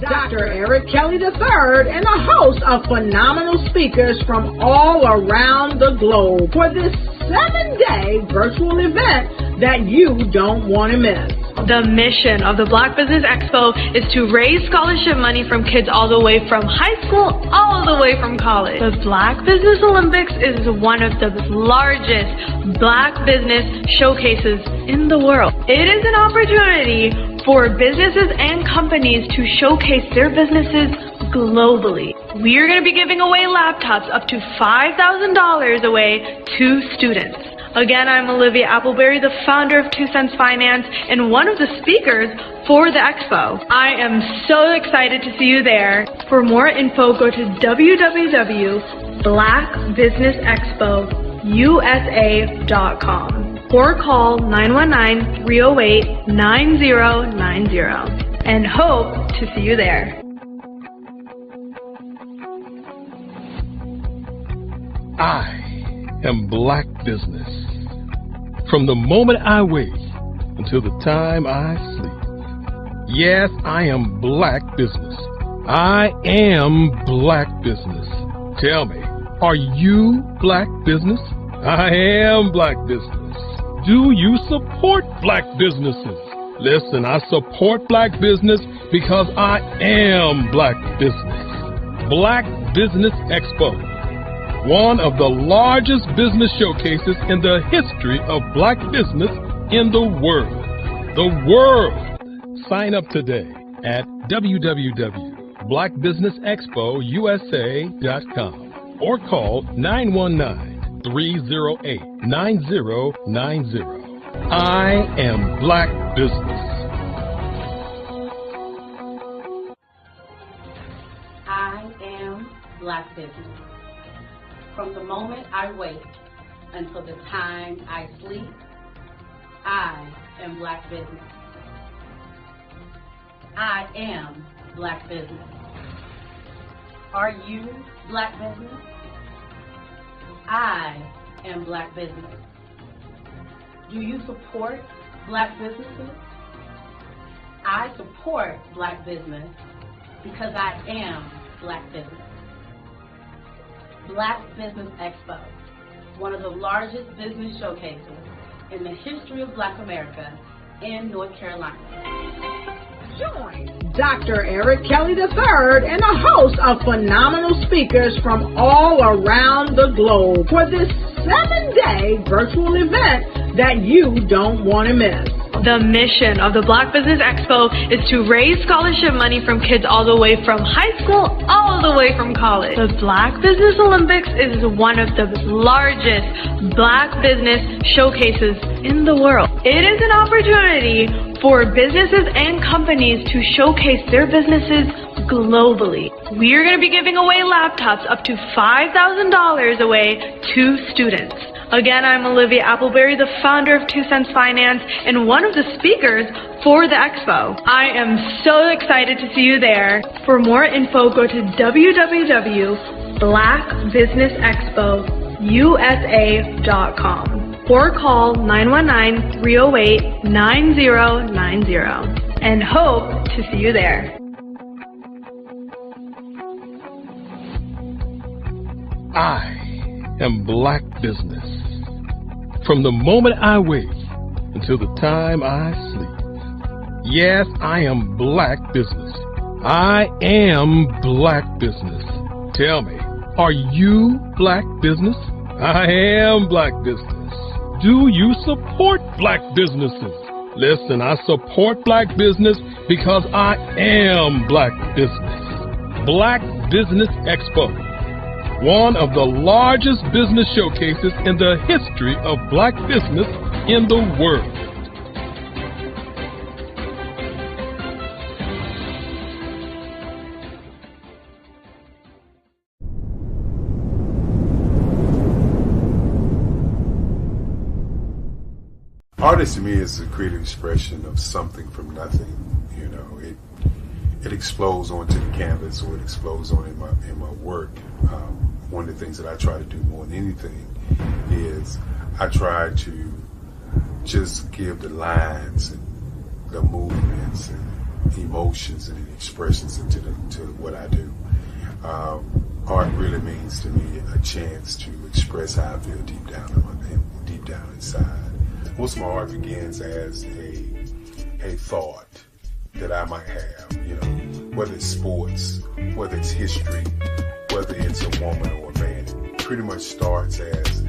Dr. Eric Kelly III and a host of phenomenal speakers from all around the globe for this 7-day virtual event that you don't want to miss. The mission of the Black Business Expo is to raise scholarship money from kids all the way from high school all the way from college. The Black Business Olympics is one of the largest Black business showcases in the world. It is an opportunity for businesses and companies to showcase their businesses globally. We are going to be giving away laptops up to $5,000 away to students. Again, I'm Olivia Appleberry, the founder of 2 Cents Finance and one of the speakers for the expo. I am so excited to see you there. For more info, go to www.blackbusinessexpousa.com or call 919-308-9090 and hope to see you there. I am Black Business. From the moment I wake until the time I sleep. Yes, I am Black Business. I am Black Business. Tell me, are you Black Business? I am Black Business. Do you support Black businesses? Listen, I support Black business because I am Black Business. Black Business Expo, one of the largest business showcases in the history of Black business in the world. The world! Sign up today at www.blackbusinessexpousa.com or call 919-308-9090. I am Black Business. I am Black Business. From the moment I wake until the time I sleep, I am Black Business. I am Black Business. Are you Black Business? I am Black Business. Do you support Black businesses? I support Black business because I am Black Business. Black Business Expo, one of the largest business showcases in the history of Black America in North Carolina. Join Dr. Eric Kelly III and a host of phenomenal speakers from all around the globe for this 7-day virtual event that you don't want to miss. The mission of the Black Business Expo is to raise scholarship money from kids all the way from high school all the way from college. The Black Business Olympics is one of the largest Black business showcases in the world. It is an opportunity for businesses and companies to showcase their businesses globally. We are going to be giving away laptops up to $5,000 away to students. Again, I'm Olivia Appleberry, the founder of 2 Cents Finance and one of the speakers for the expo. I am so excited to see you there. For more info, go to www.blackbusinessexpousa.com or call 919-308-9090 and hope to see you there. I am Black Business. From the moment I wake until the time I sleep. Yes, I am Black Business. I am Black Business. Tell me, are you Black Business? I am Black Business. Do you support Black businesses? Listen, I support Black business because I am Black Business. Black Business Expo, one of the largest business showcases in the history of Black business in the world. Artist to me is a creative expression of something from nothing. You know, it explodes onto the canvas, or it explodes on in my work. One of the things that I try to do more than anything is I try to just give the lines and the movements and emotions and expressions into to what I do. Art really means to me a chance to express how I feel deep down inside. Most of my art begins as a thought that I might have, whether it's sports, whether it's history, whether it's a woman or a man. It pretty much starts as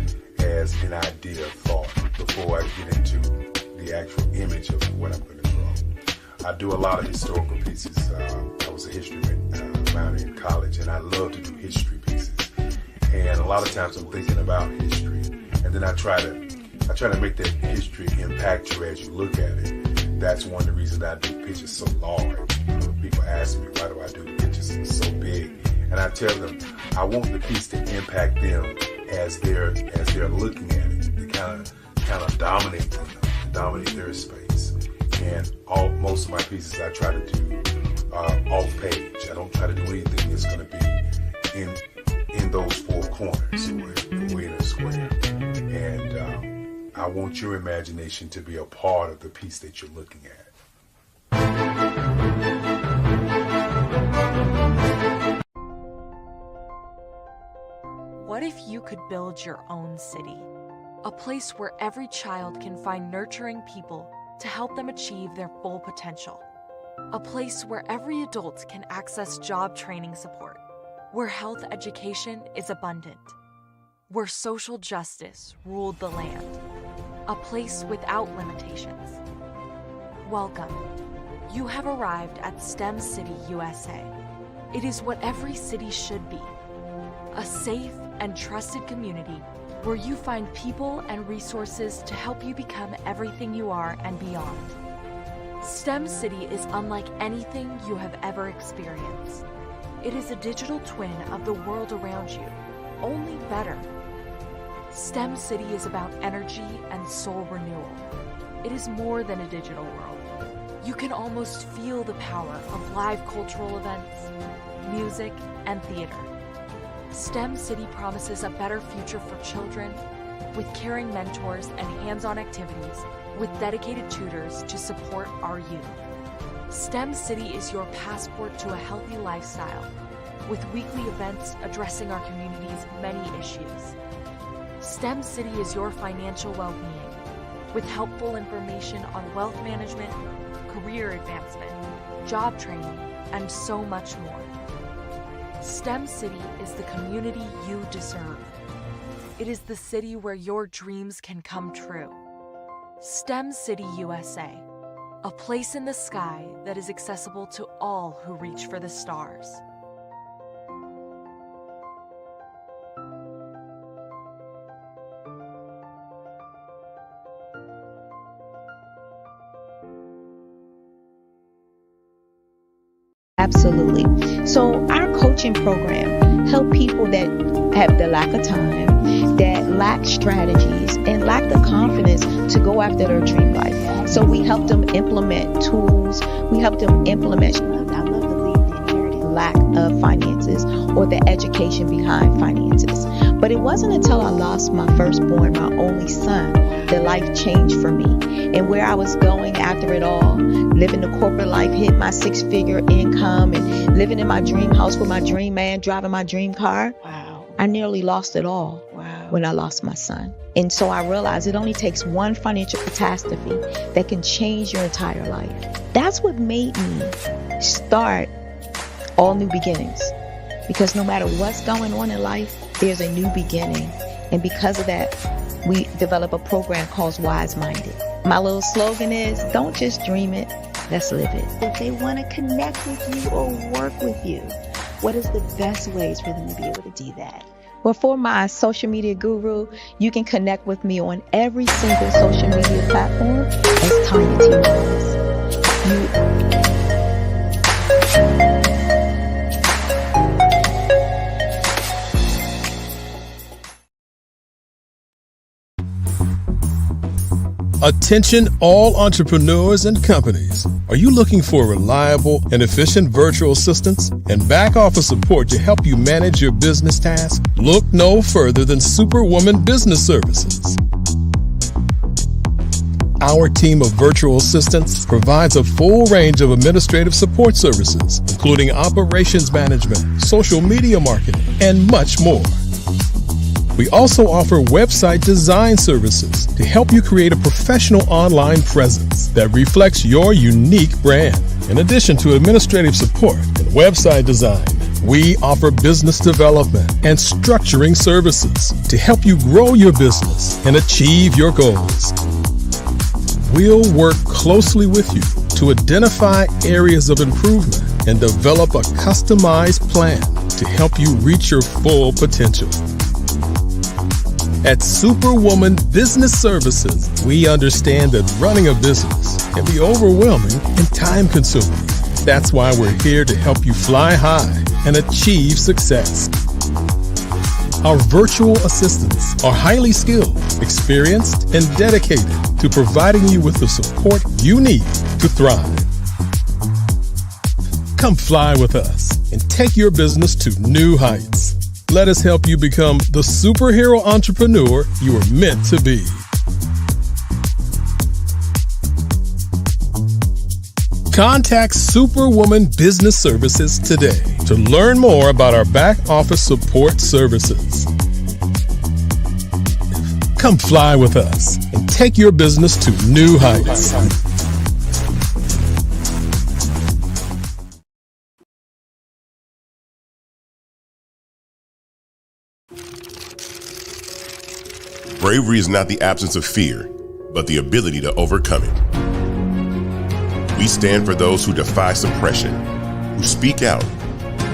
an idea of thought before I get into the actual image of what I'm going to draw. I do a lot of historical pieces. I was a history minor in college, and I love to do history pieces. And a lot of times I'm thinking about history, and then I try to make that history impact you as you look at it. That's one of the reasons I do pictures so large. People ask me, why do I do the pictures so big? And I tell them, I want the piece to impact them as they're looking at it. To kind of dominate them, dominate their space. And most of my pieces I try to do off page. I don't try to do anything that's going to be in those four corners or in a square. And I want your imagination to be a part of the piece that you're looking at. What if you could build your own city? A place where every child can find nurturing people to help them achieve their full potential. A place where every adult can access job training support, where health education is abundant, where social justice ruled the land. A place without limitations. Welcome. You have arrived at STEM City USA. It is what every city should be. A safe and trusted community where you find people and resources to help you become everything you are and beyond. STEM City is unlike anything you have ever experienced. It is a digital twin of the world around you, only better. STEM City is about energy and soul renewal. It is more than a digital world. You can almost feel the power of live cultural events, music, and theater. STEM City promises a better future for children with caring mentors and hands-on activities with dedicated tutors to support our youth. STEM City is your passport to a healthy lifestyle with weekly events addressing our community's many issues. STEM City is your financial well-being with helpful information on wealth management, career advancement, job training, and so much more. STEM City is the community you deserve. It is the city where your dreams can come true. STEM City USA, a place in the sky that is accessible to all who reach for the stars. Absolutely. So our coaching program help people that have the lack of time, that lack strategies, and lack the confidence to go after their dream life. So we help them implement tools. We help them implement, I love to leave the inherited lack of finances or the education behind finances. But it wasn't until I lost my firstborn, my only son, that life changed for me. And where I was going after it all, living the corporate life, hit my 6-figure income, and living in my dream house with my dream man, driving my dream car. Wow. I nearly lost it all. Wow. When I lost my son. And so I realized it only takes one financial catastrophe that can change your entire life. That's what made me start All New Beginnings. Because no matter what's going on in life, there's a new beginning. And because of that, we develop a program called Wise Minded. My little slogan is, don't just dream it, let's live it. If they want to connect with you or work with you, what is the best ways for them to be able to do that? Well, for my social media guru, you can connect with me on every single social media platform as Tanya T. Rose. Attention all entrepreneurs and companies. Are you looking for reliable and efficient virtual assistants and back office support to help you manage your business tasks? Look no further than Superwoman Business Services. Our team of virtual assistants provides a full range of administrative support services, including operations management, social media marketing, and much more. We also offer website design services to help you create a professional online presence that reflects your unique brand. In addition to administrative support and website design, we offer business development and structuring services to help you grow your business and achieve your goals. We'll work closely with you to identify areas of improvement and develop a customized plan to help you reach your full potential. At Superwoman Business Services, we understand that running a business can be overwhelming and time-consuming. That's why we're here to help you fly high and achieve success. Our virtual assistants are highly skilled, experienced, and dedicated to providing you with the support you need to thrive. Come fly with us and take your business to new heights. Let us help you become the superhero entrepreneur you are meant to be. Contact Superwoman Business Services today to learn more about our back office support services. Come fly with us and take your business to new heights. Bravery is not the absence of fear, but the ability to overcome it. We stand for those who defy suppression, who speak out,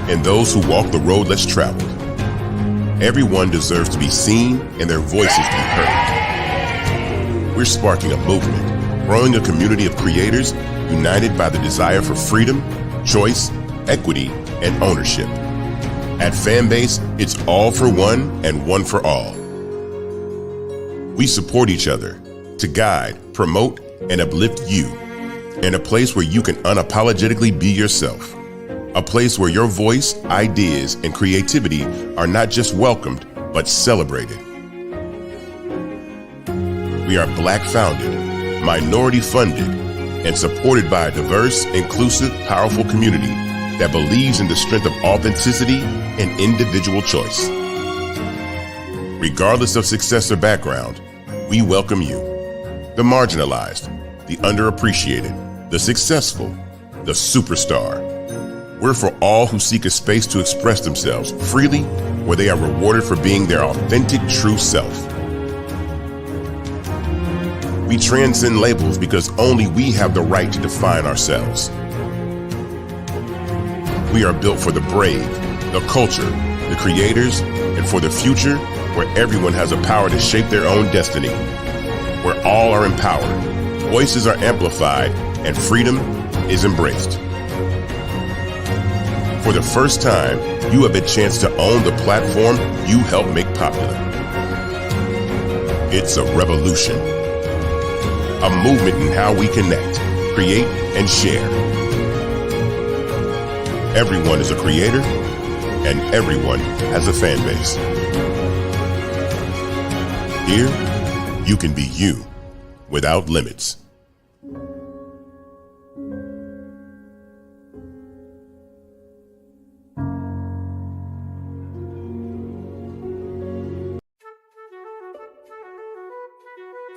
and those who walk the road less traveled. Everyone deserves to be seen and their voices to be heard. We're sparking a movement, growing a community of creators united by the desire for freedom, choice, equity, and ownership. At Fanbase, it's all for one and one for all. We support each other to guide, promote, and uplift you in a place where you can unapologetically be yourself. A place where your voice, ideas, and creativity are not just welcomed, but celebrated. We are Black founded, minority funded, and supported by a diverse, inclusive, powerful community that believes in the strength of authenticity and individual choice. Regardless of success or background, we welcome you, the marginalized, the underappreciated, the successful, the superstar. We're for all who seek a space to express themselves freely, where they are rewarded for being their authentic, true self. We transcend labels because only we have the right to define ourselves. We are built for the brave, the culture, the creators, and for the future where everyone has the power to shape their own destiny, where all are empowered, voices are amplified, and freedom is embraced. For the first time, you have a chance to own the platform you helped make popular. It's a revolution, a movement in how we connect, create, and share. Everyone is a creator, and everyone has a fan base. Here, you can be you without limits.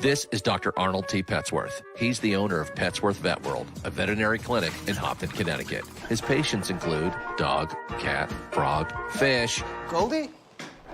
This is Dr. Arnold T. Petsworth. He's the owner of Petsworth Vet World, a veterinary clinic in Hopton, Connecticut. His patients include dog, cat, frog, fish, Goldie,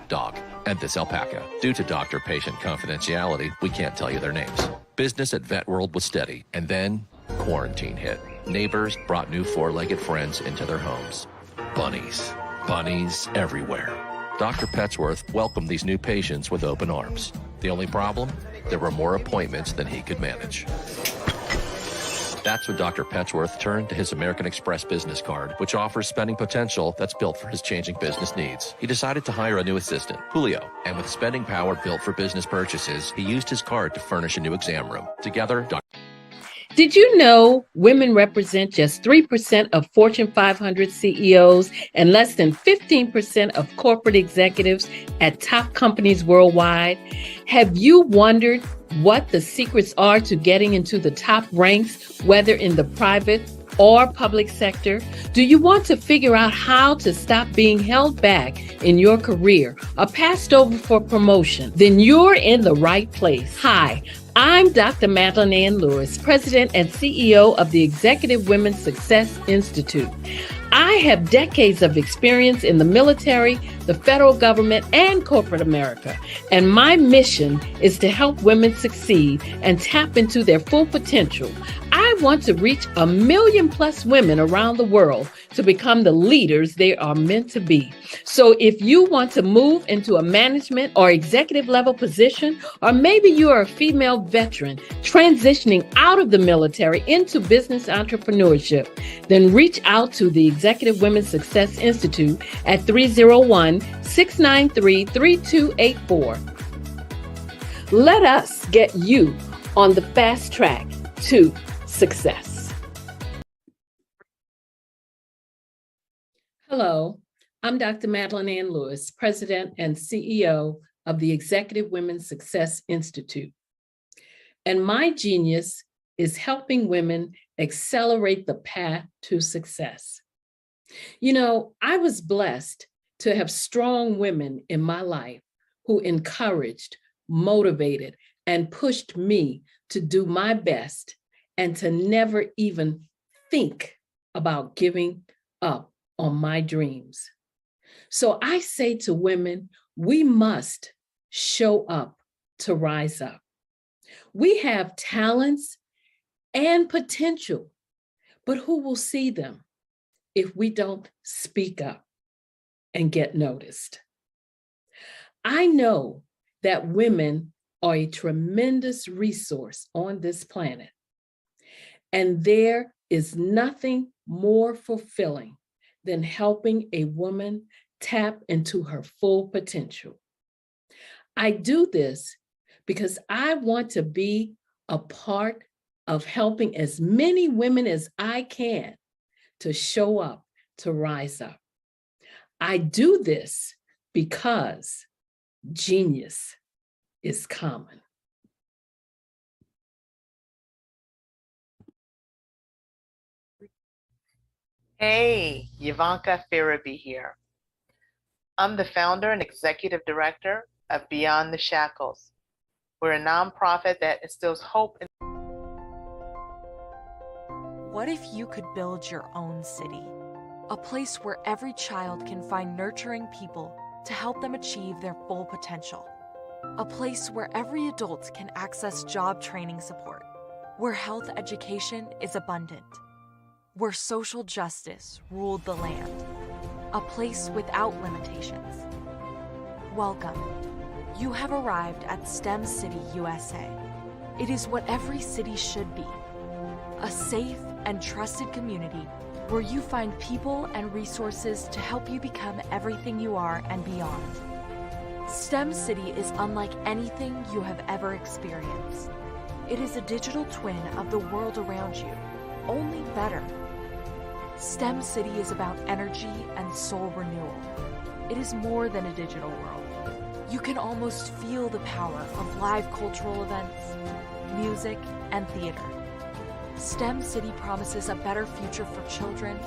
dog, and this alpaca. Due to doctor-patient confidentiality, we can't tell you their names. Business at Vet World was steady, and then quarantine hit. Neighbors brought new four-legged friends into their homes. Bunnies. Bunnies everywhere. Dr. Petsworth welcomed these new patients with open arms. The only problem? There were more appointments than he could manage. That's when Dr. Petsworth turned to his American Express business card, which offers spending potential that's built for his changing business needs. He decided to hire a new assistant, Julio, and with spending power built for business purchases, he used his card to furnish a new exam room. Together, Did you know women represent just 3% of Fortune 500 CEOs and less than 15% of corporate executives at top companies worldwide? Have you wondered what the secrets are to getting into the top ranks, whether in the private or public sector? Do you want to figure out how to stop being held back in your career or passed over for promotion? Then you're in the right place. Hi, I'm Dr. Madeline Ann Lewis, President and CEO of the Executive Women's Success Institute. I have decades of experience in the military, the federal government, and corporate America, and my mission is to help women succeed and tap into their full potential. I want to reach 1 million+ women around the world to become the leaders they are meant to be. So if you want to move into a management or executive level position, or maybe you are a female veteran transitioning out of the military into business entrepreneurship, then reach out to the Executive Women's Success Institute at 301-693-3284. Let us get you on the fast track to success. Hello, I'm Dr. Madeline Ann Lewis, President and CEO of the Executive Women's Success Institute. And my genius is helping women accelerate the path to success. You know, I was blessed to have strong women in my life who encouraged, motivated, and pushed me to do my best and to never even think about giving up on my dreams. So I say to women, we must show up to rise up. We have talents and potential, but who will see them if we don't speak up and get noticed? I know that women are a tremendous resource on this planet, and there is nothing more fulfilling than helping a woman tap into her full potential. I do this because I want to be a part of helping as many women as I can to show up, to rise up. I do this because genius is common. Hey, Ivanka Firaby here. I'm the founder and executive director of Beyond the Shackles. We're a nonprofit that instills hope in. What if you could build your own city? A place where every child can find nurturing people to help them achieve their full potential. A place where every adult can access job training support, where health education is abundant, where social justice ruled the land. A place without limitations. Welcome. You have arrived at STEM City USA. It is what every city should be. A safe and trusted community where you find people and resources to help you become everything you are and beyond. STEM City is unlike anything you have ever experienced. It is a digital twin of the world around you, only better. STEM City is about energy and soul renewal. It is more than a digital world. You can almost feel the power of live cultural events, music, and theater. STEM City promises a better future for children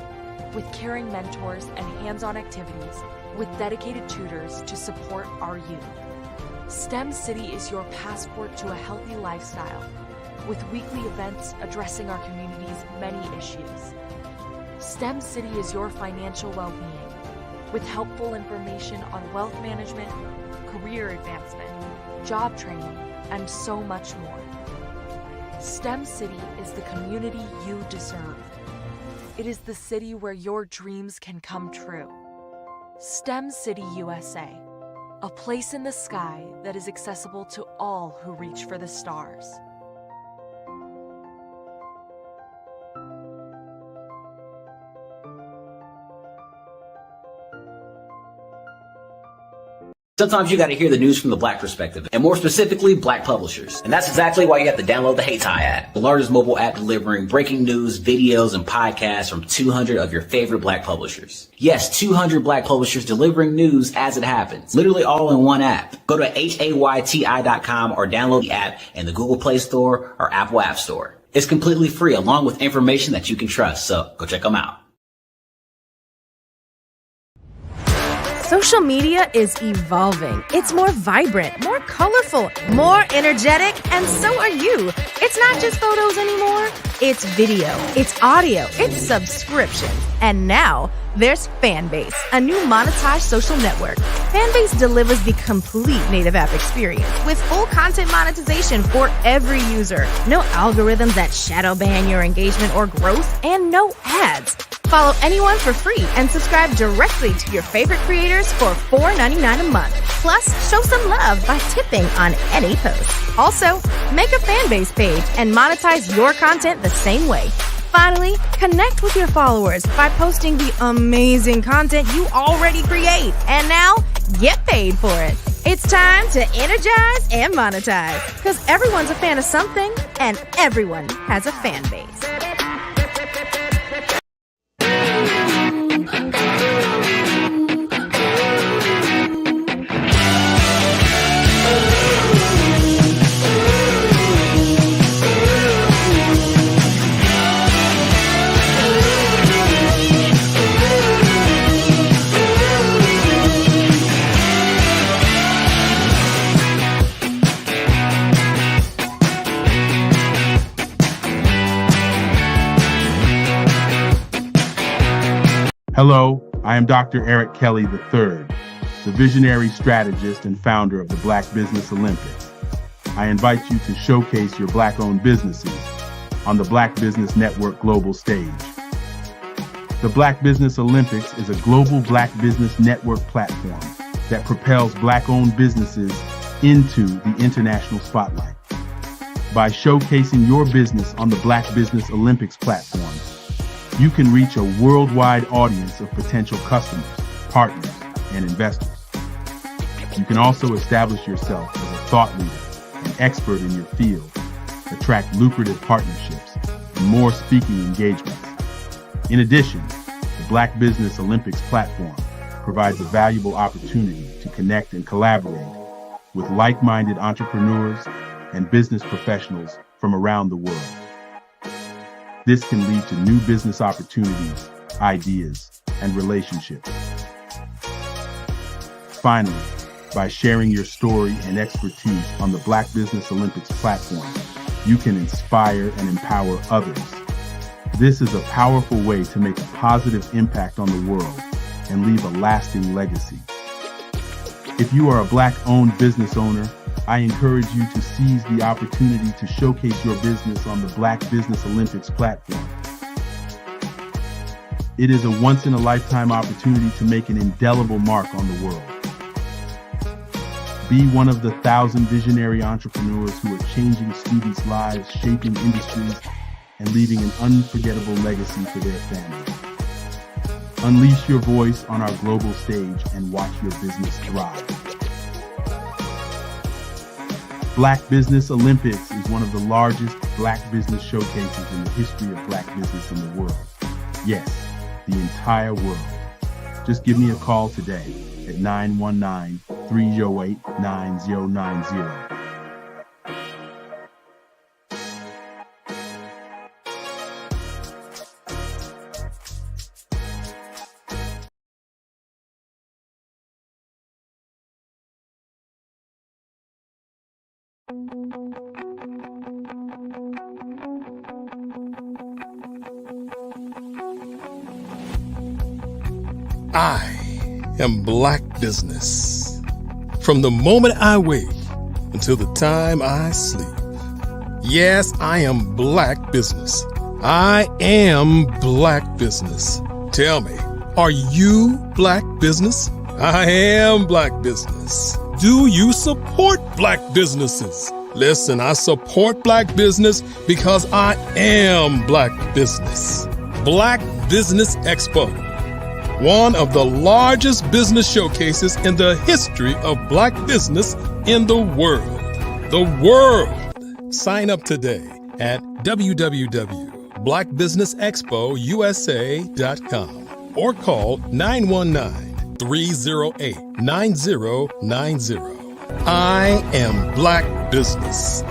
with caring mentors and hands-on activities with dedicated tutors to support our youth. STEM City is your passport to a healthy lifestyle with weekly events addressing our community's many issues. STEM City is your financial well-being with helpful information on wealth management, career advancement, job training, and so much more. STEM City is the community you deserve. It is the city where your dreams can come true. STEM City USA, a place in the sky that is accessible to all who reach for the stars. Sometimes you got to hear the news from the Black perspective, and more specifically, Black publishers. And that's exactly why you have to download the Hey Tie app, the largest mobile app delivering breaking news, videos, and podcasts from 200 of your favorite Black publishers. Yes, 200 Black publishers delivering news as it happens, literally all in one app. Go to hayti.com or download the app in the Google Play Store or Apple App Store. It's completely free, along with information that you can trust, so go check them out. Social media is evolving. It's more vibrant, more colorful, more energetic, and so are you. It's not just photos anymore. It's video, it's audio, it's subscriptions. And now there's Fanbase, a new monetized social network. Fanbase delivers the complete native app experience with full content monetization for every user. No algorithms that shadow ban your engagement or growth, and no ads. Follow anyone for free and subscribe directly to your favorite creators for $4.99 a month. Plus, show some love by tipping on any post. Also, make a Fanbase page and monetize your content the same way. Finally, connect with your followers by posting the amazing content you already create. And now, get paid for it. It's time to energize and monetize, because everyone's a fan of something and everyone has a fan base. Hello, I am Dr. Eric Kelly III, the visionary strategist and founder of the Black Business Olympics. I invite you to showcase your Black-owned businesses on the Black Business Network global stage. The Black Business Olympics is a global Black Business Network platform that propels Black-owned businesses into the international spotlight. By showcasing your business on the Black Business Olympics platform, you can reach a worldwide audience of potential customers, partners, and investors. You can also establish yourself as a thought leader and expert in your field, attract lucrative partnerships, and more speaking engagements. In addition, the Black Business Olympics platform provides a valuable opportunity to connect and collaborate with like-minded entrepreneurs and business professionals from around the world. This can lead to new business opportunities, ideas, and relationships. Finally, by sharing your story and expertise on the Black Business Olympics platform, you can inspire and empower others. This is a powerful way to make a positive impact on the world and leave a lasting legacy. If you are a Black-owned business owner, I encourage you to seize the opportunity to showcase your business on the Black Business Olympics platform. It is a once-in-a-lifetime opportunity to make an indelible mark on the world. Be one of the 1,000 visionary entrepreneurs who are changing students' lives, shaping industries, and leaving an unforgettable legacy for their families. Unleash your voice on our global stage and watch your business thrive. Black Business Olympics is one of the largest Black business showcases in the history of Black business in the world. Yes, the entire world. Just give me a call today at 919-308-9090. I am Black Business. From the moment I wake until the time I sleep. Yes, I am Black Business. I am Black Business. Tell me, are you Black Business? I am Black Business. Do you support Black businesses? Listen, I support Black business because I am Black Business. Black Business Expo one of the largest business showcases in the history of Black business in the world. The world! Sign up today at www.blackbusinessexpousa.com or call 919-308-9090. I am Black Business.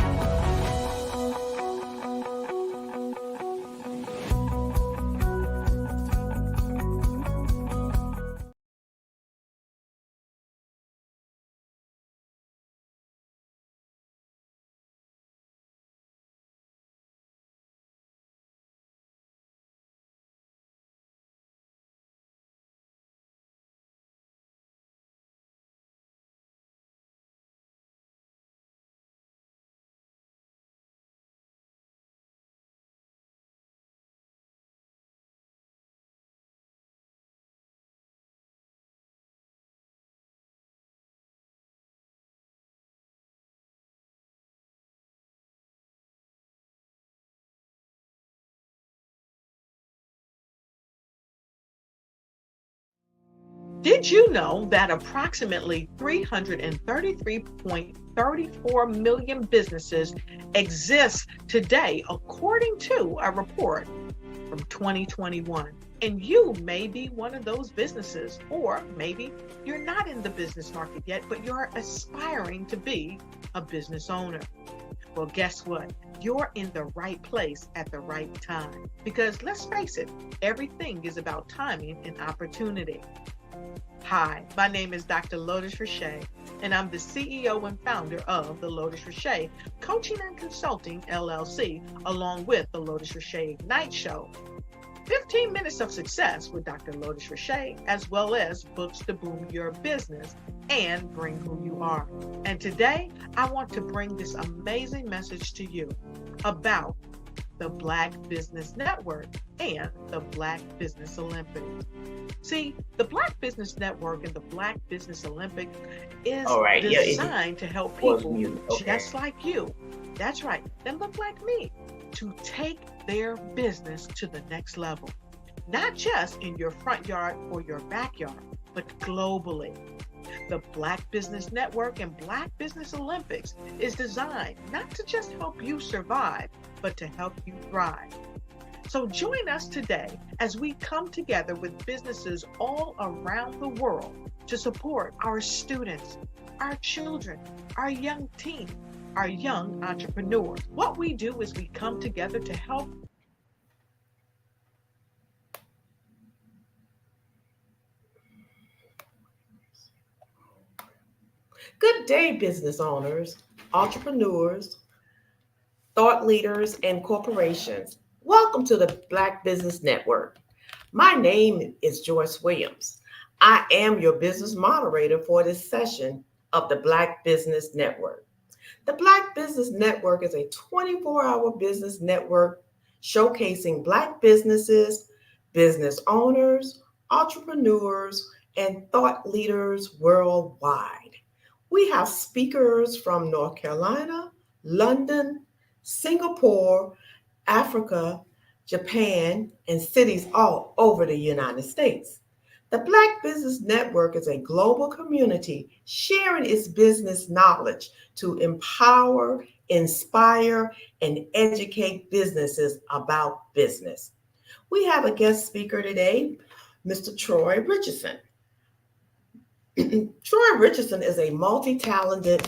Did you know that approximately 333.34 million businesses exist today, according to a report from 2021? And you may be one of those businesses, or maybe you're not in the business market yet, but you're aspiring to be a business owner. Well, guess what? You're in the right place at the right time. Because let's face it, everything is about timing and opportunity. Hi, my name is Dr. Lotus Richey, and I'm the CEO and founder of the Lotus Richey Coaching and Consulting LLC, along with the Lotus Richey Ignite Show. 15 minutes of success with Dr. Lotus Richey, as well as books to boom your business and bring who you are. And today, I want to bring this amazing message to you about the Black Business Network and the Black Business Olympics. See, the Black Business Network and the Black Business Olympics is designed to help people just like you. That's right, that look like me, to take their business to the next level. Not just in your front yard or your backyard, but globally. The Black Business Network and Black Business Olympics is designed not to just help you survive, but to help you thrive. So join us today as we come together with businesses all around the world to support our students, our children, our young teens, our young entrepreneurs. What we do is we come together to help. Good day, business owners, entrepreneurs, thought leaders, and corporations. Welcome to the Black Business Network. My name is Joyce Williams. I am your business moderator for this session of the Black Business Network. The Black Business Network is a 24-hour business network showcasing Black businesses, business owners, entrepreneurs, and thought leaders worldwide. We have speakers from North Carolina, London, Singapore, Africa, Japan, and cities all over the United States. The Black Business Network is a global community sharing its business knowledge to empower, inspire, and educate businesses about business. We have a guest speaker today, Mr. Troy Richardson. Troy Richardson is a multi-talented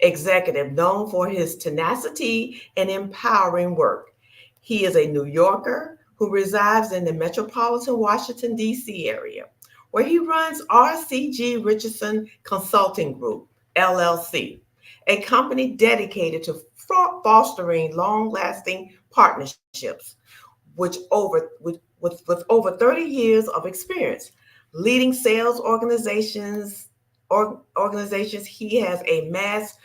executive known for his tenacity and empowering work. He is a New Yorker who resides in the metropolitan Washington, D.C. area, where he runs RCG Richardson Consulting Group, LLC, a company dedicated to fostering long-lasting partnerships, with over 30 years of experience. Leading sales organizations, he has amassed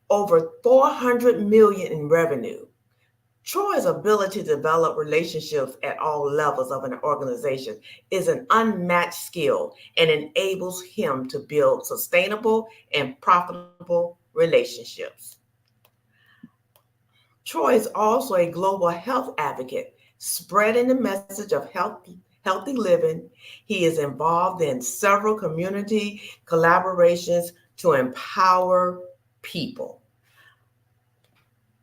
over $400 million in revenue. Troy's ability to develop relationships at all levels of an organization is an unmatched skill and enables him to build sustainable and profitable relationships. Troy is also a global health advocate, spreading the message of healthy living. He is involved in several community collaborations to empower people.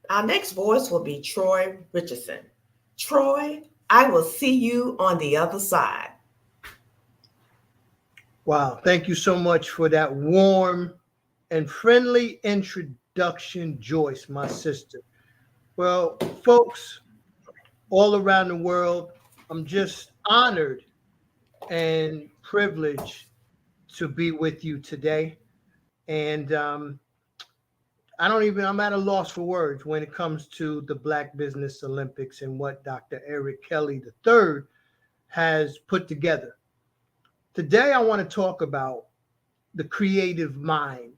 Our next voice will be Troy Richardson. Troy, I will see you on the other side. Wow, thank you so much for that warm and friendly introduction, Joyce, my sister. Well, folks all around the world, I'm just honored and privileged to be with you today. And I'm at a loss for words when it comes to the Black Business Olympics and what Dr. Eric Kelly III has put together. Today, I want to talk about the creative mind,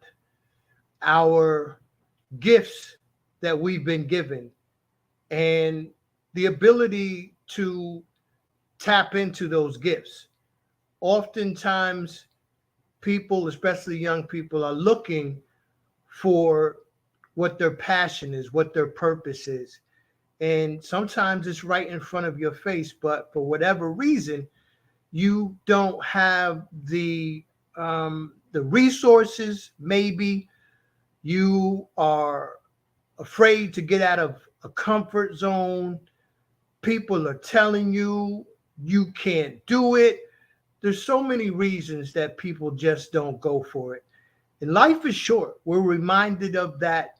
our gifts that we've been given, and the ability to tap into those gifts. Oftentimes, people, especially young people, are looking for what their passion is, what their purpose is. And sometimes it's right in front of your face, but for whatever reason, you don't have the resources. Maybe you are afraid to get out of a comfort zone. People are telling you you can't do it. There's so many reasons that people just don't go for it. And life is short. We're reminded of that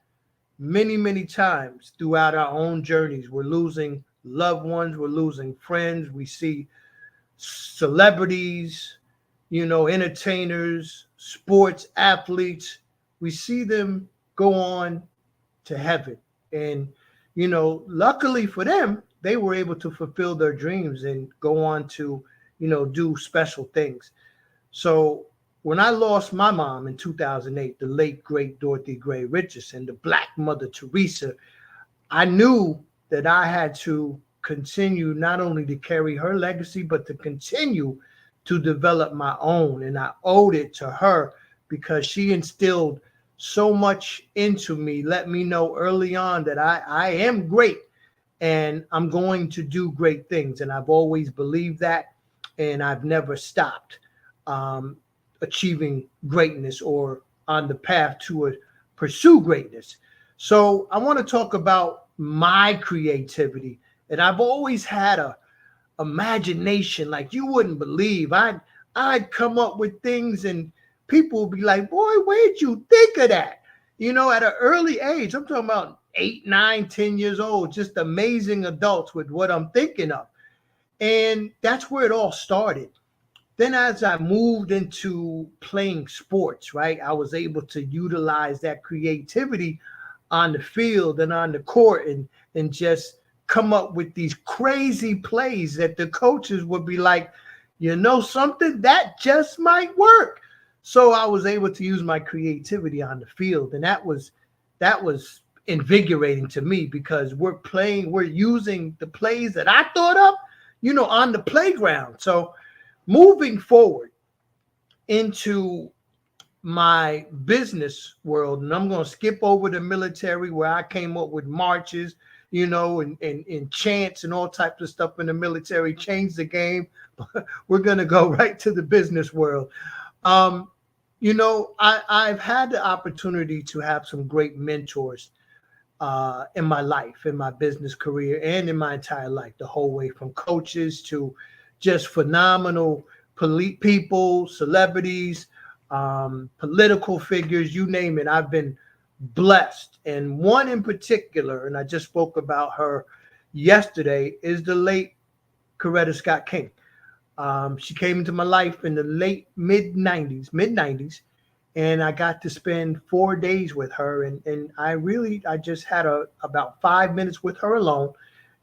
many, many times throughout our own journeys. We're losing loved ones. We're losing friends. We see celebrities, entertainers, sports athletes. We see them go on to heaven. And, luckily for them, they were able to fulfill their dreams and go on to, do special things. So when I lost my mom in 2008, the late, great Dorothy Gray Richardson, the Black Mother Teresa, I knew that I had to continue not only to carry her legacy, but to continue to develop my own. And I owed it to her because she instilled so much into me, let me know early on that I am great and I'm going to do great things. And I've always believed that, and I've never stopped achieving greatness or on the path to pursue greatness. So I want to talk about my creativity. And I've always had a imagination like you wouldn't believe. I'd come up with things and people would be like, boy, where'd you think of that? At an early age, I'm talking about 8, 9, 10 years old, just amazing adults with what I'm thinking of. And that's where it all started. Then as I moved into playing sports, right, I was able to utilize that creativity on the field and on the court and just come up with these crazy plays that the coaches would be like, something that just might work. So I was able to use my creativity on the field. And that was invigorating to me because we're using the plays that I thought of, on the playground. So moving forward into my business world, and I'm going to skip over the military where I came up with marches, and chants and all types of stuff in the military, changed the game. We're going to go right to the business world. I've had the opportunity to have some great mentors in my life, in my business career, and in my entire life, the whole way from coaches to just phenomenal people, celebrities, political figures, you name it. I've been blessed. And one in particular, and I just spoke about her yesterday, is the late Coretta Scott King. She came into my life in the mid 90s, and I got to spend 4 days with her. And I just had about 5 minutes with her alone.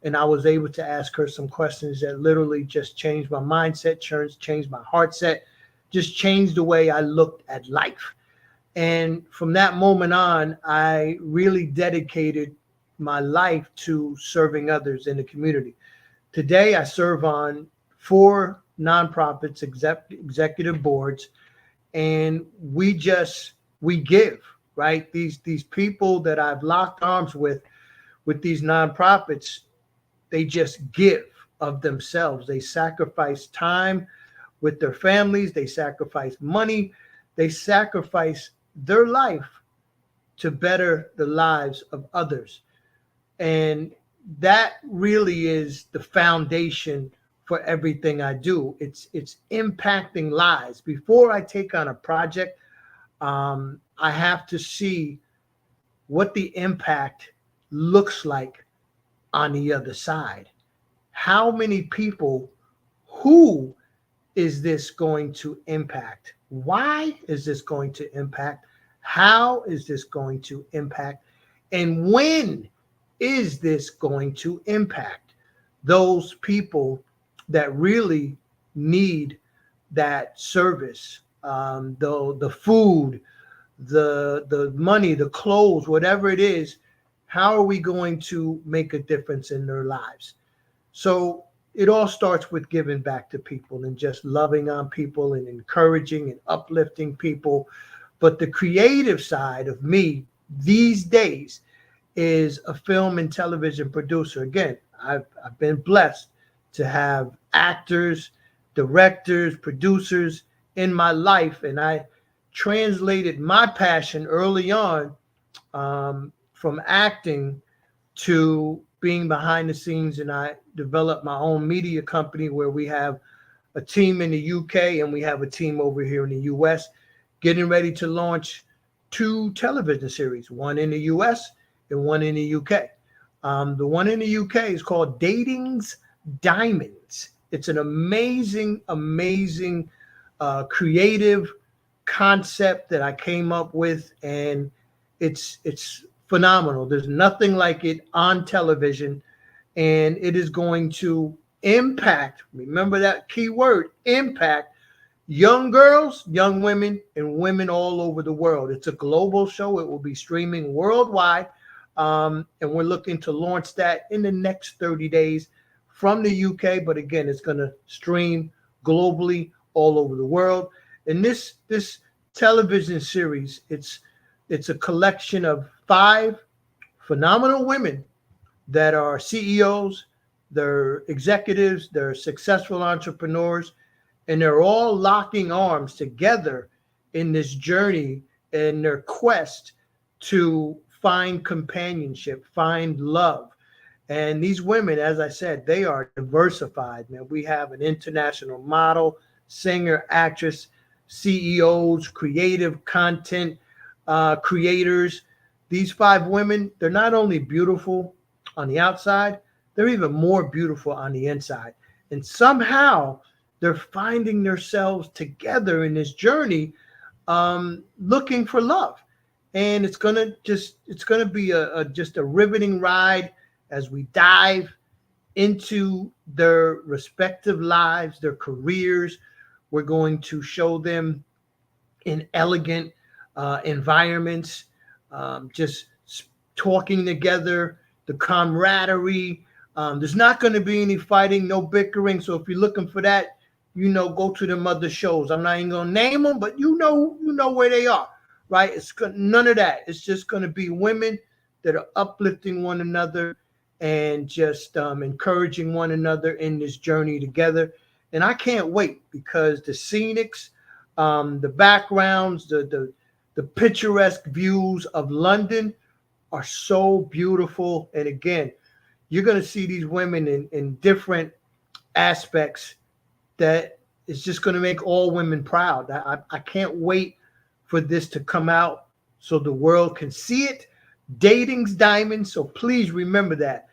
And I was able to ask her some questions that literally just changed my mindset, changed my heart set, just changed the way I looked at life. And from that moment on, I really dedicated my life to serving others in the community. Today, I serve on 4 nonprofits, executive boards, and we give, right? These people that I've locked arms with these nonprofits, they just give. of themselves. They sacrifice time with their families. They sacrifice money. They sacrifice their life to better the lives of others. And that really is the foundation for everything I do. It's impacting lives. Before I take on a project, I have to see what the impact looks like on the other side. How many people, who is this going to impact? Why is this going to impact? How is this going to impact? And when is this going to impact those people that really need that service, the food, the money, the clothes, whatever it is? How are we going to make a difference in their lives? So it all starts with giving back to people and just loving on people and encouraging and uplifting people. But the creative side of me these days is a film and television producer. Again, I've been blessed to have actors, directors, producers in my life, and I translated my passion early on from acting to being behind the scenes, and I developed my own media company where we have a team in the UK and we have a team over here in the US, getting ready to launch 2 television series, one in the US and one in the UK. The one in the UK is called Dating's Diamonds. It's an amazing, amazing creative concept that I came up with, and it's phenomenal. There's nothing like it on television, and it is going to impact, remember that key word, impact, young girls, young women, and women all over the world. It's a global show. It will be streaming worldwide, and we're looking to launch that in the next 30 days from the UK, but again, it's going to stream globally all over the world. And this television series, it's a collection of 5 phenomenal women that are CEOs, they're executives, they're successful entrepreneurs, and they're all locking arms together in this journey and their quest to find companionship, find love. And these women, as I said, they are diversified. Man, we have an international model, singer, actress, CEOs, creative content creators. These 5 women, they're not only beautiful on the outside, they're even more beautiful on the inside. And somehow they're finding themselves together in this journey, looking for love. And it's gonna be just a riveting ride as we dive into their respective lives, their careers. We're going to show them in elegant environments, just talking together, the camaraderie. There's not going to be any fighting, no bickering. So if you're looking for that, go to them other shows. I'm not even going to name them, but you know where they are, right? It's none of that. It's just going to be women that are uplifting one another and just encouraging one another in this journey together. And I can't wait, because the scenics, the backgrounds, the picturesque views of London are so beautiful. And again, you're going to see these women in different aspects that is just going to make all women proud. I can't wait for this to come out so the world can see it. Dating's Diamonds. So please remember that.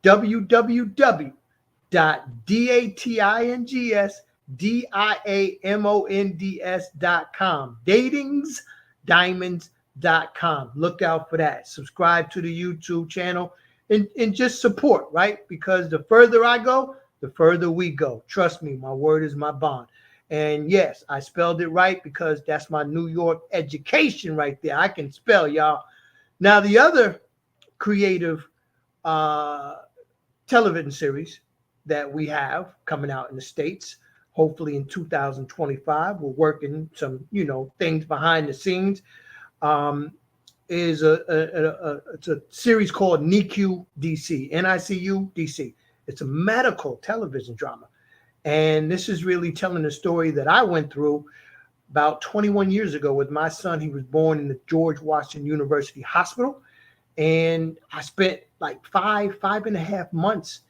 www.datingsdiamonds.com. datingsdiamonds.com. Look out for that. Subscribe to the YouTube channel and just support, right? Because the further I go, the further we go. Trust me, my word is my bond. And yes, I spelled it right because that's my New York education right there. I can spell, y'all. Now, the other creative television series that we have coming out in the States, hopefully in 2025, we're working some, things behind the scenes, is it's a series called NICU DC, NICU DC. It's a medical television drama. And this is really telling a story that I went through about 21 years ago with my son. He was born in the George Washington University Hospital. And I spent like 5.5 months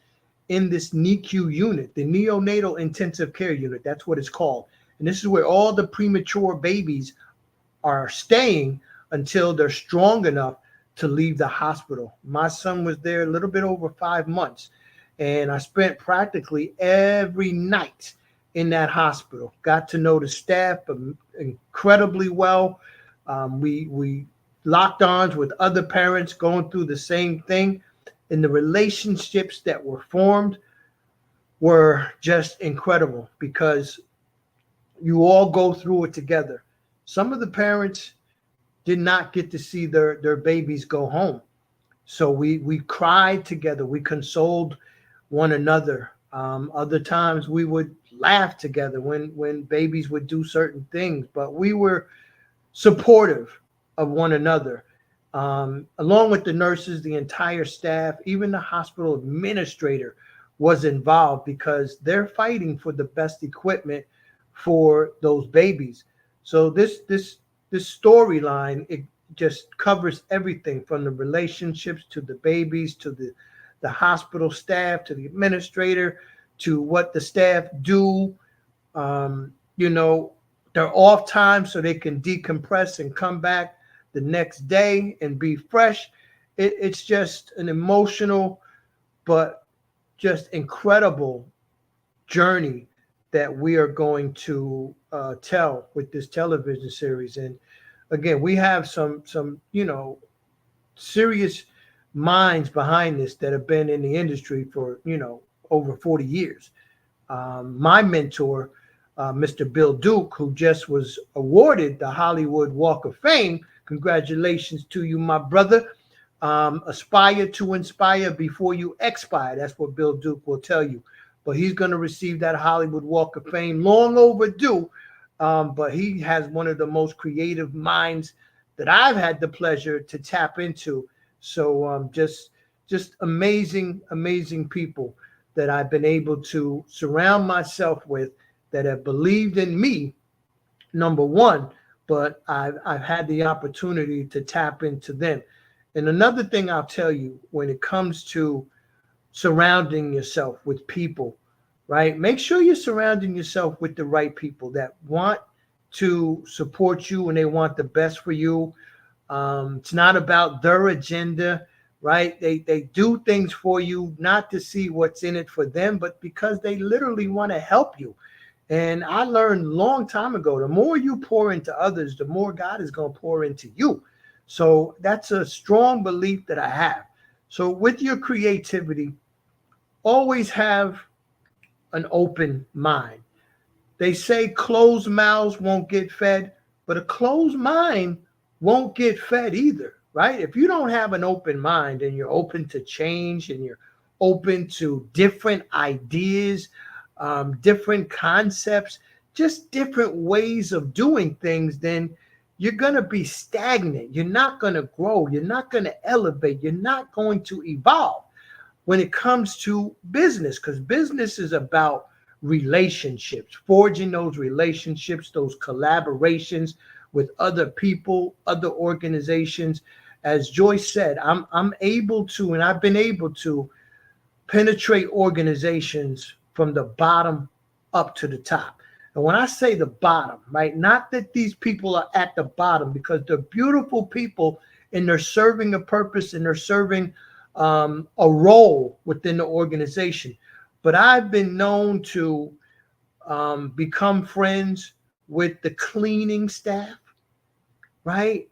in this NICU unit, the neonatal intensive care unit. That's what it's called. And this is where all the premature babies are staying until they're strong enough to leave the hospital. My son was there a little bit over 5 months, and I spent practically every night in that hospital. Got to know the staff incredibly well. We locked arms with other parents going through the same thing, and the relationships that were formed were just incredible because you all go through it together. Some of the parents did not get to see their babies go home. So we cried together. We consoled one another. Other times we would laugh together when babies would do certain things, but we were supportive of one another. Along with the nurses, the entire staff, even the hospital administrator was involved because they're fighting for the best equipment for those babies. So this storyline, it just covers everything from the relationships to the babies, to the hospital staff, to the administrator, to what the staff do. They're off time so they can decompress and come back the next day and be fresh. It's just an emotional, but just incredible journey that we are going to tell with this television series. And again, we have some serious minds behind this that have been in the industry for over 40 years. My mentor, Mr. Bill Duke, who just was awarded the Hollywood Walk of Fame. Congratulations to you, my brother. Aspire to inspire before you expire. That's what Bill Duke will tell you. But he's going to receive that Hollywood Walk of Fame, long overdue. But he has one of the most creative minds that I've had the pleasure to tap into. So just amazing, amazing people that I've been able to surround myself with that have believed in me, number one, but I've had the opportunity to tap into them. And another thing I'll tell you when it comes to surrounding yourself with people, right? Make sure you're surrounding yourself with the right people that want to support you and they want the best for you. It's not about their agenda, right? They do things for you, not to see what's in it for them, but because they literally want to help you. And I learned a long time ago, the more you pour into others, the more God is going to pour into you. So that's a strong belief that I have. So with your creativity, always have an open mind. They say closed mouths won't get fed, but a closed mind won't get fed either, right? If you don't have an open mind and you're open to change and you're open to different ideas, different concepts, just different ways of doing things, then you're going to be stagnant. You're not going to grow. You're not going to elevate. You're not going to evolve when it comes to business, because business is about relationships, forging those relationships, those collaborations with other people, other organizations. As Joyce said, I'm able to, and I've been able to penetrate organizations from the bottom up to the top. And when I say the bottom, right, not that these people are at the bottom, because they're beautiful people and they're serving a purpose and they're serving a role within the organization. But I've been known to become friends with the cleaning staff, right?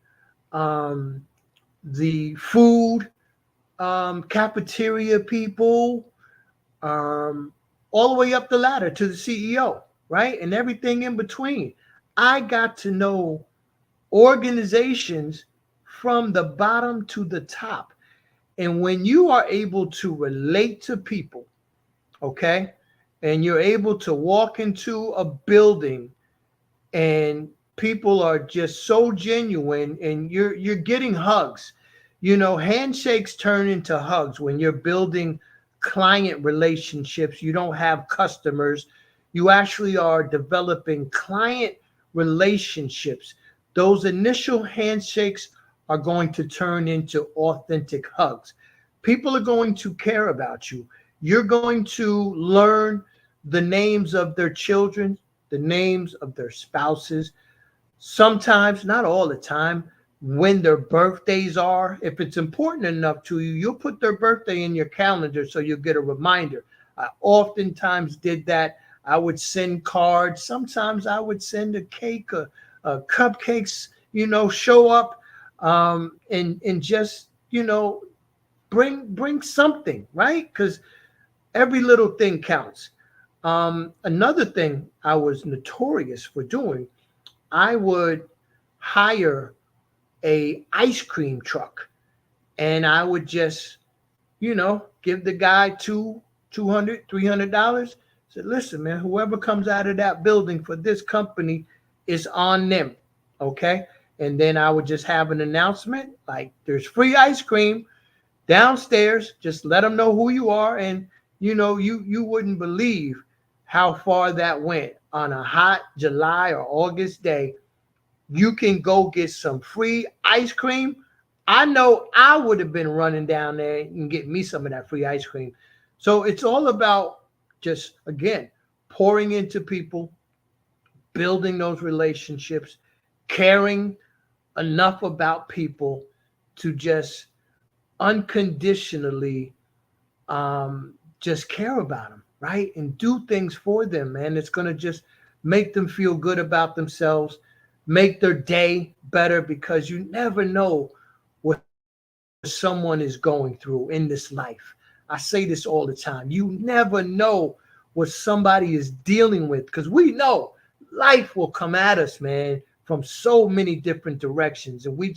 The food cafeteria people, all the way up the ladder to the CEO, right? And everything in between. I got to know organizations from the bottom to the top. And when you are able to relate to people, okay, and you're able to walk into a building and people are just so genuine and you're getting hugs. Handshakes turn into hugs when you're building client relationships. You don't have customers. You actually are developing client relationships. Those initial handshakes are going to turn into authentic hugs. People are going to care about you. You're going to learn the names of their children, the names of their spouses. Sometimes, not all the time, when their birthdays are. If it's important enough to you, you'll put their birthday in your calendar so you'll get a reminder. I oftentimes did that. I would send cards. Sometimes I would send a cake, cupcakes, show up and just, bring something, right? Because every little thing counts. Another thing I was notorious for doing, I would hire a ice cream truck, and I would just, give the guy $200, $300. Said, listen, man, whoever comes out of that building for this company is on them. Okay. And then I would just have an announcement like there's free ice cream downstairs. Just let them know who you are. And, you wouldn't believe how far that went on a hot July or August day. You can go get some free ice cream. I know I would have been running down there and get me some of that free ice cream. So it's all about just, again, pouring into people, building those relationships, caring enough about people to just unconditionally just care about them, right? And do things for them, man. It's going to just make them feel good about themselves, make their day better, because you never know what someone is going through in this life. I say this all the time. You never know what somebody is dealing with, because we know life will come at us, man, from so many different directions, and we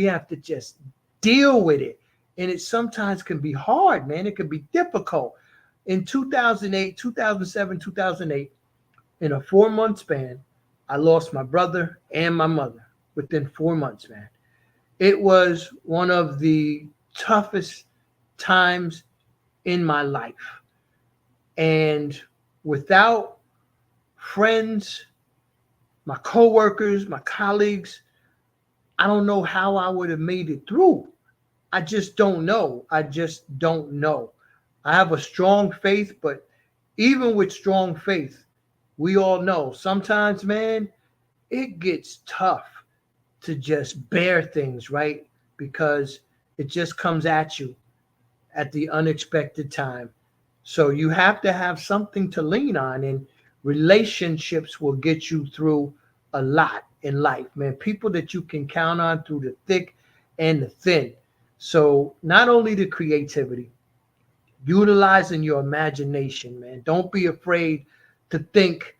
have to just deal with it. And it sometimes can be hard, man. It can be difficult. In 2007, 2008, in a 4-month span, I lost my brother and my mother within 4 months, man. It was one of the toughest times in my life. And without friends, my coworkers, my colleagues, I don't know how I would have made it through. I just don't know. I have a strong faith, but even with strong faith, we all know sometimes, man, it gets tough to just bear things, right? Because it just comes at you at the unexpected time. So you have to have something to lean on, and relationships will get you through a lot in life, man. People that you can count on through the thick and the thin. So not only the creativity, utilizing your imagination, man. Don't be afraid to think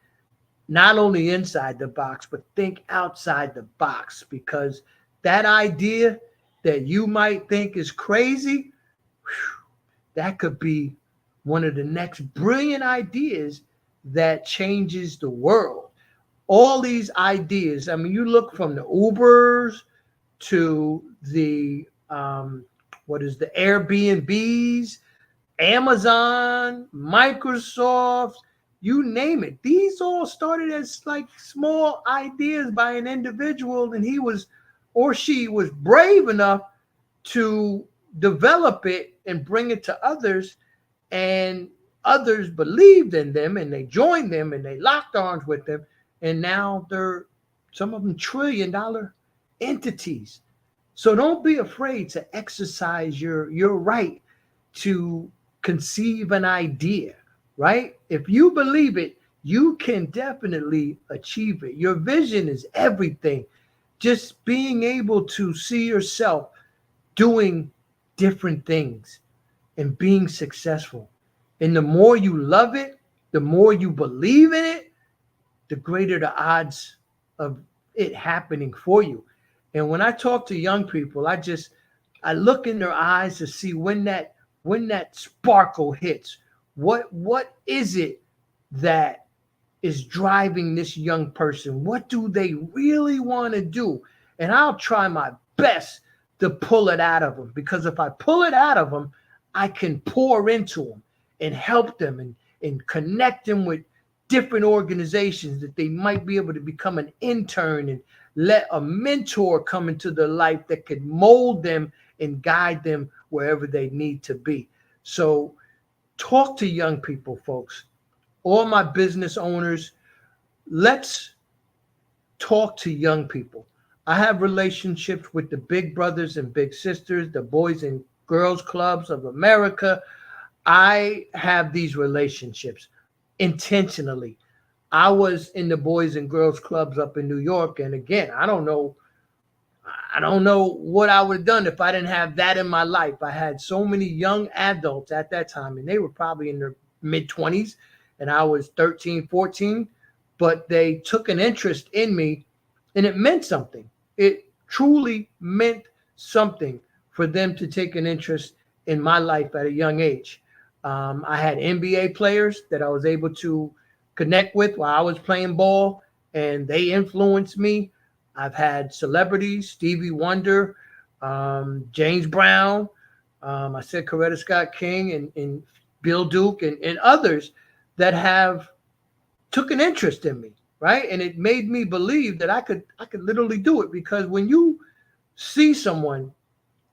not only inside the box, but think outside the box, because that idea that you might think is crazy, that could be one of the next brilliant ideas that changes the world. All these ideas, I mean, you look from the Ubers to the the Airbnbs, Amazon, Microsoft, you name it. These all started as like small ideas by an individual, and he was or she was brave enough to develop it and bring it to others, and others believed in them and they joined them and they locked arms with them, and now they're some of them $1 trillion entities. So don't be afraid to exercise your right to conceive an idea, right? If you believe it, you can definitely achieve it. Your vision is everything. Just being able to see yourself doing different things and being successful. And the more you love it, the more you believe in it, the greater the odds of it happening for you. And when I talk to young people, I look in their eyes to see when that sparkle hits. What is it that is driving this young person? What do they really want to do? And I'll try my best to pull it out of them, because if I pull it out of them, I can pour into them and help them and connect them with different organizations that they might be able to become an intern and let a mentor come into their life that could mold them and guide them wherever they need to be. So talk to young people, folks. All my business owners, let's talk to young people. I have relationships with the big brothers and big sisters, the Boys and Girls Clubs of America. I have these relationships intentionally. I was in the Boys and Girls Clubs up in New York. And again, I don't know what I would have done if I didn't have that in my life. I had so many young adults at that time, and they were probably in their mid-20s, and I was 13, 14, but they took an interest in me, and it meant something. It truly meant something for them to take an interest in my life at a young age. I had NBA players that I was able to connect with while I was playing ball, and they influenced me. I've had celebrities, Stevie Wonder, James Brown, I said Coretta Scott King and Bill Duke and others that have took an interest in me, right? And it made me believe that I could literally do it, because when you see someone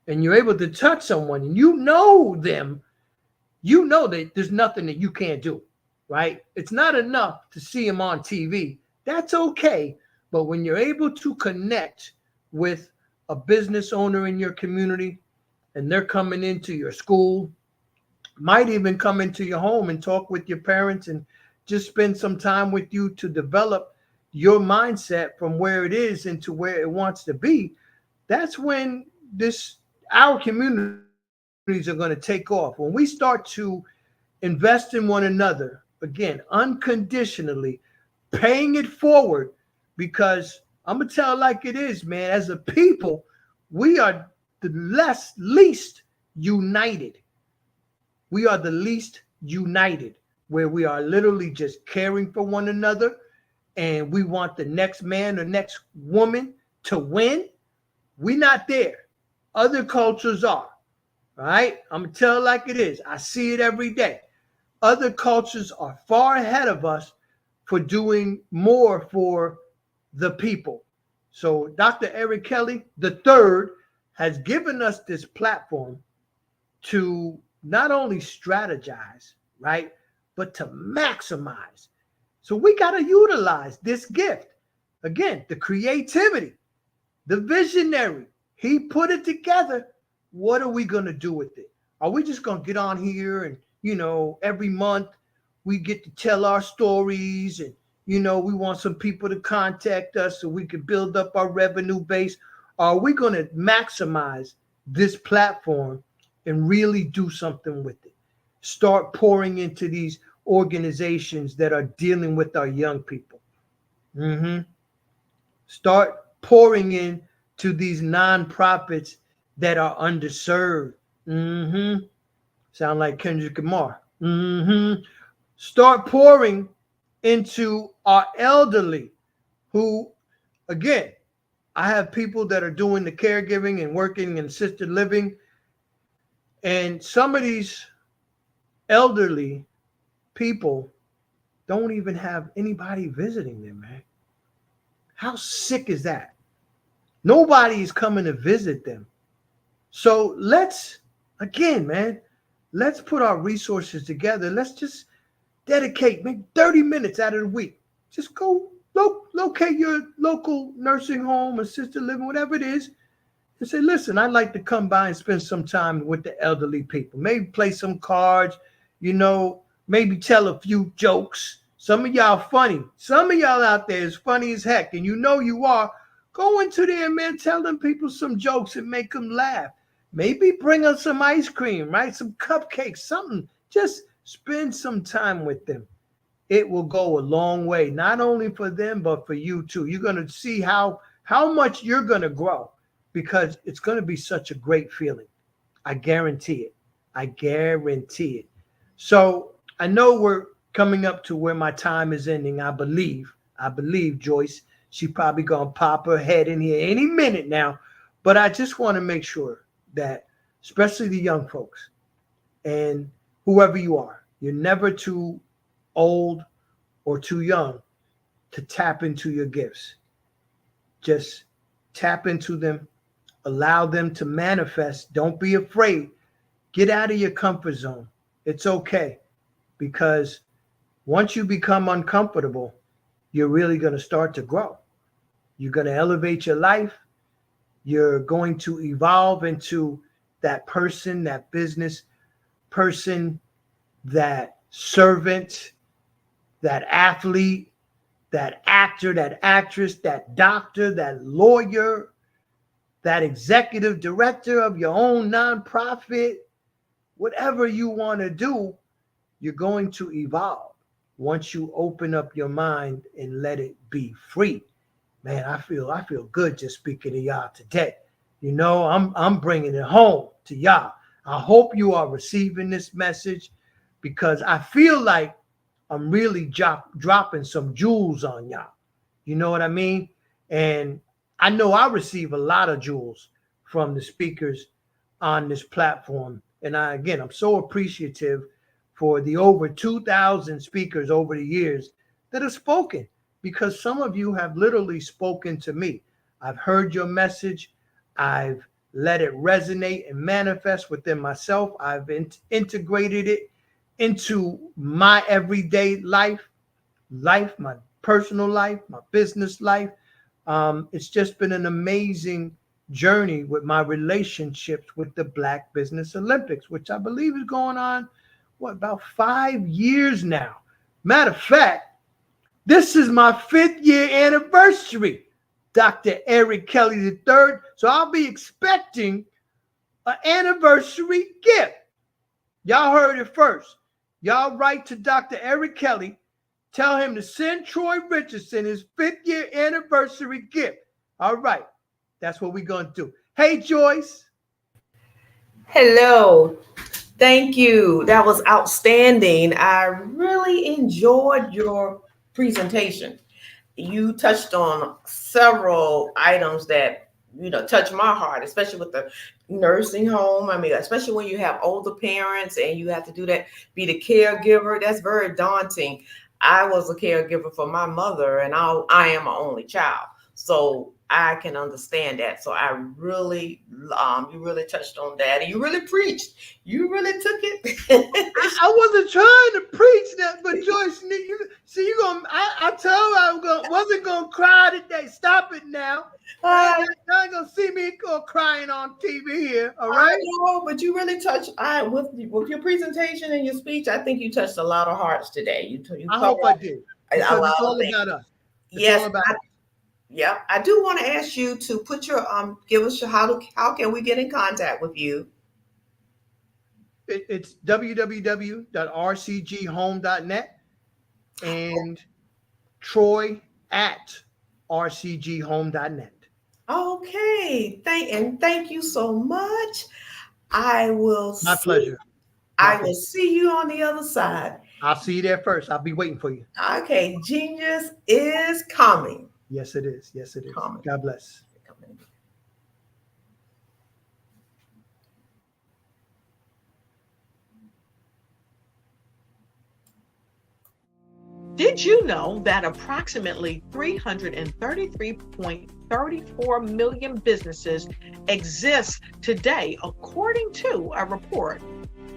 and you're able to touch someone and you know them, you know that there's nothing that you can't do, right? It's not enough to see them on TV. That's okay. But when you're able to connect with a business owner in your community and they're coming into your school, might even come into your home and talk with your parents and just spend some time with you to develop your mindset from where it is into where it wants to be, that's when our communities are going to take off. When we start to invest in one another, again, unconditionally, paying it forward, because I'm going to tell it like it is, man. As a people, we are the least united. We are the least united, where we are literally just caring for one another and we want the next man or next woman to win. We're not there. Other cultures are, right? I'm going to tell it like it is. I see it every day. Other cultures are far ahead of us for doing more for the people. So Dr. Eric Kelly III has given us this platform to not only strategize, right, but to maximize. So we got to utilize this gift. Again, the creativity, the visionary. He put it together. What are we going to do with it? Are we just going to get on here and, every month we get to tell our stories and, we want some people to contact us so we can build up our revenue base? Are we going to maximize this platform and really do something with it? Start pouring into these organizations that are dealing with our young people. Start pouring in to these nonprofits that are underserved. Sound like Kendrick Lamar. Start pouring into our elderly who, again, I have people that are doing the caregiving and working in assisted living. And some of these elderly people don't even have anybody visiting them, man. How sick is that? Nobody is coming to visit them. So let's put our resources together. Let's just dedicate maybe 30 minutes out of the week. Just go locate your local nursing home, assisted living, whatever it is, and say, listen, I'd like to come by and spend some time with the elderly people. Maybe play some cards, maybe tell a few jokes. Some of y'all funny. Some of y'all out there is funny as heck, and you are. Go into there, man, tell them people some jokes and make them laugh. Maybe bring them some ice cream, right? Some cupcakes, something. Just spend some time with them. It will go a long way, not only for them, but for you too. You're going to see how much you're going to grow, because it's going to be such a great feeling. I guarantee it. I guarantee it. So I know we're coming up to where my time is ending. I believe Joyce, she probably going to pop her head in here any minute now. But I just want to make sure that, especially the young folks, And whoever you are, you're never too old or too young to tap into your gifts. Just tap into them, allow them to manifest. Don't be afraid. Get out of your comfort zone. It's okay, because once you become uncomfortable, you're really going to start to grow. You're going to elevate your life. You're going to evolve into that person, that business person, that servant, that athlete, that actor, that actress, that doctor, that lawyer, that executive director of your own nonprofit. Whatever you want to do, you're going to evolve once you open up your mind and let it be free. Man, I feel good just speaking to y'all today. You know, I'm bringing it home to y'all. I hope you are receiving this message, because I feel like I'm really dropping some jewels on y'all. You know what I mean? And I know I receive a lot of jewels from the speakers on this platform. And I'm so appreciative for the over 2,000 speakers over the years that have spoken, because some of you have literally spoken to me. I've heard your message. I've let it resonate and manifest within myself. I've integrated it into my everyday life, my personal life, my business life. It's just been an amazing journey with my relationships with the Black Business Olympics, which I believe is going on, about 5 years now. Matter of fact, this is my 5th year anniversary, Dr. Eric Kelly III. So I'll be expecting an anniversary gift. Y'all heard it first. Y'all write to Dr. Eric Kelly. Tell him to send Troy Richardson his 5th year anniversary gift. All right. That's what we're going to do. Hey, Joyce. Hello. Thank you. That was outstanding. I really enjoyed your presentation. You touched on several items that, touch my heart, especially with the nursing home. I mean, especially when you have older parents and you have to do that, be the caregiver. That's very daunting. I was a caregiver for my mother, and I am an only child. So I can understand that. So I really, you really touched on that, and you really preached. You really took it. I wasn't trying to preach that, but Joyce, you gonna? I told her I wasn't gonna cry today. Stop it now. Y'all ain't gonna see me crying on TV here. All right. But you really touched. With your presentation and your speech, I think you touched a lot of hearts today. You I hope I did. Because it's all about us. Yes. All about yeah, I do want to ask you to put your give us your how can we get in contact with you? It's www.rcghome.net and Troy at rcghome.net. Okay, thank you so much. I will. My pleasure. I will see you on the other side. I'll see you there first. I'll be waiting for you. Okay, genius is coming. Yes, it is. Yes, it is. God bless. Did you know that approximately 333.34 million businesses exist today, according to a report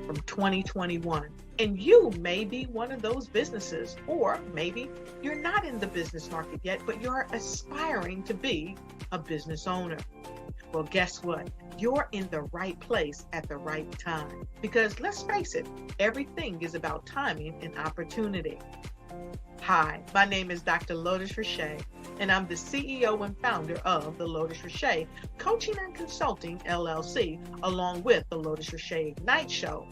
from 2021? And you may be one of those businesses, or maybe you're not in the business market yet, but you're aspiring to be a business owner. Well, guess what? You're in the right place at the right time. Because let's face it, everything is about timing and opportunity. Hi, my name is Dr. Lotus Richey, and I'm the CEO and founder of the Lotus Richey Coaching and Consulting LLC, along with the Lotus Richey Ignite Show.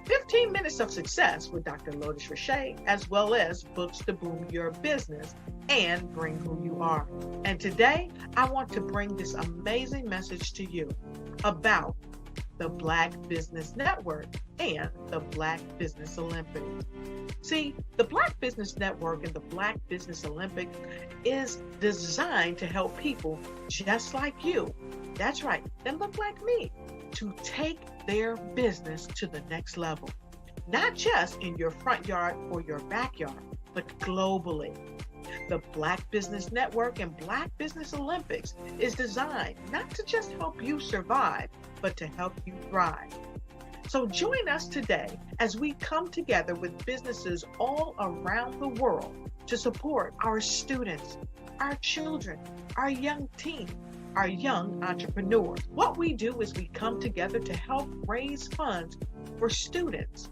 15 minutes of success with Dr. Lotus Richey, as well as books to boom your business and bring who you are. And today, I want to bring this amazing message to you about the Black Business Network and the Black Business Olympics. See, the Black Business Network and the Black Business Olympics is designed to help people just like you, that's right, that look like me, to take their business to the next level, not just in your front yard or your backyard, but globally. The Black Business Network and Black Business Olympics is designed not to just help you survive, but to help you thrive. So join us today as we come together with businesses all around the world to support our students, our children, our young teens, our young entrepreneurs. What we do is we come together to help raise funds for students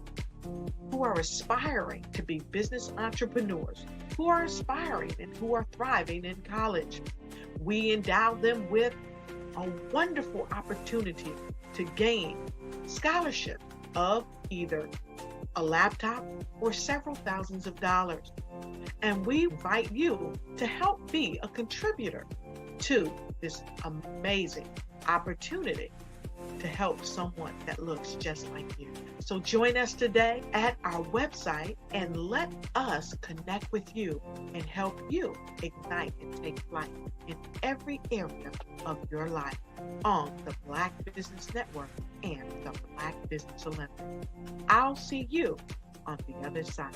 who are aspiring to be business entrepreneurs, who are aspiring and who are thriving in college. We endow them with a wonderful opportunity to gain scholarship of either a laptop or several thousands of dollars. And we invite you to help be a contributor to this amazing opportunity to help someone that looks just like you. So join us today at our website and let us connect with you and help you ignite and take flight in every area of your life on the Black Business Network and the Black Business Olympics. I'll see you on the other side.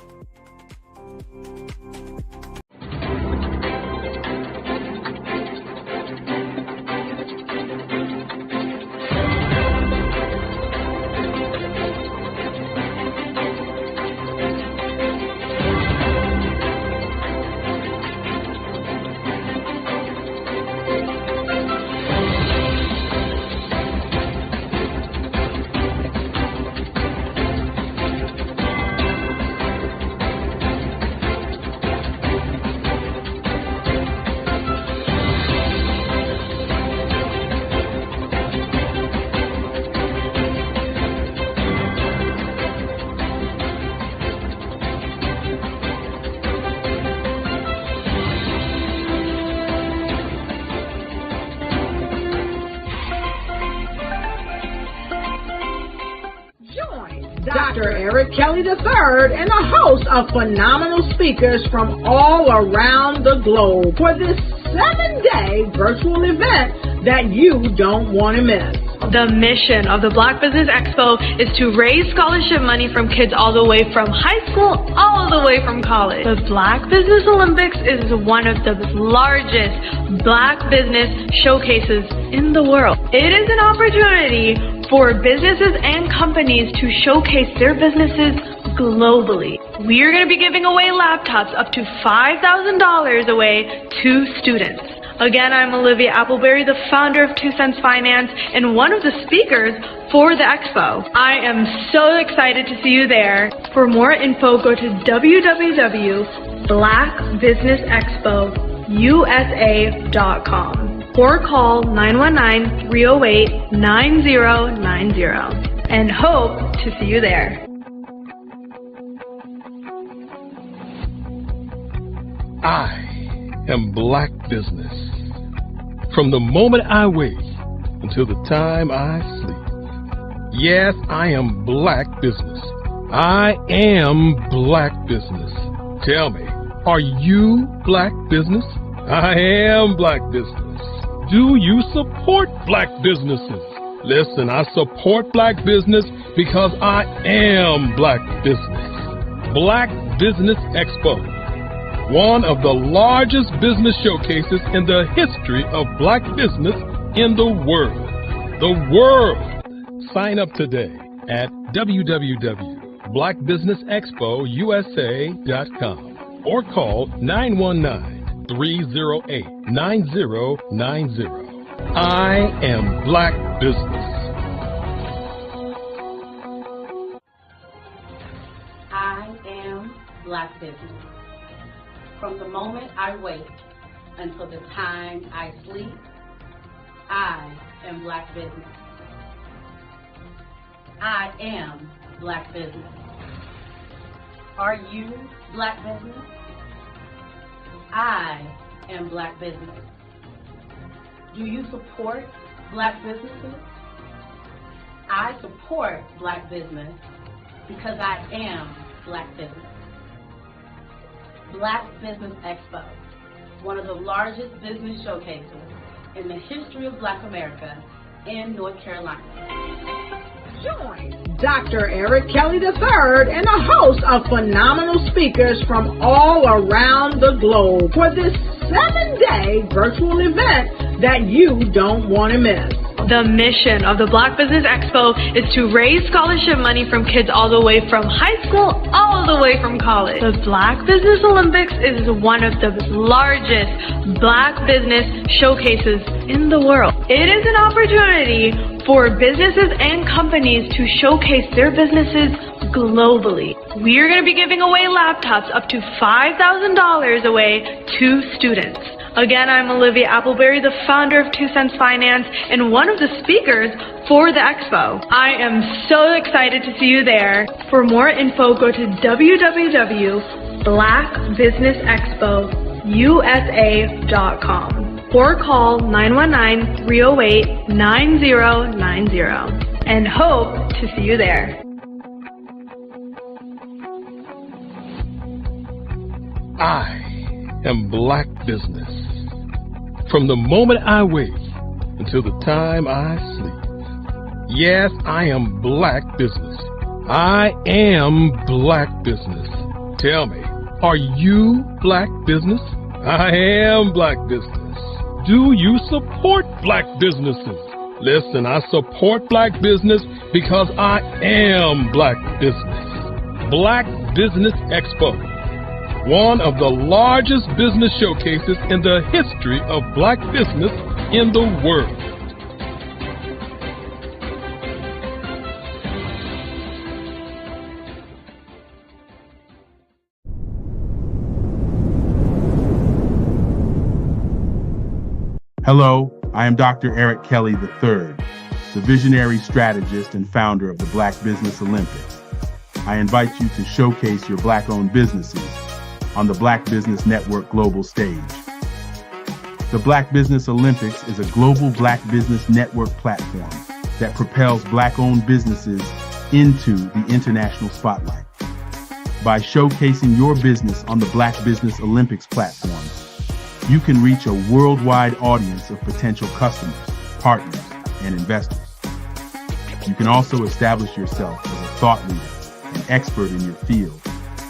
Dr. Eric Kelly III and a host of phenomenal speakers from all around the globe for this 7-day virtual event that you don't want to miss. The mission of the Black Business Expo is to raise scholarship money from kids all the way from high school all the way from college. The Black Business Olympics is one of the largest Black business showcases in the world. It is an opportunity for businesses and companies to showcase their businesses globally. We are going to be giving away laptops up to $5,000 away to students. Again, I'm Olivia Appleberry, the founder of 2 Cents Finance and one of the speakers for the expo. I am so excited to see you there. For more info, go to www.blackbusinessexpousa.com or call 919-308-9090 and hope to see you there. I am Black Business. From the moment I wake until the time I sleep. Yes, I am Black Business. I am Black Business. Tell me, are you Black Business? I am Black Business. Do you support Black businesses? Listen, I support Black business because I am Black Business. Black Business Expo, one of the largest business showcases in the history of Black business in the world. The world! Sign up today at www.blackbusinessexpousa.com or call 919-308-9090. I am Black Business. I am Black Business. From the moment I wake until the time I sleep, I am Black Business. I am Black Business. Are you Black Business? I am Black Business. Do you support Black businesses? I support Black business because I am Black Business. Black Business Expo, one of the largest business showcases in the history of Black America in North Carolina. Join Dr. Eric Kelly III and a host of phenomenal speakers from all around the globe for this 7-day virtual event that you don't want to miss. The mission of the Black Business Expo is to raise scholarship money from kids all the way from high school all the way from college. The Black Business Olympics is one of the largest Black business showcases in the world. It is an opportunity for businesses and companies to showcase their businesses globally. We are going to be giving away laptops up to $5,000 away to students. Again, I'm Olivia Appleberry, the founder of 2 Cents Finance and one of the speakers for the expo. I am so excited to see you there. For more info, go to www.blackbusinessexpousa.com or call 919-308-9090 and hope to see you there. I am Black Business. From the moment I wake until the time I sleep. Yes, I am Black Business. I am Black Business. Tell me, are you Black Business? I am Black Business. Do you support Black businesses? Listen, I support Black business because I am Black Business. Black Business Expo, one of the largest business showcases in the history of Black business in the world. Hello, I am Dr. Eric Kelly III, the visionary strategist and founder of the Black Business Olympics. I invite you to showcase your Black-owned businesses on the Black Business Network global stage. The Black Business Olympics is a global Black Business Network platform that propels Black-owned businesses into the international spotlight. By showcasing your business on the Black Business Olympics platform, you can reach a worldwide audience of potential customers, partners, and investors. You can also establish yourself as a thought leader and expert in your field,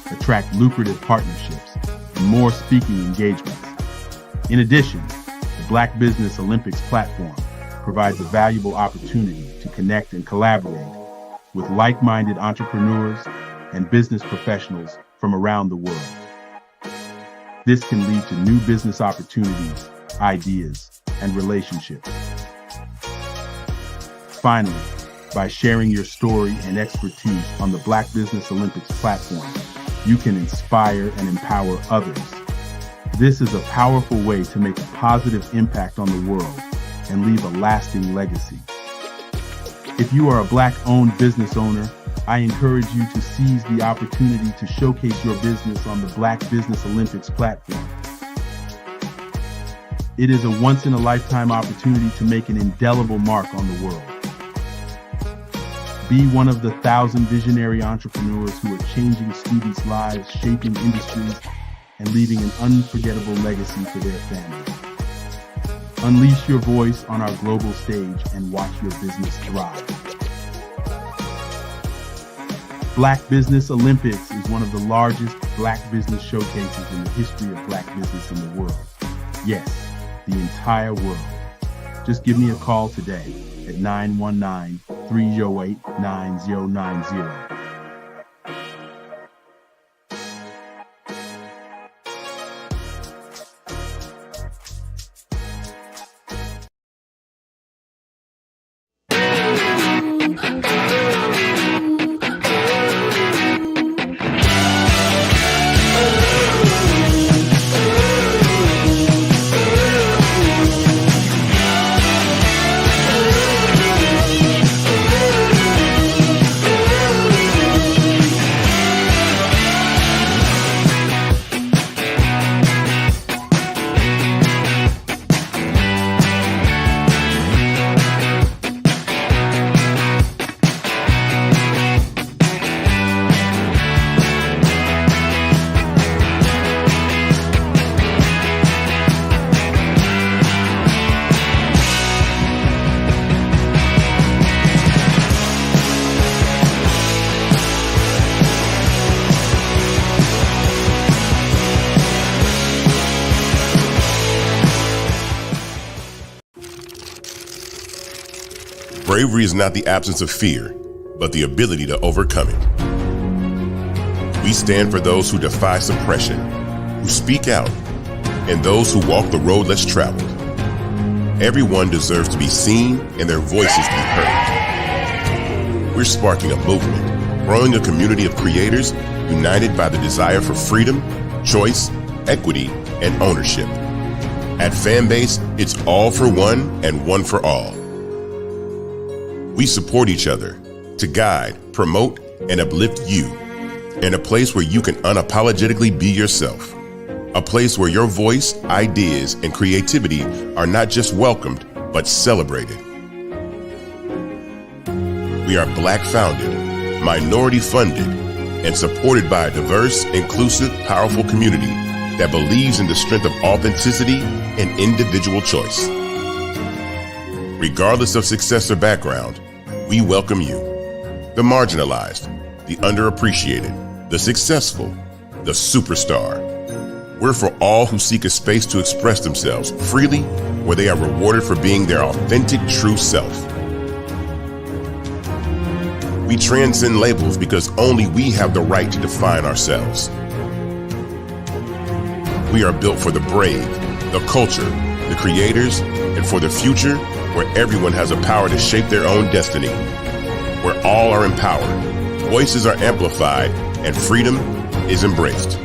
attract lucrative partnerships, and more speaking engagements. In addition, the Black Business Olympics platform provides a valuable opportunity to connect and collaborate with like-minded entrepreneurs and business professionals from around the world. This can lead to new business opportunities, ideas, and relationships. Finally, by sharing your story and expertise on the Black Business Olympics platform, you can inspire and empower others. This is a powerful way to make a positive impact on the world and leave a lasting legacy. If you are a Black-owned business owner, I encourage you to seize the opportunity to showcase your business on the Black Business Olympics platform. It is a once-in-a-lifetime opportunity to make an indelible mark on the world. Be one of the 1,000 visionary entrepreneurs who are changing students' lives, shaping industries, and leaving an unforgettable legacy for their families. Unleash your voice on our global stage and watch your business thrive. Black Business Olympics is one of the largest Black business showcases in the history of Black business in the world. Yes, the entire world. Just give me a call today at 919-308-9090. Bravery is not the absence of fear, but the ability to overcome it. We stand for those who defy suppression, who speak out, and those who walk the road less traveled. Everyone deserves to be seen and their voices to be heard. We're sparking a movement, growing a community of creators united by the desire for freedom, choice, equity, and ownership. At Fanbase, it's all for one and one for all. We support each other to guide, promote, and uplift you in a place where you can unapologetically be yourself. A place where your voice, ideas, and creativity are not just welcomed, but celebrated. We are Black founded, minority funded, and supported by a diverse, inclusive, powerful community that believes in the strength of authenticity and individual choice. Regardless of success or background, we welcome you, the marginalized, the underappreciated, the successful, the superstar. We're for all who seek a space to express themselves freely, where they are rewarded for being their authentic, true self. We transcend labels because only we have the right to define ourselves. We are built for the brave, the culture, the creators, and for the future where everyone has a power to shape their own destiny, where all are empowered, voices are amplified, and freedom is embraced.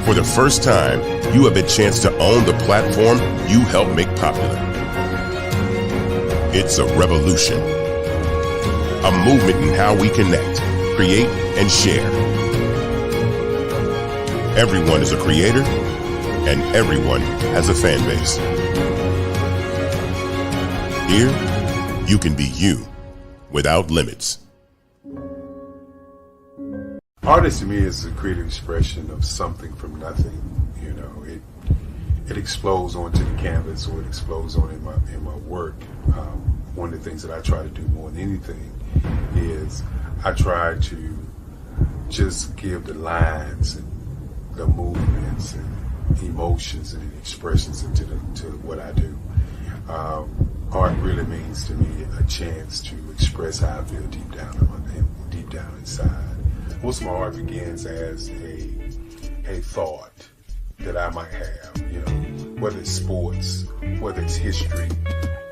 For the first time, you have a chance to own the platform you helped make popular. It's a revolution, a movement in how we connect, create, and share. Everyone is a creator, and everyone has a fan base. Here, you can be you without limits. Artist to me is a creative expression of something from nothing. You know, it explodes onto the canvas, or it explodes on in my work. One of the things that I try to do more than anything is I try to just give the lines and the movements and emotions and expressions into to what I do. Art really means to me a chance to express how I feel deep down inside. Most of my art begins as a thought that I might have, you know, whether it's sports, whether it's history,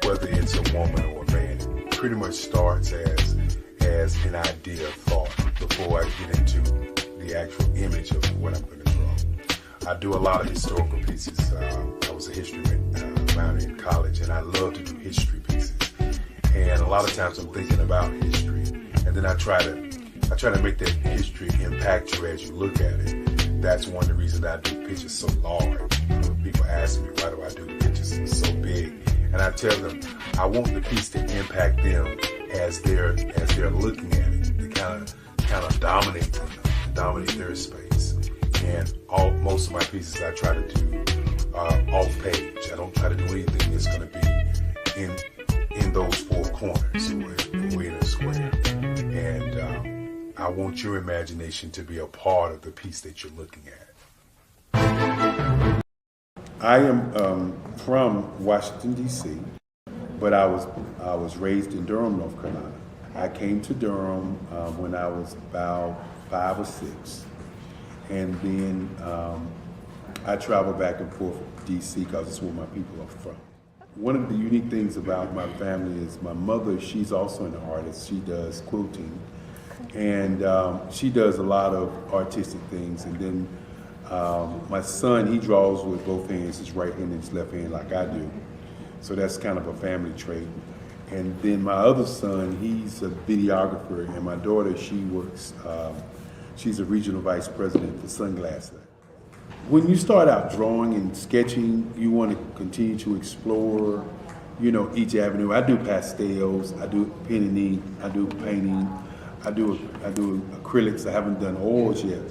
whether it's a woman or a man. It pretty much starts as an idea of thought before I get into the actual image of what I'm going to draw. I do a lot of historical pieces. I was a history minor in college, and I love to do history pieces. And a lot of times I'm thinking about history, and then I try to make that history impact you as you look at it. That's one of the reasons I do pictures so large. People ask me, why do I do the pictures so big? And I tell them, I want the piece to impact them as they're looking at it. To kind of dominate them, dominate their space. And most of my pieces I try to do off page. I don't try to do anything that's going to be in those four corners or in a square. And I want your imagination to be a part of the piece that you're looking at. I am from Washington, D.C., but I was raised in Durham, North Carolina. I came to Durham when I was about 5 or 6, and then I traveled back and forth to D.C. because it's where my people are from. One of the unique things about my family is my mother, she's also an artist. She does quilting, and she does a lot of artistic things. And then my son, he draws with both hands, his right hand and his left hand like I do. So that's kind of a family trait. And then my other son, he's a videographer, and my daughter, she works, she's a regional vice president for Sunglass Lab. When you start out drawing and sketching, you want to continue to explore, you know, each avenue. I do pastels, I do pen and ink, I do painting, I do acrylics. I haven't done oils yet,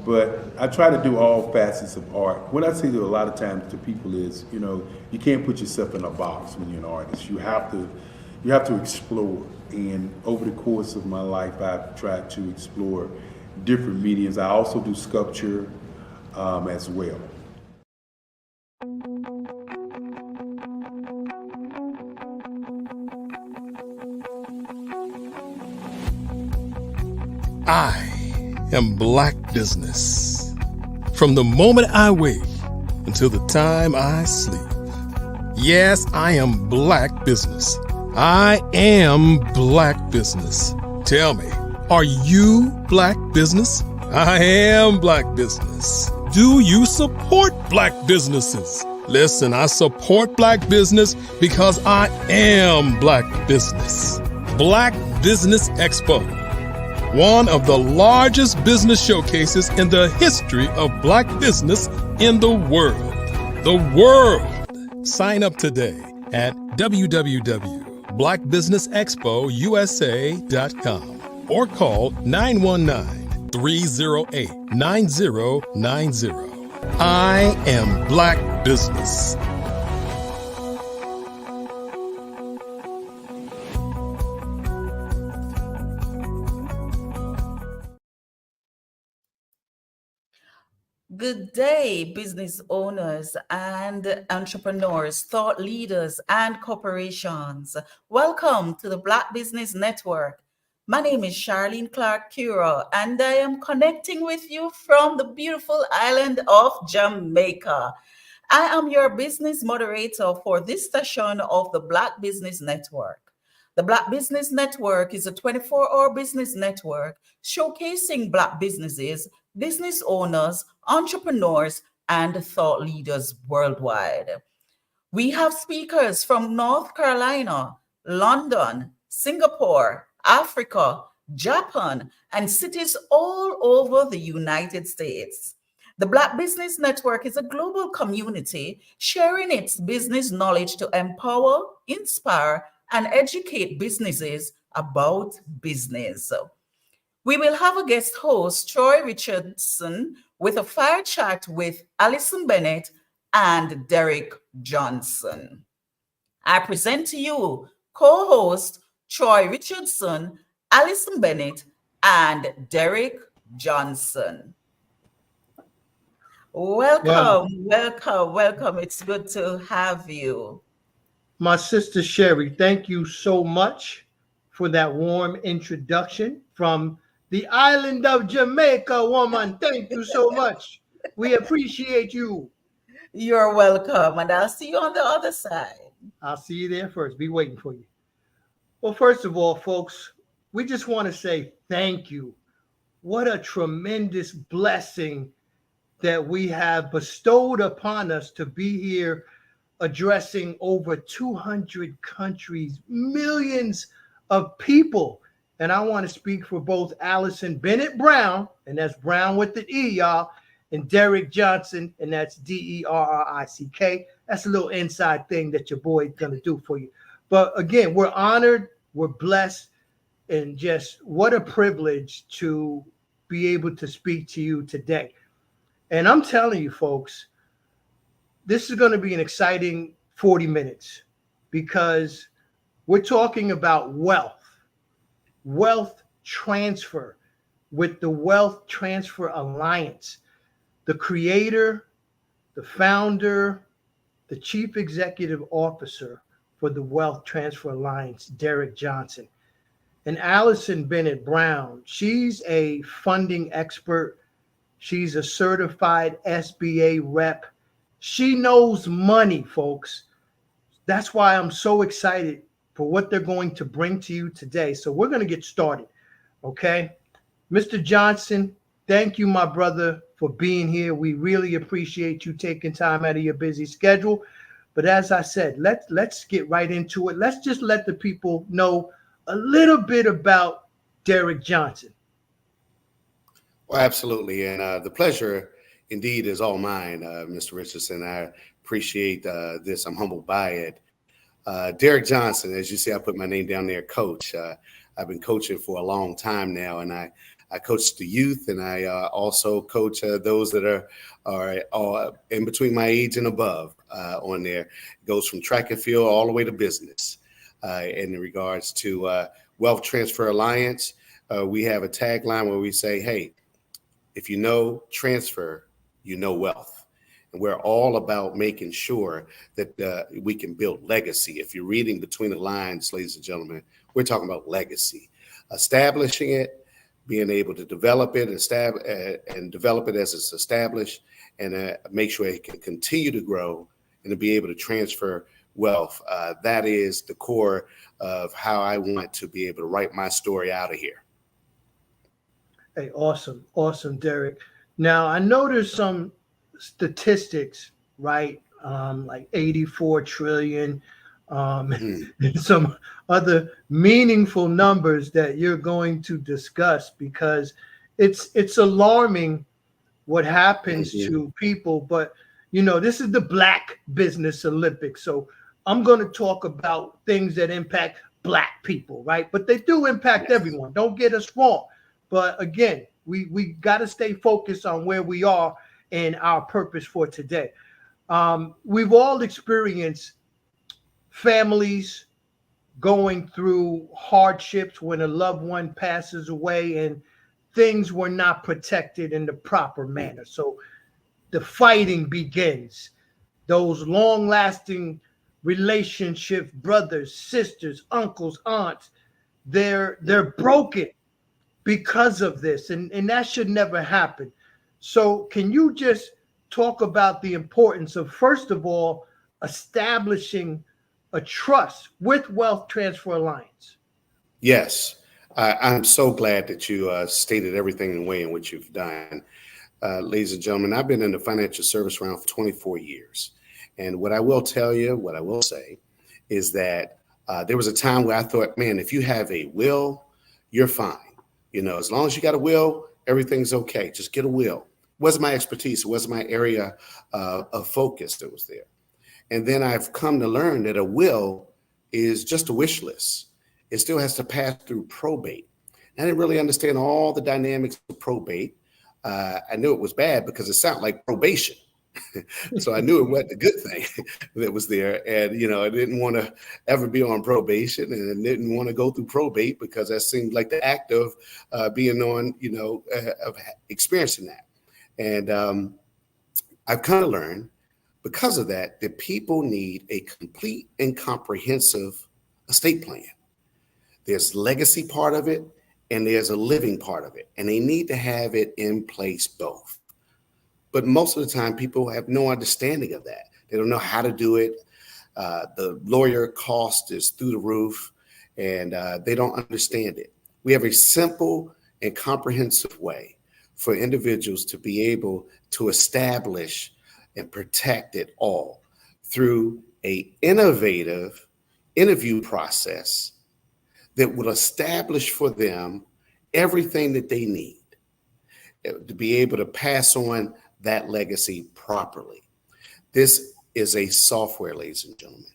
but I try to do all facets of art. What I say to a lot of times to people is, you know, you can't put yourself in a box when you're an artist. You have to explore. And over the course of my life, I've tried to explore different mediums. I also do sculpture as well. I am Black business. From the moment I wake until the time I sleep. Yes, I am Black business. I am Black business. Tell me, are you Black business? I am Black business. Do you support Black businesses? Listen, I support Black business because I am Black business. Black Business Expo, one of the largest business showcases in the history of Black business in the world. The world. Sign up today at www.blackbusinessexpousa.com or call 919-308-9090. I am Black business. Good day, business owners and entrepreneurs, thought leaders, and corporations. Welcome to the Black Business Network. My name is Charlene Clark Cura, and I am connecting with you from the beautiful island of Jamaica. I am your business moderator for this session of the Black Business Network. The Black Business Network is a 24-hour business network showcasing Black businesses, business owners, entrepreneurs, and thought leaders worldwide. We have speakers from North Carolina, London, Singapore, Africa, Japan, and cities all over the United States. The Black Business Network is a global community sharing its business knowledge to empower, inspire, and educate businesses about business. We will have a guest host, Troy Richardson, with a fire chat with Alison Bennett and Derek Johnson. I present to you co-host Troy Richardson, Alison Bennett, and Derek Johnson. Welcome, welcome. It's good to have you. My sister Sherry, thank you so much for that warm introduction from the island of Jamaica, woman. Thank you so much. We appreciate you. You're welcome, and I'll see you on the other side. I'll see you there first. Be waiting for you. Well, first of all, folks, we just want to say thank you. What a tremendous blessing that we have bestowed upon us to be here addressing over 200 countries, millions of people. And I want to speak for both Alison Bennett Brown, and that's Brown with the E, y'all, and Derek Johnson, and that's Derrick. That's a little inside thing that your boy's going to do for you. But again, we're honored, we're blessed, and just what a privilege to be able to speak to you today. And I'm telling you, folks, this is going to be an exciting 40 minutes because we're talking about wealth transfer with the Wealth Transfer Alliance. The creator, the founder, the chief executive officer for the Wealth Transfer Alliance, Derek Johnson. And Alison Bennett Brown, she's a funding expert. She's a certified SBA rep. She knows money, folks. That's why I'm so excited for what they're going to bring to you today. So we're going to get started, okay? Mr. Johnson, thank you, my brother, for being here. We really appreciate you taking time out of your busy schedule. But as I said, let's get right into it. Let's just let the people know a little bit about Derek Johnson. Well, absolutely. And the pleasure indeed is all mine, Mr. Richardson. I appreciate this. I'm humbled by it. Derek Johnson, as you see, I put my name down there, coach. I've been coaching for a long time now, and I coach the youth, and I also coach those that are in between my age and above on there. It goes from track and field all the way to business. In regards to Wealth Transfer Alliance, we have a tagline where we say, hey, if you know transfer, you know wealth. And we're all about making sure that we can build legacy. If you're reading between the lines, ladies and gentlemen, we're talking about legacy, establishing it, being able to develop it and develop it as it's established, and make sure it can continue to grow and to be able to transfer wealth. That is the core of how I want to be able to write my story out of here. Hey, awesome. Awesome, Derek. Now, I know there's some statistics, right? Like 84 trillion, and some other meaningful numbers that you're going to discuss, because it's alarming what happens to people. But, you know, this is the Black Business Olympics. So I'm going to talk about things that impact Black people, right? But they do impact everyone. Don't get us wrong. But again, we got to stay focused on where we are and our purpose for today. We've all experienced families going through hardships when a loved one passes away and things were not protected in the proper manner. So the fighting begins. Those long-lasting relationships, brothers, sisters, uncles, aunts, they're broken because of this, and that should never happen. So can you just talk about the importance of, first of all, establishing a trust with Wealth Transfer Alliance? Yes, I'm so glad that you stated everything in the way in which you've done. Ladies and gentlemen, I've been in the financial service realm for 24 years. And what I will tell you, what I will say, is that there was a time where I thought, man, if you have a will, you're fine. You know, as long as you got a will, everything's okay. Just get a will. It wasn't my expertise. It wasn't my area of focus that was there. And then I've come to learn that a will is just a wish list. It still has to pass through probate. I didn't really understand all the dynamics of probate. I knew it was bad because it sounded like probation. So I knew it wasn't a good thing that was there. And, you know, I didn't want to ever be on probation, and I didn't want to go through probate because that seemed like the act of being on, you know, of experiencing that. And I've kind of learned because of that people need a complete and comprehensive estate plan. There's legacy part of it, and there's a living part of it, and they need to have it in place both. But most of the time, people have no understanding of that. They don't know how to do it. The lawyer cost is through the roof, and they don't understand it. We have a simple and comprehensive way for individuals to be able to establish and protect it all through an innovative interview process that will establish for them everything that they need to be able to pass on that legacy properly. This is a software, ladies and gentlemen.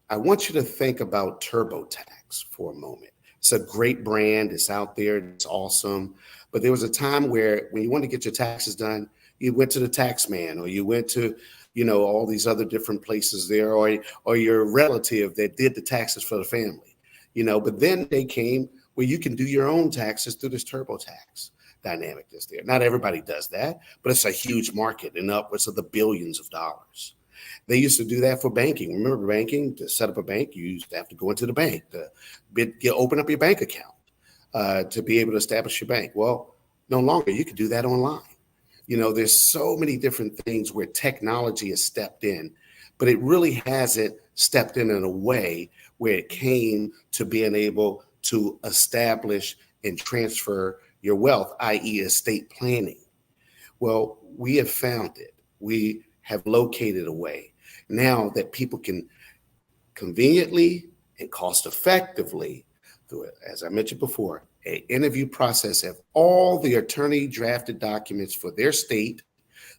I want you to think about TurboTax for a moment. It's a great brand. It's out there. It's awesome. But there was a time where when you want to get your taxes done, you went to the tax man, or you went to, you know, all these other different places there, or your relative that did the taxes for the family, you know. But then they came where you can do your own taxes through this TurboTax dynamic that's there. Not everybody does that, but it's a huge market and upwards of the billions of dollars. They used to do that for banking. Remember banking? To set up a bank, you used to have to go into the bank to open up your bank account to be able to establish your bank. Well, no longer. You can do that online. You know, there's so many different things where technology has stepped in, but it really hasn't stepped in a way where it came to being able to establish and transfer your wealth, i.e. estate planning. Well, we have found it. We have located a way now that people can conveniently and cost effectively, through it, as I mentioned before, an interview process, have all the attorney drafted documents for their state,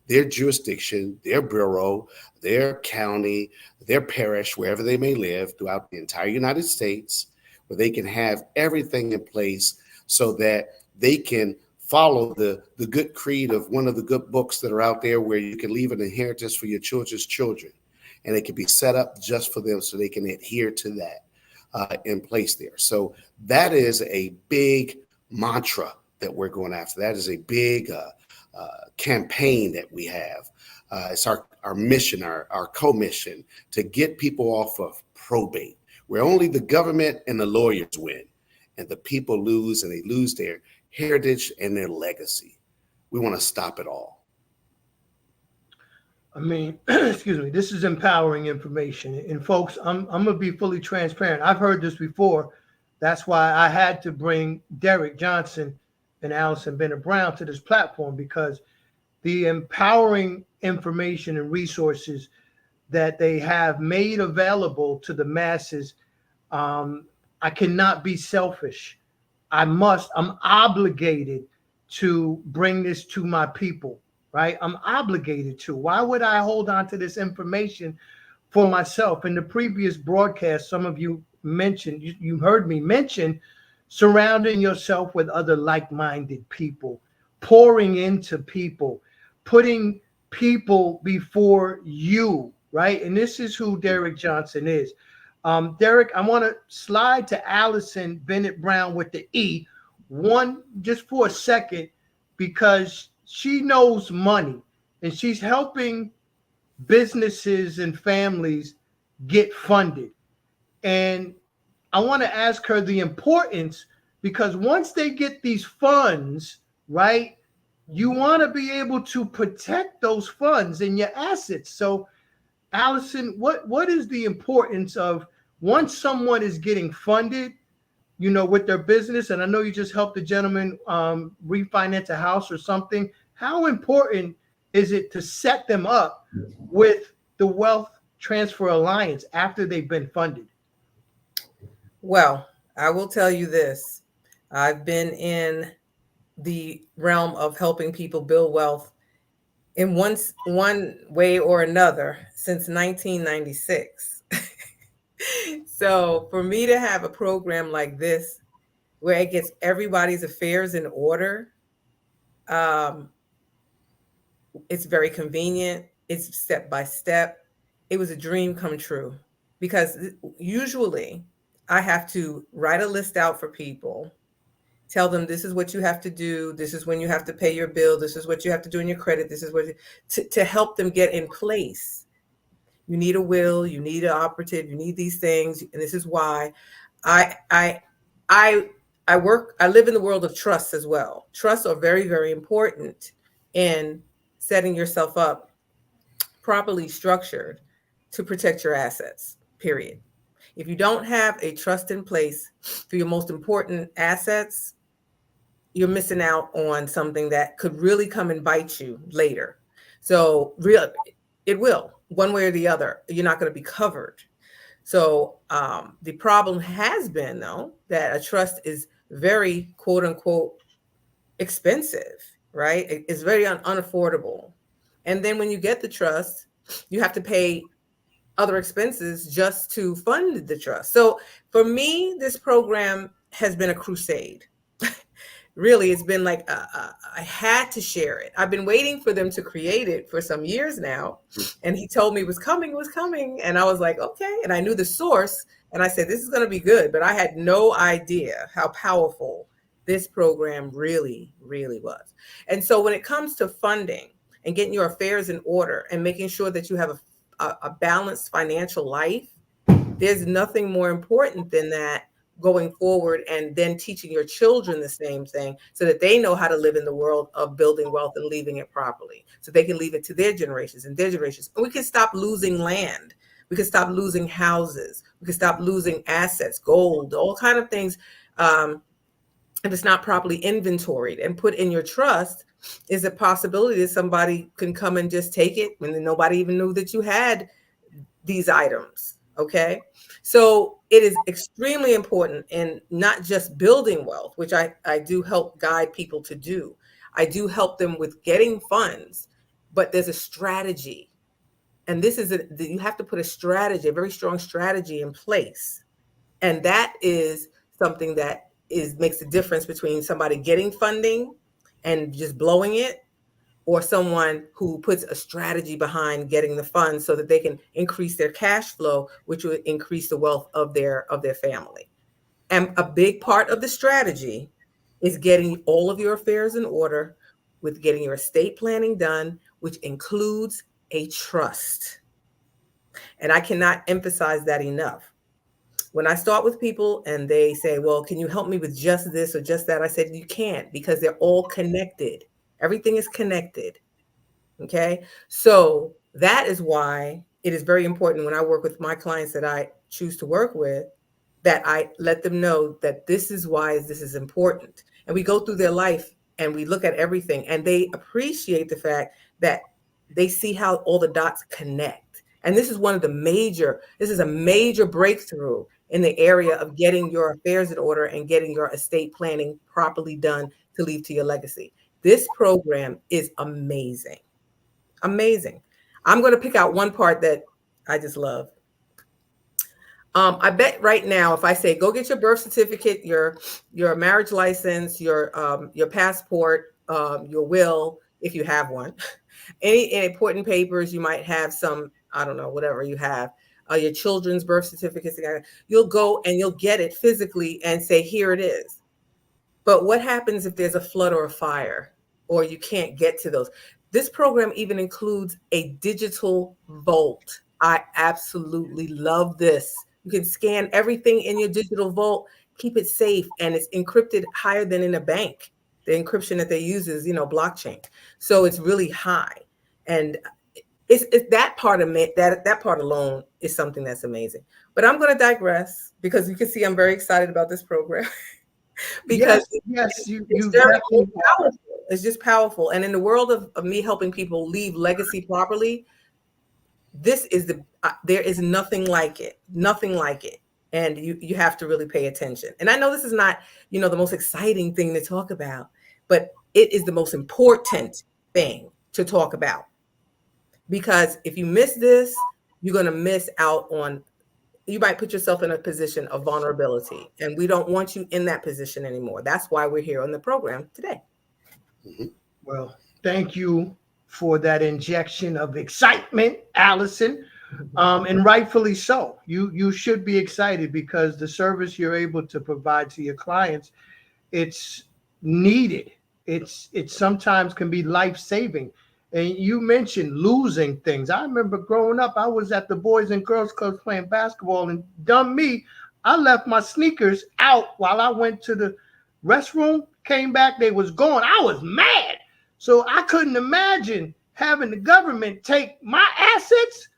their jurisdiction, their borough, their county, their parish, wherever they may live throughout the entire United States, where they can have everything in place so that they can follow the good creed of one of the good books that are out there, where you can leave an inheritance for your children's children, and it can be set up just for them so they can adhere to that in place there. So that is a big mantra that we're going after. That is a big campaign that we have. It's our mission, our co-mission, to get people off of probate, where only the government and the lawyers win, and the people lose, and they lose their heritage, and their legacy. We want to stop it all. I mean, excuse me, this is empowering information. And folks, I'm going to be fully transparent. I've heard this before. That's why I had to bring Derek Johnson and Allison Bennett Brown to this platform, because the empowering information and resources that they have made available to the masses, I cannot be selfish. I'm obligated to bring this to my people, right? I'm obligated to. Why would I hold on to this information for myself? In the previous broadcast, some of you mentioned, you heard me mention surrounding yourself with other like-minded people, pouring into people, putting people before you, right? And this is who Derek Johnson is. Derek, I want to slide to Allison Bennett Brown with the E, just for a second, because she knows money and she's helping businesses and families get funded. And I want to ask her the importance, because once they get these funds, right, you want to be able to protect those funds and your assets. So, Allison, what is the importance of, once someone is getting funded, with their business, and I know you just helped the gentleman refinance a house or something, how important is it to set them up with the Wealth Transfer Alliance after they've been funded? Well, I will tell you this. I've been in the realm of helping people build wealth in one way or another since 1996. So for me to have a program like this, where it gets everybody's affairs in order, it's very convenient. It's step by step. It was a dream come true, because usually I have to write a list out for people, tell them this is what you have to do. This is when you have to pay your bill. This is what you have to do in your credit. This is what to help them get in place. You need a will, you need an operative, you need these things. And this is why I live in the world of trusts as well. Trusts are very, very important in setting yourself up properly structured to protect your assets, period. If you don't have a trust in place for your most important assets, you're missing out on something that could really come and bite you later. So it will, one way or the other, you're not going to be covered. So the problem has been, though, that a trust is very, quote unquote, expensive, right? It's very unaffordable. And then when you get the trust, you have to pay other expenses just to fund the trust. So for me, this program has been a crusade. Really, it's been like I had to share it. I've been waiting for them to create it for some years now. And he told me it was coming. And I was like, okay. And I knew the source. And I said, this is going to be good. But I had no idea how powerful this program really, really was. And so when it comes to funding and getting your affairs in order and making sure that you have a balanced financial life, there's nothing more important than that going forward, and then teaching your children the same thing so that they know how to live in the world of building wealth and leaving it properly, so they can leave it to their generations and their generations. And we can stop losing land. We can stop losing houses. We can stop losing assets, gold, all kind of things. If it's not properly inventoried and put in your trust, is a possibility that somebody can come and just take it when nobody even knew that you had these items. Okay. So it is extremely important in not just building wealth, which I do help guide people to do. I do help them with getting funds, but there's a strategy. And this is you have to put a strategy, a very strong strategy in place. And that is something that makes a difference between somebody getting funding and just blowing it, or someone who puts a strategy behind getting the funds so that they can increase their cash flow, which would increase the wealth of their family. And a big part of the strategy is getting all of your affairs in order, with getting your estate planning done, which includes a trust. And I cannot emphasize that enough. when I start with people and they say, well, can you help me with just this or just that? I said, you can't, because they're all connected. Everything is connected. Okay. So that is why it is very important when I work with my clients that I choose to work with, that I let them know that this is why this is important. And we go through their life and we look at everything, and they appreciate the fact that they see how all the dots connect. And this is a major breakthrough in the area of getting your affairs in order and getting your estate planning properly done to leave to your legacy. This program is amazing. Amazing. I'm going to pick out one part that I just love. I bet right now, if I say, go get your birth certificate, your marriage license, your passport, your will, if you have one, any important papers, you might have some, I don't know, whatever you have, your children's birth certificates, you'll go and you'll get it physically and say, here it is. But what happens if there's a flood or a fire, or you can't get to those? This program even includes a digital vault. I absolutely love this. You can scan everything in your digital vault, keep it safe, and it's encrypted higher than in a bank. The encryption that they use is, blockchain. So it's really high. And it's that part of it, that part alone is something that's amazing. But I'm going to digress, because you can see I'm very excited about this program. Because it's very powerful. It's just powerful. And in the world of me helping people leave legacy properly, this is there is nothing like it. Nothing like it. And you have to really pay attention. And I know this is not, the most exciting thing to talk about, but it is the most important thing to talk about. Because if you miss this, you're going to miss out on, you might put yourself in a position of vulnerability, and we don't want you in that position anymore. That's why we're here on the program today. Well, thank you for that injection of excitement, Allison, and rightfully so. You should be excited, because the service you're able to provide to your clients, it's needed. It sometimes can be life-saving. And you mentioned losing things. I remember growing up, I was at the Boys and Girls Club playing basketball, and dumb me, I left my sneakers out while I went to the restroom, came back, they was gone. I was mad. So I couldn't imagine having the government take my assets.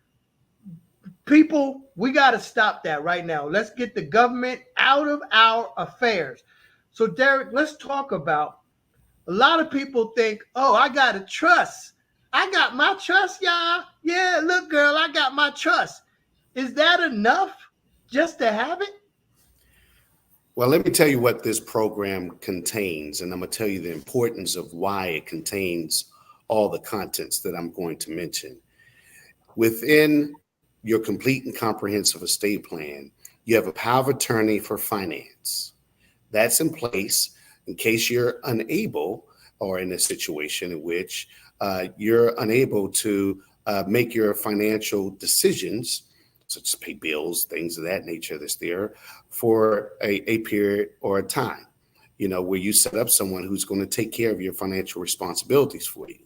People, we got to stop that right now. Let's get the government out of our affairs. So Derek, let's talk about, a lot of people think, oh, I got a trust. I got my trust, y'all. Yeah, look, girl, I got my trust. Is that enough just to have it? Well, let me tell you what this program contains, and I'm going to tell you the importance of why it contains all the contents that I'm going to mention. Within your complete and comprehensive estate plan, you have a power of attorney for finance. That's in place in case you're unable, or in a situation in which you're unable to make your financial decisions, such as pay bills, things of that nature that's there, for a period or a time, where you set up someone who's going to take care of your financial responsibilities for you.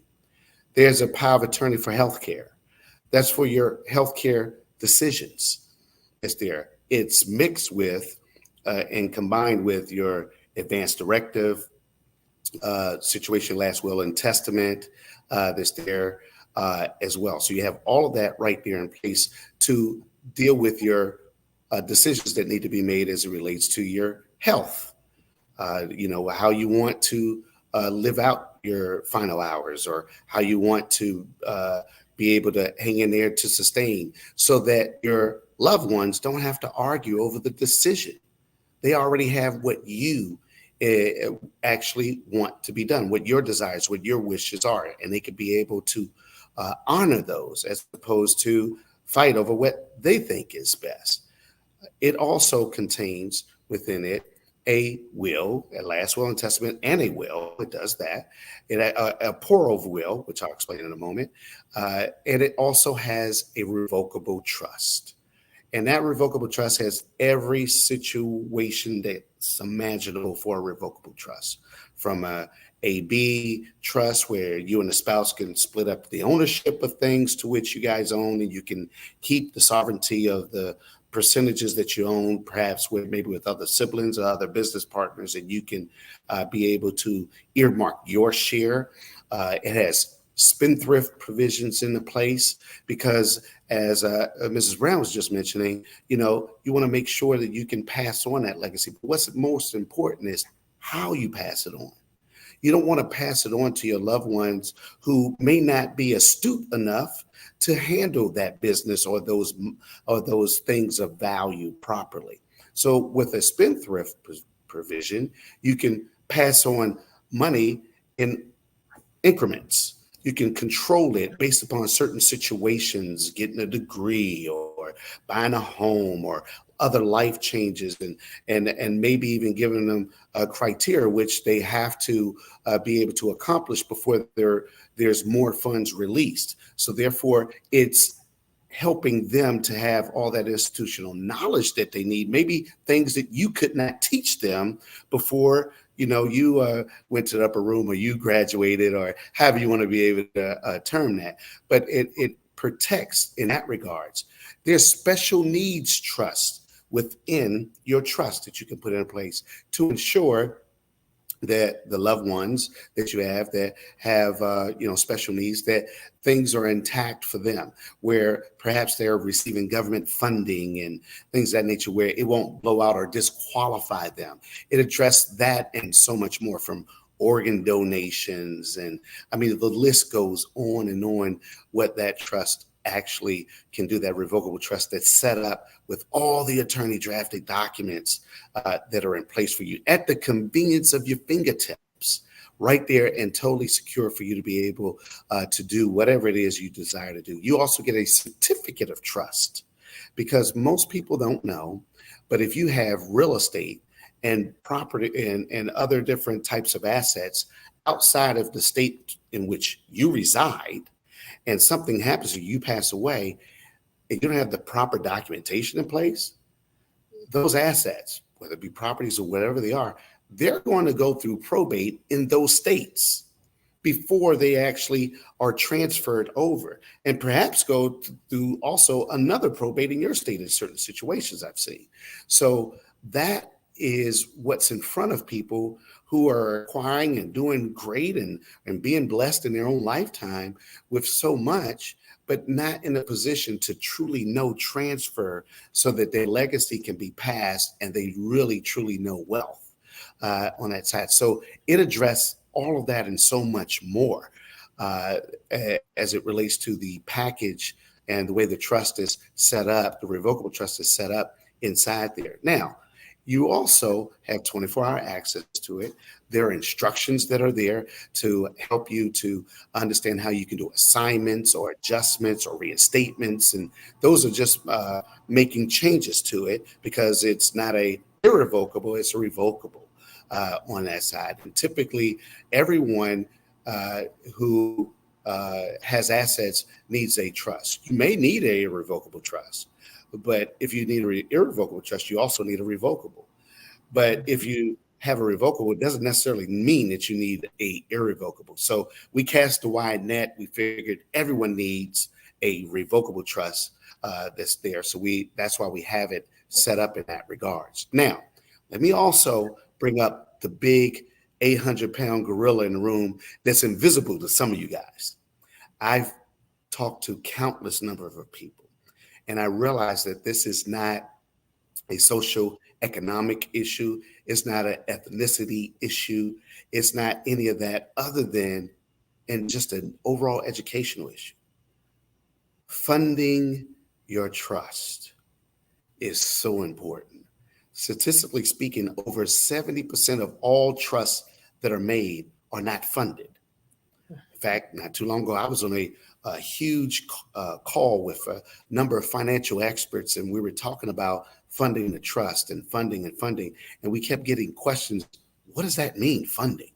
There's a power of attorney for healthcare. That's for your healthcare decisions. It's there. It's mixed with and combined with your advance directive, situation, last will, and testament that's there as well. So you have all of that right there in place to deal with your decisions that need to be made as it relates to your health. How you want to live out your final hours, or how you want to be able to hang in there to sustain, so that your loved ones don't have to argue over the decision. They already have what you actually want to be done, what your desires, what your wishes are, and they could be able to honor those as opposed to fight over what they think is best. It also contains within it a will, a last will and testament, and a will. It does that. A pour-over will, which I'll explain in a moment. And it also has a revocable trust. And that revocable trust has every situation that's imaginable for a revocable trust, from a A/B trust, where you and the spouse can split up the ownership of things to which you guys own, and you can keep the sovereignty of the percentages that you own, perhaps with other siblings or other business partners, and you can be able to earmark your share. It has spendthrift provisions in place because, as Mrs. Brown was just mentioning, you want to make sure that you can pass on that legacy. But what's most important is how you pass it on. You don't want to pass it on to your loved ones who may not be astute enough to handle that business or those things of value properly. So with a spendthrift provision, you can pass on money in increments. You can control it based upon certain situations, getting a degree or buying a home or other life changes, and maybe even giving them a criteria which they have to be able to accomplish before there's more funds released. So therefore, it's helping them to have all that institutional knowledge that they need, maybe things that you could not teach them before you went to the upper room or you graduated, or however you want to be able to term that. But it protects in that regards. There's special needs trust within your trust that you can put in place to ensure that the loved ones that you have that have special needs, that things are intact for them, where perhaps they're receiving government funding and things of that nature, where it won't blow out or disqualify them. It addressed that and so much more, from organ donations, and the list goes on and on what that trust actually can do. That revocable trust that's set up with all the attorney drafted documents that are in place for you at the convenience of your fingertips, right there, and totally secure for you to be able to do whatever it is you desire to do. You also get a certificate of trust, because most people don't know, but if you have real estate and property and other different types of assets outside of the state in which you reside, and something happens to you, you pass away, and you don't have the proper documentation in place, those assets, whether it be properties or whatever they are, they're going to go through probate in those states before they actually are transferred over, and perhaps go through also another probate in your state in certain situations I've seen. So that is what's in front of people who are acquiring and doing great and being blessed in their own lifetime with so much, but not in a position to truly know transfer so that their legacy can be passed and they really truly know wealth on that side. So it addressed all of that and so much more as it relates to the package and the way the trust is set up, the revocable trust is set up inside there. Now, you also have 24-hour access to it. There are instructions that are there to help you to understand how you can do assignments or adjustments or reinstatements. And those are just making changes to it, because it's not a irrevocable, it's a revocable on that side. And typically everyone who has assets needs a trust. You may need a irrevocable trust, but if you need an irrevocable trust, you also need a revocable. But if you have a revocable, it doesn't necessarily mean that you need a irrevocable. So we cast a wide net. We figured everyone needs a revocable trust that's there. So that's why we have it set up in that regards. Now, let me also bring up the big 800-pound gorilla in the room that's invisible to some of you guys. I've talked to countless number of people, and I realized that this is not a social economic issue. It's not an ethnicity issue. It's not any of that, other than and just an overall educational issue. Funding your trust is so important. Statistically speaking, over 70% of all trusts that are made are not funded. In fact, not too long ago, I was on a huge call with a number of financial experts, and we were talking about funding the trust and funding. And we kept getting questions. What does that mean, funding?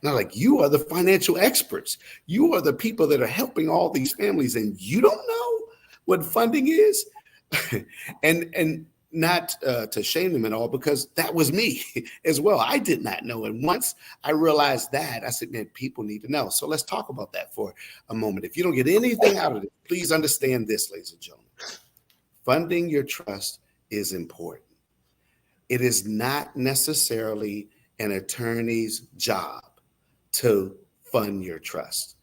And I'm like, you are the financial experts. You are the people that are helping all these families, and you don't know what funding is? And not to shame them at all, because that was me as well. I did not know. And once I realized that, I said, man, people need to know. So let's talk about that for a moment. If you don't get anything out of it, please understand this, ladies and gentlemen. Funding your trust is important. It is not necessarily an attorney's job to fund your trust.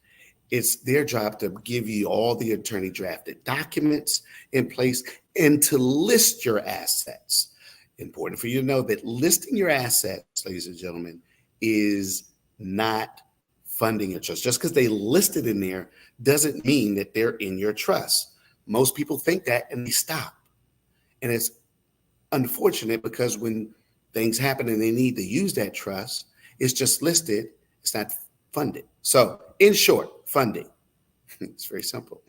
It's their job to give you all the attorney drafted documents in place and to list your assets. Important for you to know that listing your assets, ladies and gentlemen, is not funding your trust. Just because they listed in there doesn't mean that they're in your trust. Most people think that and they stop. And it's unfortunate, because when things happen and they need to use that trust, it's just listed, it's not funded. So in short, funding, it's very simple.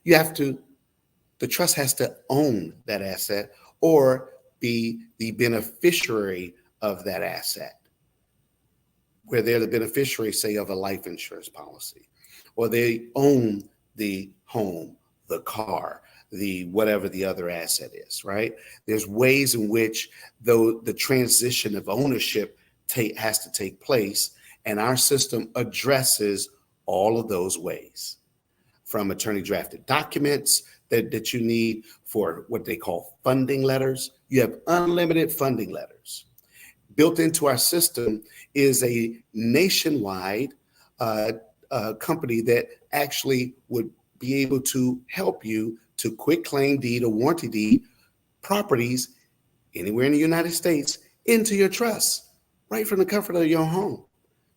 The trust has to own that asset or be the beneficiary of that asset, where they're the beneficiary, say, of a life insurance policy, or they own the home, the car, the whatever the other asset is, right? There's ways in which the transition of ownership has to take place, and our system addresses all of those ways, from attorney drafted documents that you need for what they call funding letters. You have unlimited funding letters. Built into our system is a nationwide company that actually would be able to help you to quit claim deed or warranty deed properties anywhere in the United States into your trust, right from the comfort of your home.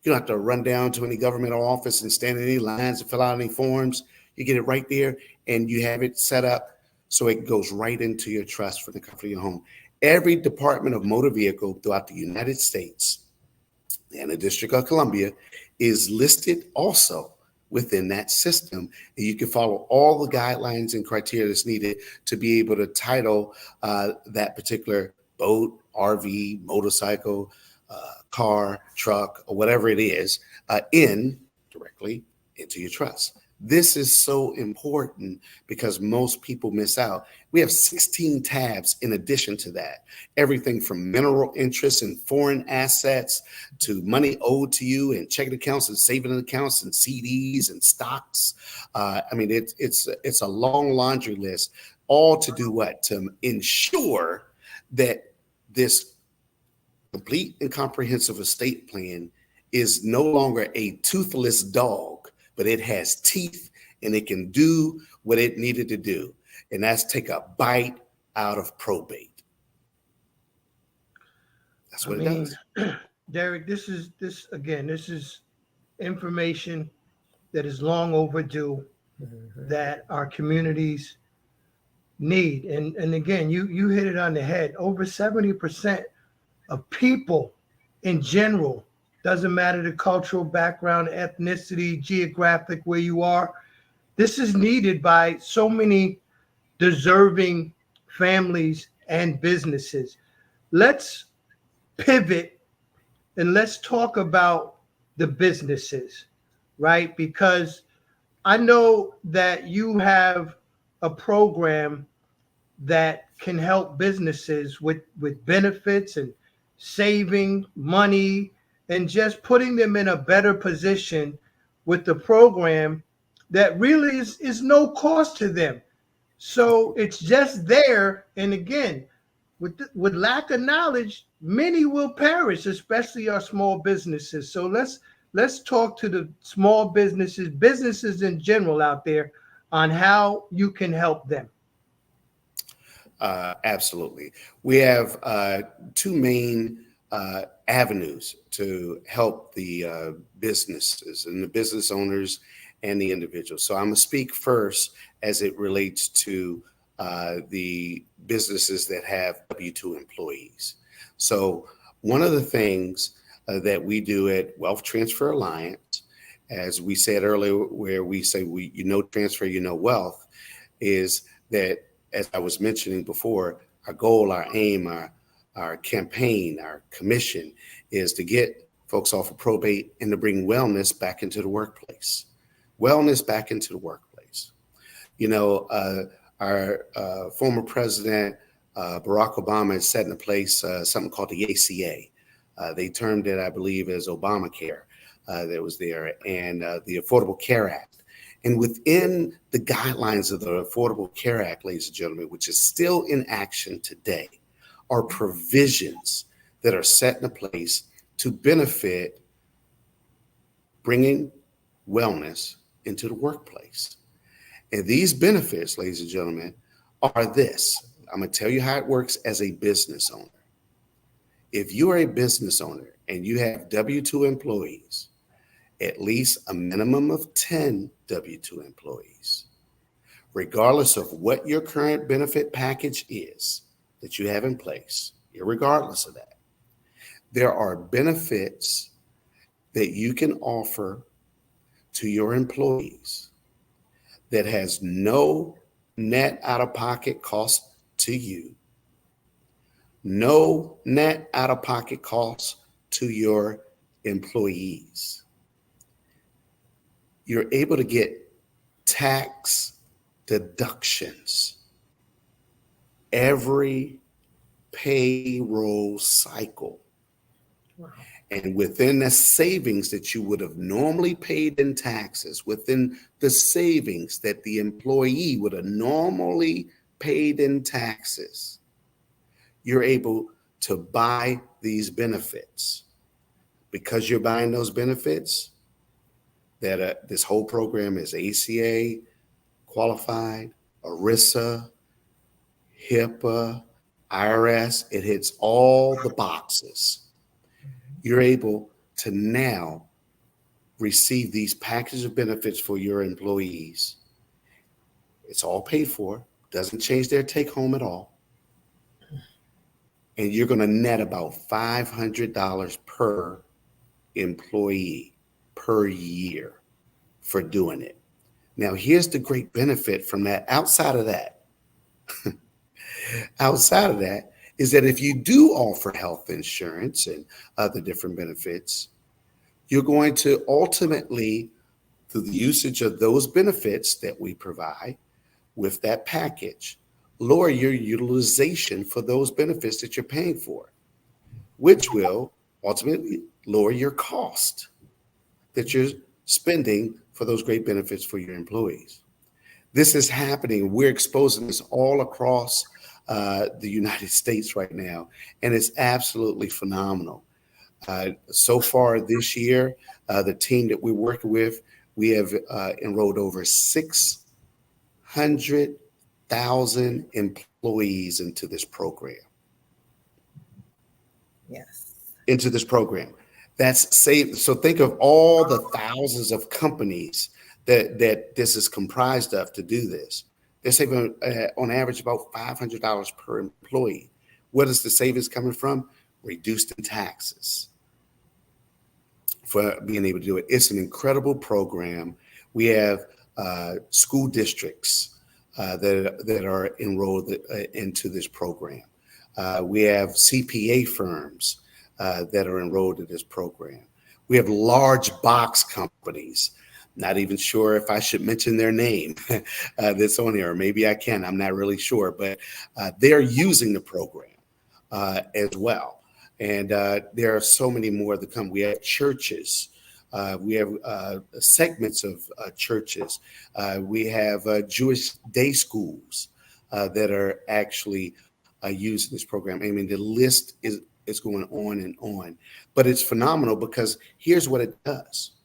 You don't have to run down to any government office and stand in any lines and fill out any forms. You get it right there, and you have it set up so it goes right into your trust from the comfort of your home. Every Department of Motor Vehicle throughout the United States and the District of Columbia is listed also within that system. And you can follow all the guidelines and criteria that's needed to be able to title that particular boat, RV, motorcycle, car, truck, or whatever it is, directly into your trust. This is so important because most people miss out. We have 16 tabs in addition to that. Everything from mineral interests and foreign assets to money owed to you and checking accounts and saving accounts and CDs and stocks. It's a long laundry list, all to do what? To ensure that this complete and comprehensive estate plan is no longer a toothless dog, but it has teeth and it can do what it needed to do. And that's take a bite out of probate. That's what it does. Derek, this is information that is long overdue, that our communities need. And again, you hit it on the head. Over 70% of people in general, doesn't matter the cultural background, ethnicity, geographic, where you are, this is needed by so many deserving families and businesses. Let's pivot and let's talk about the businesses, right? Because I know that you have a program that can help businesses with benefits and saving money and just putting them in a better position with the program that really is no cost to them. So it's just there. And again, with lack of knowledge, many will perish, especially our small businesses. So let's talk to the small businesses in general out there on how you can help them. Absolutely. We have two main avenues to help the businesses and the business owners and the individuals. So I'm going to speak first as it relates to the businesses that have W-2 employees. So one of the things that we do at Wealth Transfer Alliance, as we said earlier, where we say transfer, wealth, is that, as I was mentioning before, our goal, our aim, our campaign, our commission is to get folks off of probate and to bring wellness back into the workplace. Wellness back into the workplace. Our former president, Barack Obama has set in place something called the ACA. They termed it, I believe, as Obamacare that was there, and the Affordable Care Act. And within the guidelines of the Affordable Care Act, ladies and gentlemen, which is still in action today, are provisions that are set in place to benefit bringing wellness into the workplace. And these benefits, ladies and gentlemen, are this. I'm going to tell you how it works as a business owner. If you are a business owner and you have W-2 employees, at least a minimum of 10 W-2 employees, regardless of what your current benefit package is that you have in place, irregardless of that, there are benefits that you can offer to your employees that has no net out-of-pocket cost to you, no net out-of-pocket cost to your employees. You're able to get tax deductions every payroll cycle. Wow. And within the savings that you would have normally paid in taxes, within the savings that the employee would have normally paid in taxes, you're able to buy these benefits. Because you're buying those benefits, that this whole program is ACA qualified, ERISA, HIPAA, IRS. It hits all the boxes. You're able to now receive these packages of benefits for your employees. It's all paid for, doesn't change their take home at all. And you're going to net about $500 per employee per year for doing it. Now, here's the great benefit from that. Outside of that is that if you do offer health insurance and other different benefits, you're going to ultimately, through the usage of those benefits that we provide with that package, lower your utilization for those benefits that you're paying for, which will ultimately lower your cost that you're spending for those great benefits for your employees. This is happening. We're exposing this all across the United States right now, and it's absolutely phenomenal. So far this year, the team that we're working with, we have enrolled over 600,000 employees into this program. Yes. Into this program. That's saved. So think of all the thousands of companies that this is comprised of to do this. They're saving on average about $500 per employee. What is the savings coming from? Reduced in taxes for being able to do it. It's an incredible program. We have school districts that are enrolled into this program. We have CPA firms that are enrolled in this program. We have large box companies. Not even sure if I should mention their name that's on here, or maybe I can. I'm not really sure, but they're using the program as well. And there are so many more that come. We have churches. We have segments of churches. We have Jewish day schools that are actually using this program. I mean, the list is going on and on, but it's phenomenal because here's what it does.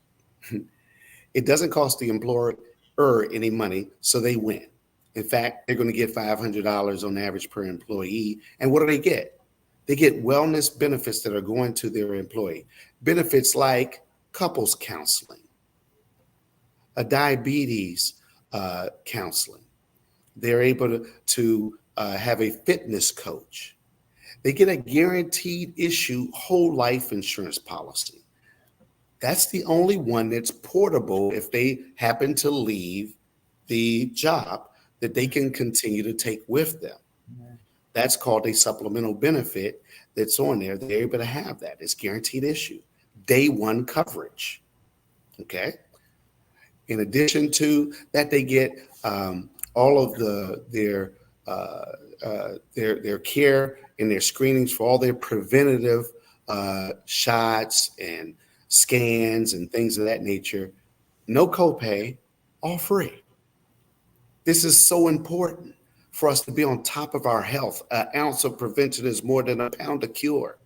It doesn't cost the employer any money, so they win. In fact, they're going to get $500 on average per employee. And what do they get? They get wellness benefits that are going to their employee. Benefits like couples counseling, a diabetes counseling. They're able to have a fitness coach. They get a guaranteed issue whole life insurance policy. That's the only one that's portable if they happen to leave the job that they can continue to take with them. That's called a supplemental benefit that's on there. They're able to have that. It's guaranteed issue, day one coverage. Okay. In addition to that, they get all of their their care and their screenings for all their preventative shots and scans and things of that nature. No copay, all free. This is so important for us to be on top of our health. An ounce of prevention is more than a pound of cure.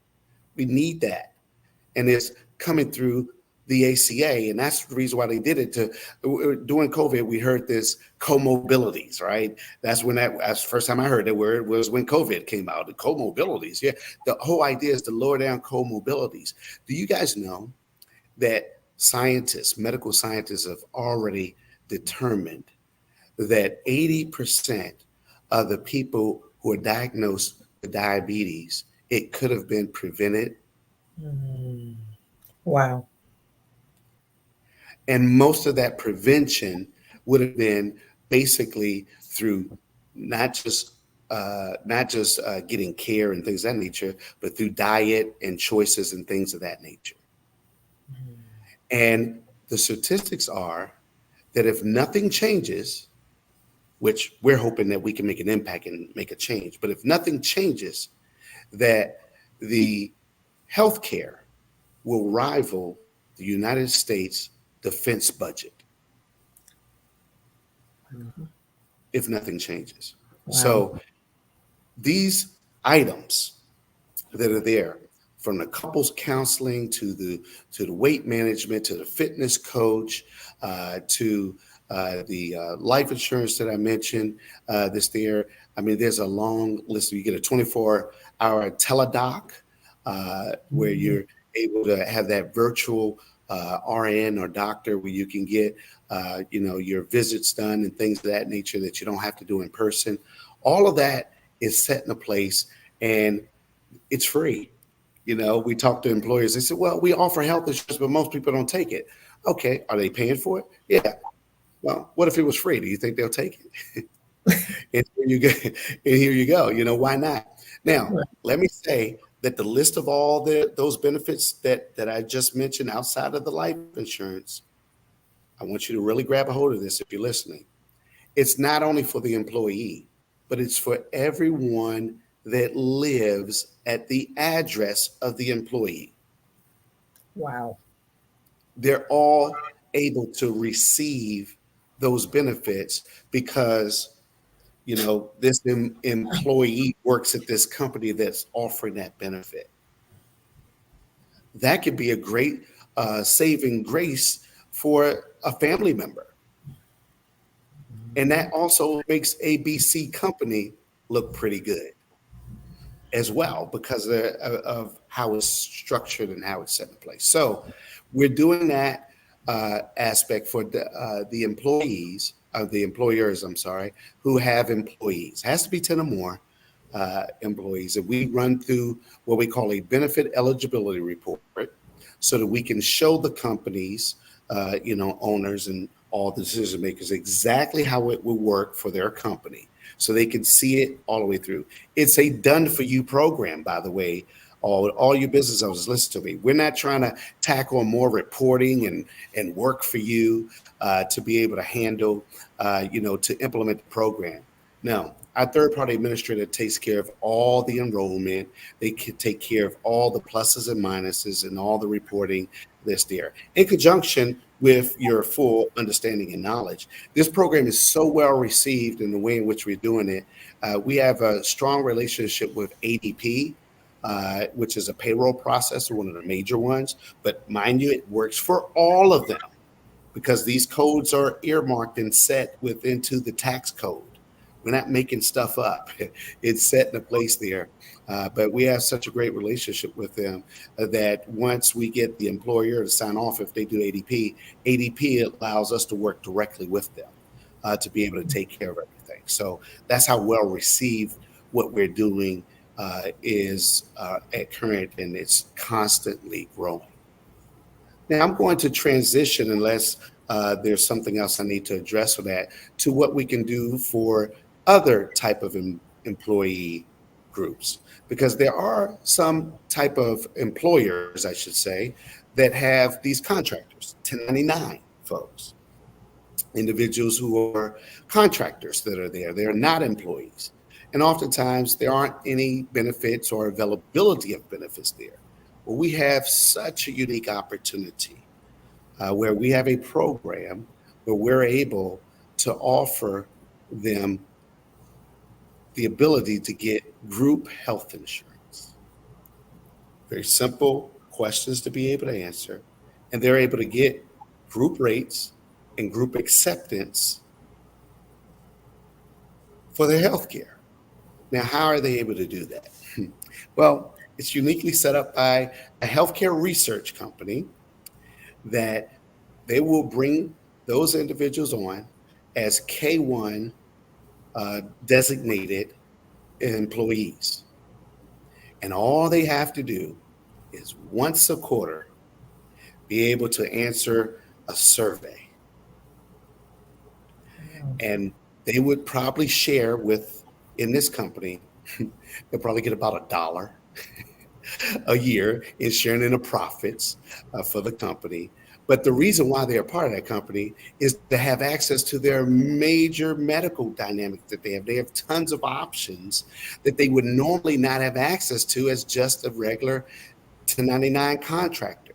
We need that. And it's coming through the ACA. And that's the reason why they did it. During COVID, we heard this comorbidities, right? That's the first time I heard that word was when COVID came out, the comorbidities. Yeah, the whole idea is to lower down comorbidities. Do you guys know that medical scientists have already determined that 80% of the people who are diagnosed with diabetes, it could have been prevented? Wow. And most of that prevention would have been basically through not just getting care and things of that nature, but through diet and choices and things of that nature. And the statistics are that if nothing changes, which we're hoping that we can make an impact and make a change, but if nothing changes, that the healthcare will rival the United States defense budget if nothing changes. Wow. So these items that are there, from the couples counseling to the weight management, to the fitness coach, to the life insurance that I mentioned, there's a long list. You get a 24-hour teledoc where you're able to have that virtual RN or doctor where you can get your visits done and things of that nature that you don't have to do in person. All of that is set in a place, and it's free. We talk to employers. They say, well, we offer health insurance, but most people don't take it. Okay, are they paying for it? Yeah. Well, what if it was free? Do you think they'll take it? And here you go. Why not? Now, let me say that the list of all those benefits that I just mentioned outside of the life insurance, I want you to really grab a hold of this if you're listening. It's not only for the employee, but it's for everyone that lives at the address of the employee. Wow. They're all able to receive those benefits because, this employee works at this company that's offering that benefit. That could be a great saving grace for a family member. And that also makes ABC company look pretty good as well because of how it's structured and how it's set in place. So we're doing that aspect for the employees, the employers, who have employees. It has to be 10 or more employees. And we run through what we call a benefit eligibility report so that we can show the companies, owners and all the decision makers exactly how it will work for their company so they can see it all the way through. It's a done for you program, by the way. All your business owners, listen to me. We're not trying to tack on more reporting and work for you to be able to handle, to implement the program. No, our third-party administrator takes care of all the enrollment. They can take care of all the pluses and minuses and all the reporting that's there in conjunction with your full understanding and knowledge. This program is so well received in the way in which we're doing it. We have a strong relationship with ADP, which is a payroll processor, one of the major ones. But mind you, it works for all of them because these codes are earmarked and set into the tax code. We're not making stuff up. It's set in a place there. But we have such a great relationship with them that once we get the employer to sign off, if they do ADP allows us to work directly with them to be able to take care of everything. So that's how well received what we're doing is at current, and it's constantly growing. Now I'm going to transition, unless there's something else I need to address for that, to what we can do for other type of employee groups, because there are some type of employers, I should say, that have these contractors, 1099 folks, individuals who are contractors that are there. They're not employees. And oftentimes there aren't any benefits or availability of benefits there. Well, we have such a unique opportunity where we have a program where we're able to offer them the ability to get group health insurance. Very simple questions to be able to answer, and they're able to get group rates and group acceptance for their health care. Now, how are they able to do that? Well, it's uniquely set up by a healthcare research company that they will bring those individuals on as K1 designated employees. And all they have to do is once a quarter be able to answer a survey. And they would probably share in this company, they'll probably get about $1 a year in sharing in the profits for the company. But the reason why they're part of that company is to have access to their major medical dynamics that they have. They have tons of options that they would normally not have access to as just a regular 1099 contractor.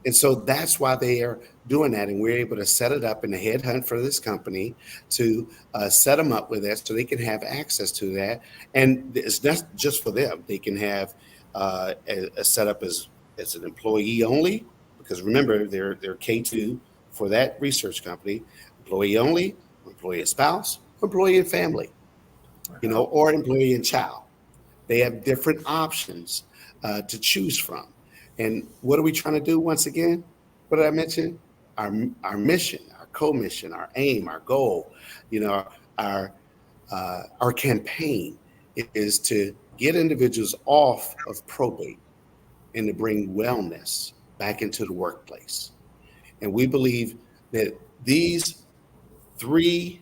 And so that's why they are doing that. And we're able to set it up in the headhunt for this company to set them up with that so they can have access to that. And it's not just for them. They can have a setup as an employee only, because remember, they're K2 for that research company, employee only, employee and spouse, employee and family, or employee and child. They have different options to choose from. And what are we trying to do once again? What did I mention? Our mission, our co-mission, our aim, our goal, our campaign is to get individuals off of probate and to bring wellness back into the workplace. And we believe that these three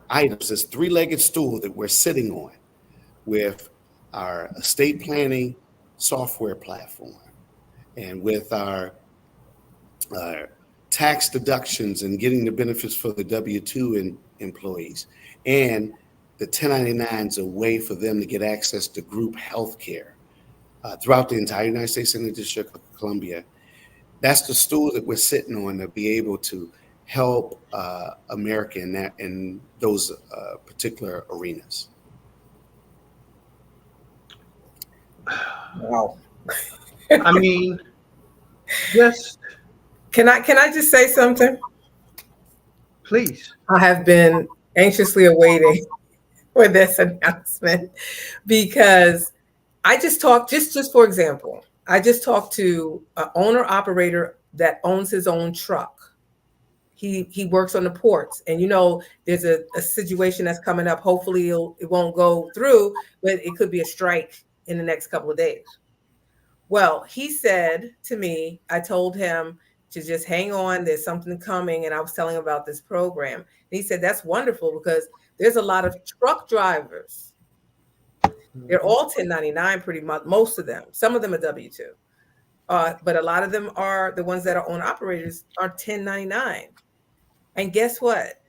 items, this three-legged stool that we're sitting on with our estate planning software platform and with our tax deductions and getting the benefits for the W-2 employees and the 1099s, a way for them to get access to group health care throughout the entire United States and the District of Columbia. That's the stool that we're sitting on to be able to help America in those particular arenas. Wow. I mean, just can I just say something? Please. I have been anxiously awaiting for this announcement because I just talked, just for example, I just talked to an owner operator that owns his own truck. He works on the ports, and there's a situation that's coming up. Hopefully it won't go through, but it could be a strike in the next couple of days. Well, he said to me, I told him to just hang on, there's something coming, and I was telling him about this program. And he said, that's wonderful because there's a lot of truck drivers. They're all 1099 pretty much, most of them. Some of them are W-2. But a lot of them are, the ones that are owner operators are 1099. And guess what?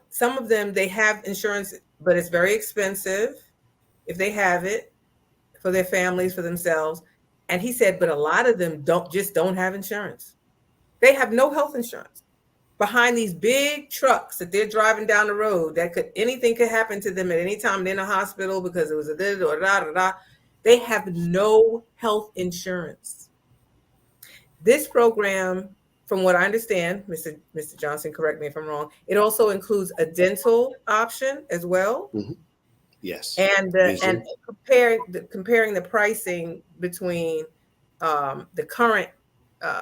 Some of them, they have insurance, but it's very expensive if they have it for their families, for themselves. And he said, but a lot of them don't have insurance. They have no health insurance behind these big trucks that they're driving down the road anything could happen to them at any time. They're in a hospital because it was a this or da. They have no health insurance. This program, from what I understand, Mr. Johnson, correct me if I'm wrong, it also includes a dental option as well. Mm-hmm. Yes. And comparing the pricing between the current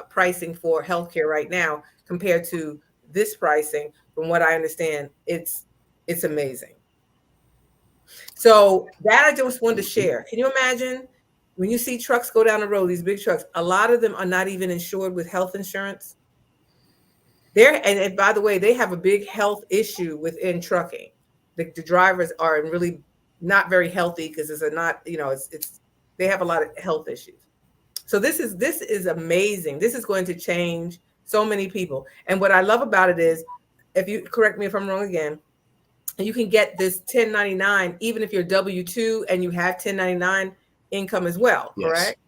pricing for healthcare right now compared to this pricing, from what I understand, it's amazing. So that I just wanted to share. Can you imagine when you see trucks go down the road, these big trucks, a lot of them are not even insured with health insurance. And by the way, they have a big health issue within trucking. The drivers are really not very healthy because they have a lot of health issues. So this is amazing. This is going to change so many people. And what I love about it is, if you correct me if I'm wrong again, you can get this 1099 even if you're W-2 and you have 1099 income as well, Yes. correct?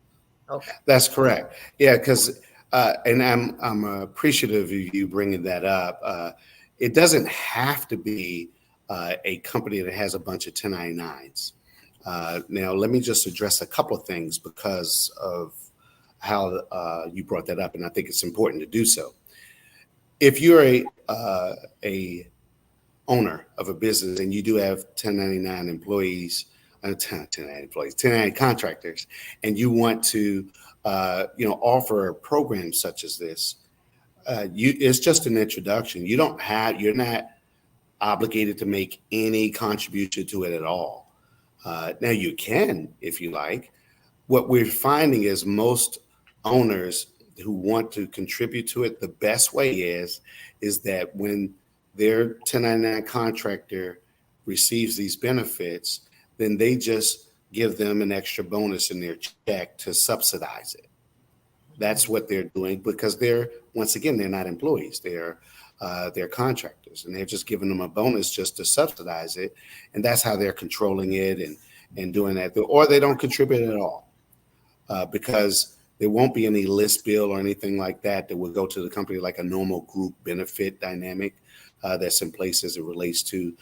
Okay. That's correct. Yeah, because and I'm appreciative of you bringing that up. It doesn't have to be a company that has a bunch of 1099s. Now, let me just address a couple of things because of how you brought that up, and I think it's important to do so. If you're a owner of a business and you do have 1099 employees, 1099 employees, 1099 contractors, and you want to offer programs such as this, it's just an introduction. You're not obligated to make any contribution to it at all. Now you can, if you like. What we're finding is most owners who want to contribute to it, the best way is that when their 1099 contractor receives these benefits, then they just give them an extra bonus in their check to subsidize it. That's what they're doing because they're not employees. They're contractors, and they're just giving them a bonus just to subsidize it. And that's how they're controlling it and doing that. Or they don't contribute at all because there won't be any list bill or anything like that will go to the company like a normal group benefit dynamic that's in place as it relates to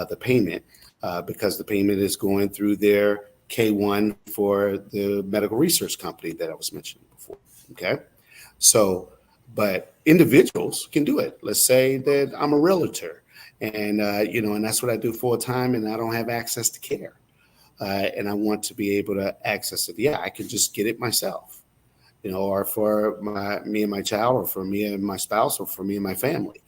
the payment because the payment is going through their K-1 for the medical research company that I was mentioning before. Okay. So, but individuals can do it. Let's say that I'm a realtor and, and that's what I do full time and I don't have access to care. And I want to be able to access it. Yeah, I can just get it myself, or for me and my child, or for me and my spouse, or for me and my family.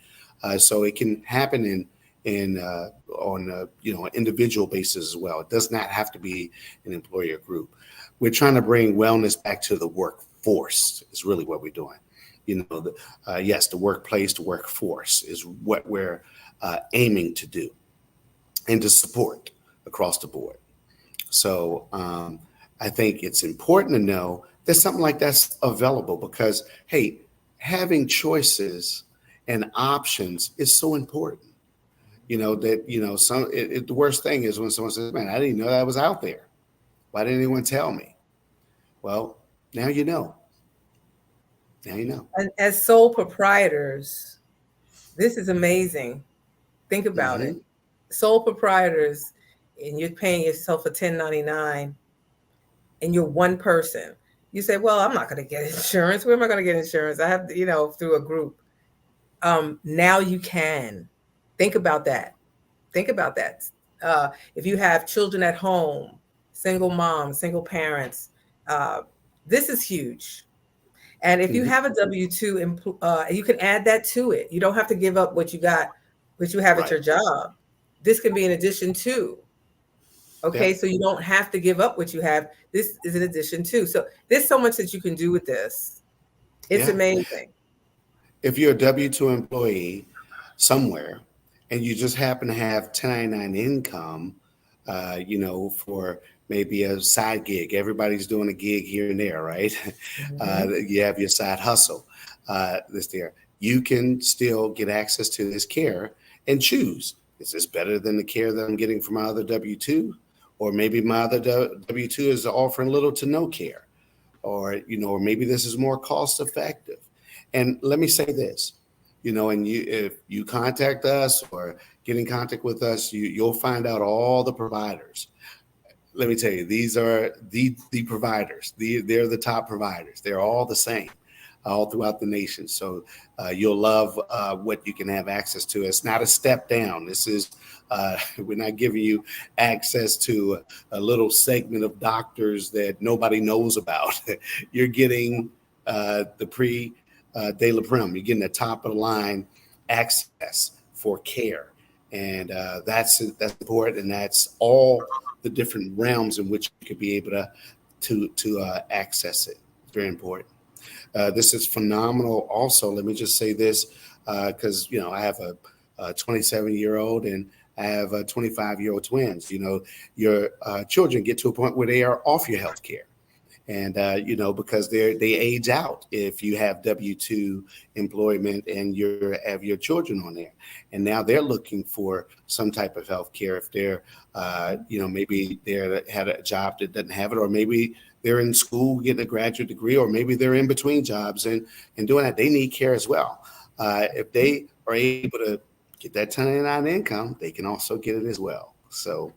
So it can happen on an individual basis as well. It does not have to be an employer group. We're trying to bring wellness back to the workforce is really what we're doing. Yes, the workplace, the workforce is what we're aiming to do and to support across the board. So I think it's important to know that something like that's available because, hey, having choices and options is so important. The worst thing is when someone says, man, I didn't know that was out there. Why didn't anyone tell me? Well, now you know. Now you know. And as sole proprietors, this is amazing. Think about it. Sole proprietors, and you're paying yourself a 1099, and you're one person. You say, well, I'm not going to get insurance. Where am I going to get insurance? I have, through a group. Now you can. Think about that. Think about that. If you have children at home, single moms, single parents, this is huge. And if you have a W-2, you can add that to it. You don't have to give up what you have at your job. This can be in addition to. Okay, so you don't have to give up what you have. This is in addition to. So there's so much that you can do with this. It's amazing. If you're a W-2 employee somewhere and you just happen to have 1099 income, for maybe a side gig. Everybody's doing a gig here and there, right? You have your side hustle there. You can still get access to this care and choose. Is this better than the care that I'm getting from my other W-2? Or maybe my other W-2 is offering little to no care. Or maybe this is more cost effective. And let me say this, if you contact us or get in contact with us, you'll find out all the providers. Let me tell you, these are the providers. They're the top providers. They're all the same all throughout the nation. So you'll love what you can have access to. It's not a step down. This is, we're not giving you access to a little segment of doctors that nobody knows about. You're getting the de la prime. You're getting the top of the line access for care. And that's important. And that's all the different realms in which you could be able to access it. It's very important. This is phenomenal. Also, let me just say this, because I have a 27-year-old and I have 25-year-old twins. Your children get to a point where they are off your health care. And because they age out if you have W-2 employment and you have your children on there, and now they're looking for some type of health care if they're maybe they had a job that doesn't have it, or maybe they're in school getting a graduate degree, or maybe they're in between jobs and doing that. They need care as well. If they are able to get that 1099 income, they can also get it as well. So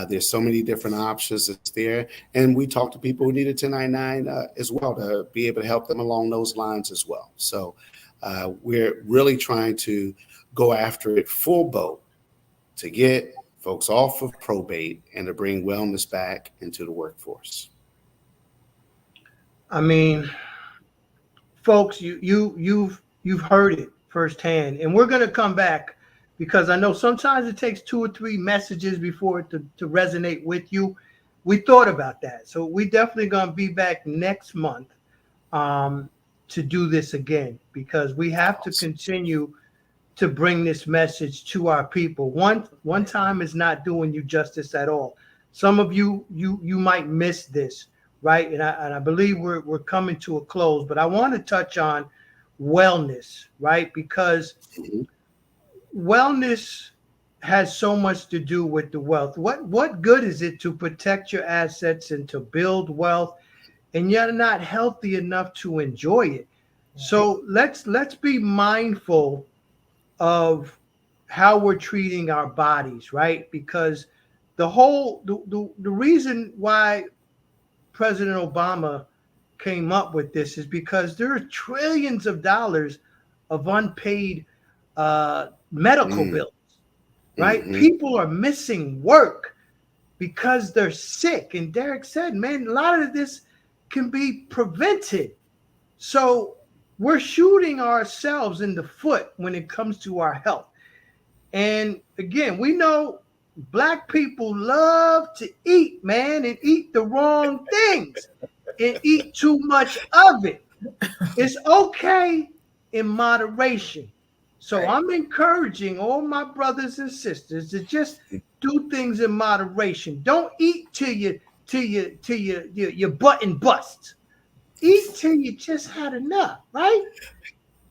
there's so many different options that's there. And we talk to people who need a 1099 as well to be able to help them along those lines as well. So we're really trying to go after it full boat to get folks off of probate and to bring wellness back into the workforce. I mean, folks, you've heard it firsthand, and we're going to come back because I know sometimes it takes 2 or 3 messages before it to resonate with you. We thought about that, so we definitely going to be back next month to do this again, because we have to continue to bring this message to our people. One time is not doing you justice at all. Some of you might miss this. Right. And I believe we're coming to a close, but I want to touch on wellness, right? Because wellness has so much to do with the wealth. What good is it to protect your assets and to build wealth and you're not healthy enough to enjoy it? So let's be mindful of how we're treating our bodies, right? Because the reason why President Obama came up with this is because there are trillions of dollars of unpaid medical bills, right? People are missing work because they're sick. And Derek said, man, a lot of this can be prevented. So we're shooting ourselves in the foot when it comes to our health. And again, we know Black people love to eat, man, and eat the wrong things and eat too much of it. It's okay in moderation. So I'm encouraging all my brothers and sisters to just do things in moderation. Don't eat till your button busts. Eat till you just had enough, right?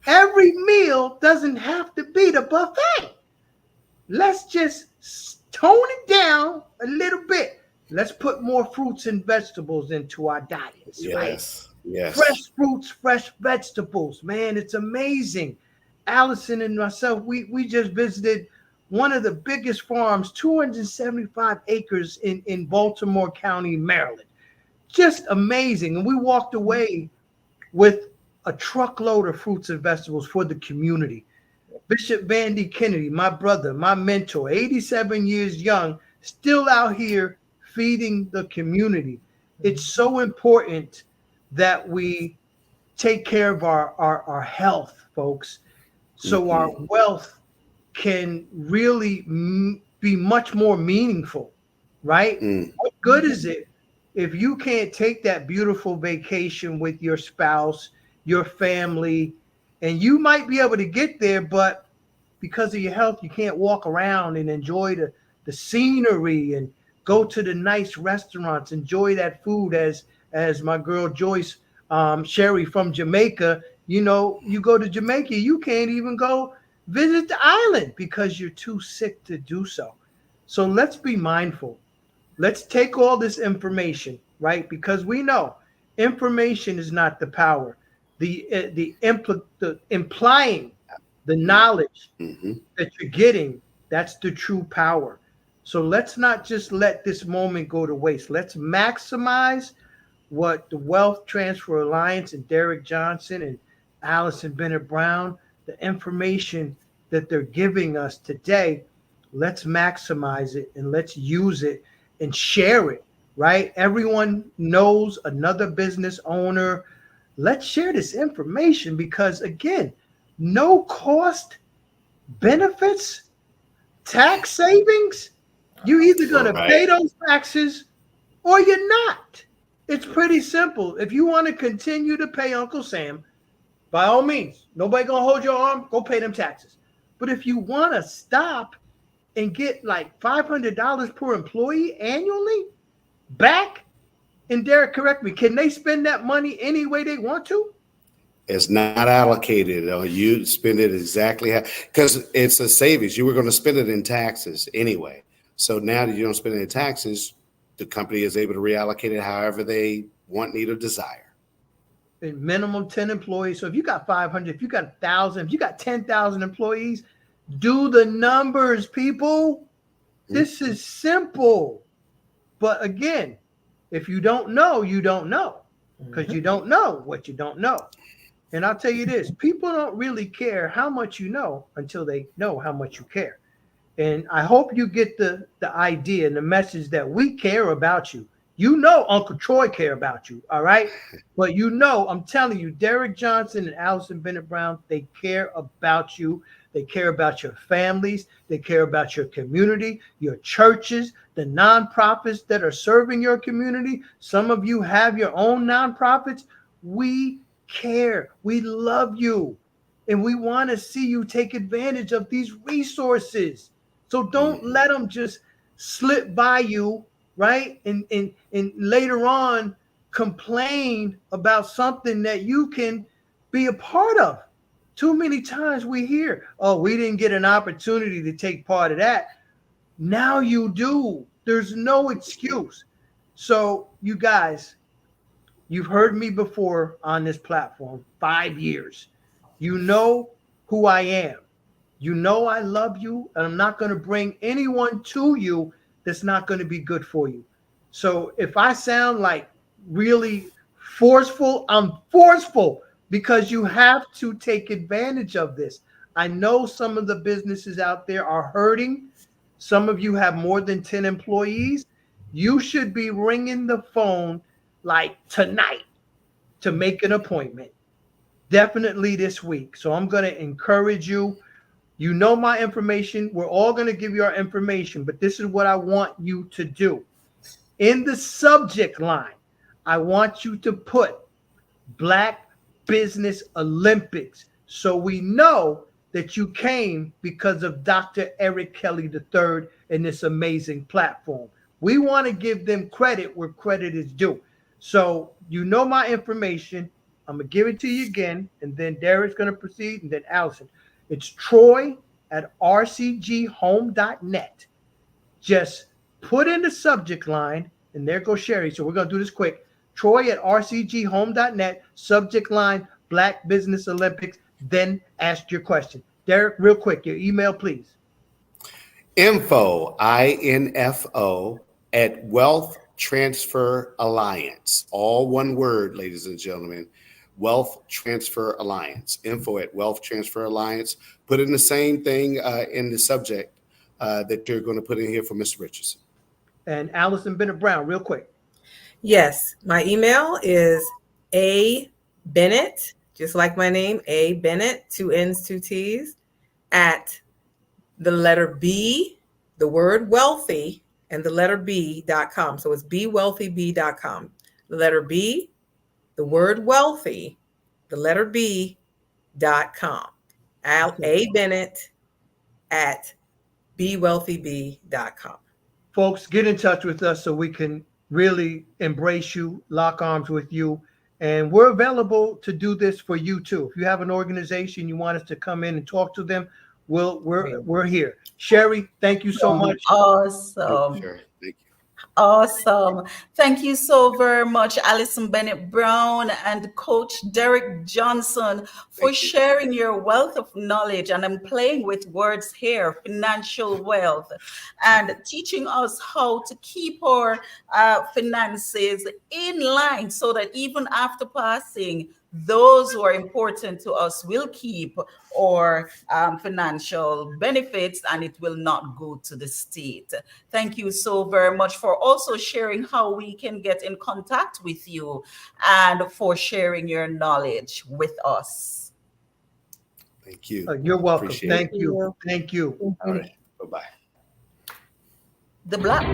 Every meal doesn't have to be the buffet. Let's just tone it down a little bit. Let's put more fruits and vegetables into our diets, right? Yes. Fresh fruits, fresh vegetables, man, it's amazing. Allison and myself, we just visited one of the biggest farms, 275 acres in Baltimore County, Maryland. Just amazing. And we walked away with a truckload of fruits and vegetables for the community. Bishop Vandy Kennedy, my brother, my mentor, 87 years young, still out here feeding the community. It's so important that we take care of our health, folks, so our wealth can really be much more meaningful, right? What good is it if you can't take that beautiful vacation with your spouse, your family, and you might be able to get there, but because of your health, you can't walk around and enjoy the scenery and go to the nice restaurants, enjoy that food as my girl Joyce Sherry from Jamaica, you go to Jamaica, you can't even go visit the island because you're too sick to do so. So let's be mindful. Let's take all this information, right? Because we know information is not the power. The implying the knowledge that you're getting, that's the true power. So let's not just let this moment go to waste. Let's maximize what the Wealth Transfer Alliance and Derek Johnson and Allison Bennett Brown, the information that they're giving us today, let's maximize it and let's use it and share it, right? Everyone knows another business owner. Let's share this information because, again, no cost benefits, tax savings. You're either going to pay those taxes or you're not. It's pretty simple. If you want to continue to pay Uncle Sam, by all means, nobody going to hold your arm, go pay them taxes. But if you want to stop and get like $500 per employee annually back, And Derek, correct me, can they spend that money any way they want to? It's not allocated, or you spend it exactly how, because it's a savings. You were going to spend it in taxes anyway. So now that you don't spend it in taxes, the company is able to reallocate it however they want, need, or desire. And minimum 10 employees. So if you got 500, if you got 1,000, if you got 10,000 employees, do the numbers, people. This is simple. But again, if you don't know, you don't know, because you don't know what you don't know. And I'll tell you this, people don't really care how much you know until they know how much you care. And I hope you get the idea and the message that we care about you. You know Uncle Troy care about you, all right? But you know, I'm telling you, Derek Johnson and Allison Bennett Brown, they care about you. They care about your families. They care about your community, your churches, the nonprofits that are serving your community. Some of you have your own nonprofits. We care. We love you. And we want to see you take advantage of these resources. So don't let them just slip by you, right? And later on complain about something that you can be a part of. Too many times we hear, oh, we didn't get an opportunity to take part of that. Now you do. There's no excuse. So you guys, you've heard me before on this platform, 5 years. You know who I am. You know I love you, and I'm not going to bring anyone to you that's not going to be good for you. So if I sound like really forceful, I'm forceful because you have to take advantage of this. I know some of the businesses out there are hurting. Some of you have more than 10 employees. You should be ringing the phone like tonight to make an appointment. Definitely this week. So I'm going to encourage you. You know my information. We're all going to give you our information, but this is what I want you to do. In the subject line, I want you to put Black Business Olympics, so we know that you came because of Dr. Eric Kelly III and this amazing platform. We want to give them credit where credit is due. So you know my information. I'm going to give it to you again, and then Derek's going to proceed, and then Allison. It's troy@rcghome.net. Just put in the subject line, and there goes Sherry. So we're going to do this quick. troy@rcghome.net, subject line, Black Business Olympics, then ask your question. Derek, real quick, your email, please. Info, I-N-F-O, at Wealth Transfer Alliance. All one word, ladies and gentlemen. Wealth Transfer Alliance. Info at Wealth Transfer Alliance. Put in the same thing in the subject that you're going to put in here for Mr. Richardson. And Allison Bennett Brown, real quick. Yes, my email is A Bennett, just like my name, A Bennett, 2 N's, 2 T's, at the letter B, the word wealthy, and the letter B.com. So it's bwealthyb.com. The letter B, the word wealthy, the letter B.com. A Bennett at bwealthyb.com. Folks, get in touch with us so we can really embrace you, lock arms with you. And we're available to do this for you too. If you have an organization, you want us to come in and talk to them, we're here. Sherry, thank you so much. Awesome. Sure. Thank you. Awesome. Thank you so very much, Allison Bennett Brown and Coach Derek Johnson, for sharing your wealth of knowledge. And I'm playing with words here, financial wealth, and teaching us how to keep our finances in line so that even after passing, those who are important to us will keep our financial benefits, and it will not go to the state. Thank you so very much for also sharing how we can get in contact with you and for sharing your knowledge with us. Thank you. You're welcome. Appreciate Thank it. you. Thank you. All right. Bye-bye. The Black.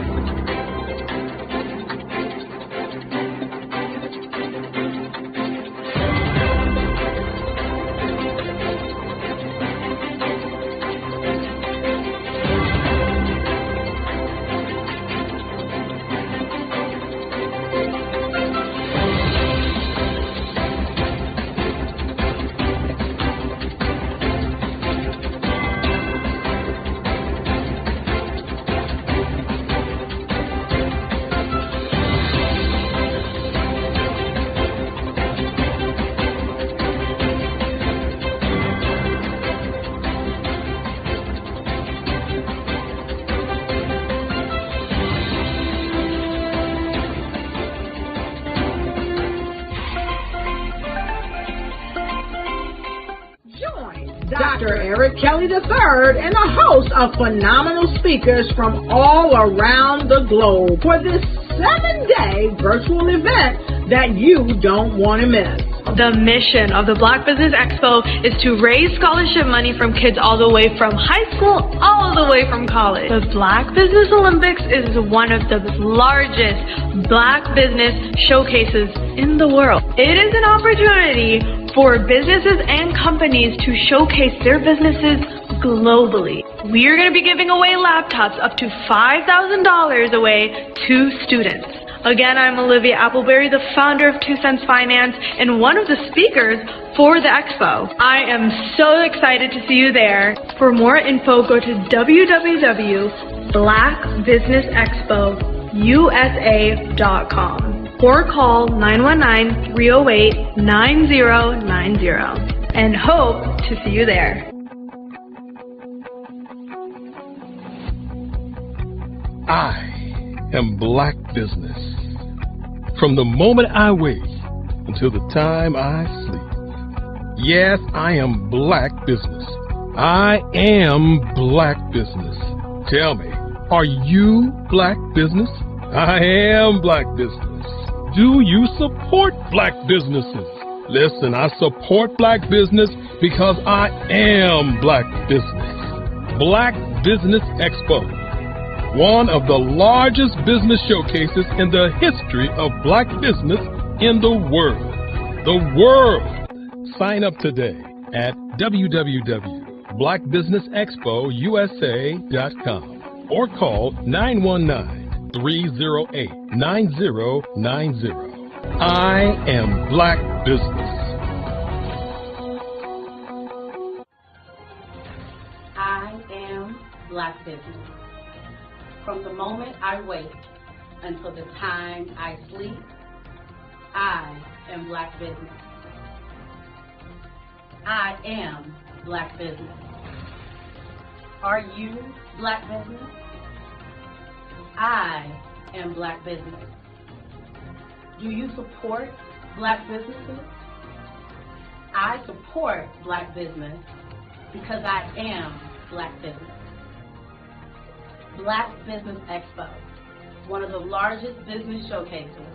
Dr. Eric Kelly III and a host of phenomenal speakers from all around the globe for this 7-day virtual event that you don't want to miss. The mission of the Black Business Expo is to raise scholarship money from kids all the way from high school all the way from college. The Black Business Olympics is one of the largest Black business showcases in the world. It is an opportunity for businesses and companies to showcase their businesses globally. We are going to be giving away laptops up to $5,000 away to students. Again, I'm Olivia Appleberry, the founder of 2 Cents Finance and one of the speakers for the expo. I am so excited to see you there. For more info, go to www.blackbusinessexpousa.com or call 919-308-9090 and hope to see you there. I am Black Business. From the moment I wake until the time I sleep. Yes, I am Black Business. I am Black Business. Tell me, are you Black Business? I am Black Business. Do you support Black businesses? Listen, I support Black business because I am Black Business. Black Business Expo, one of the largest business showcases in the history of Black business in the world. The world! Sign up today at www.blackbusinessexpousa.com or call 919-308-9090. I am Black Business. I am Black Business. From the moment I wake until the time I sleep, I am Black Business. I am Black Business. Are you Black Business? I am Black Business. Do you support Black businesses? I support Black business because I am Black Business. Black Business Expo, one of the largest business showcases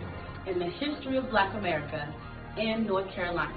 in the history of Black America in North Carolina.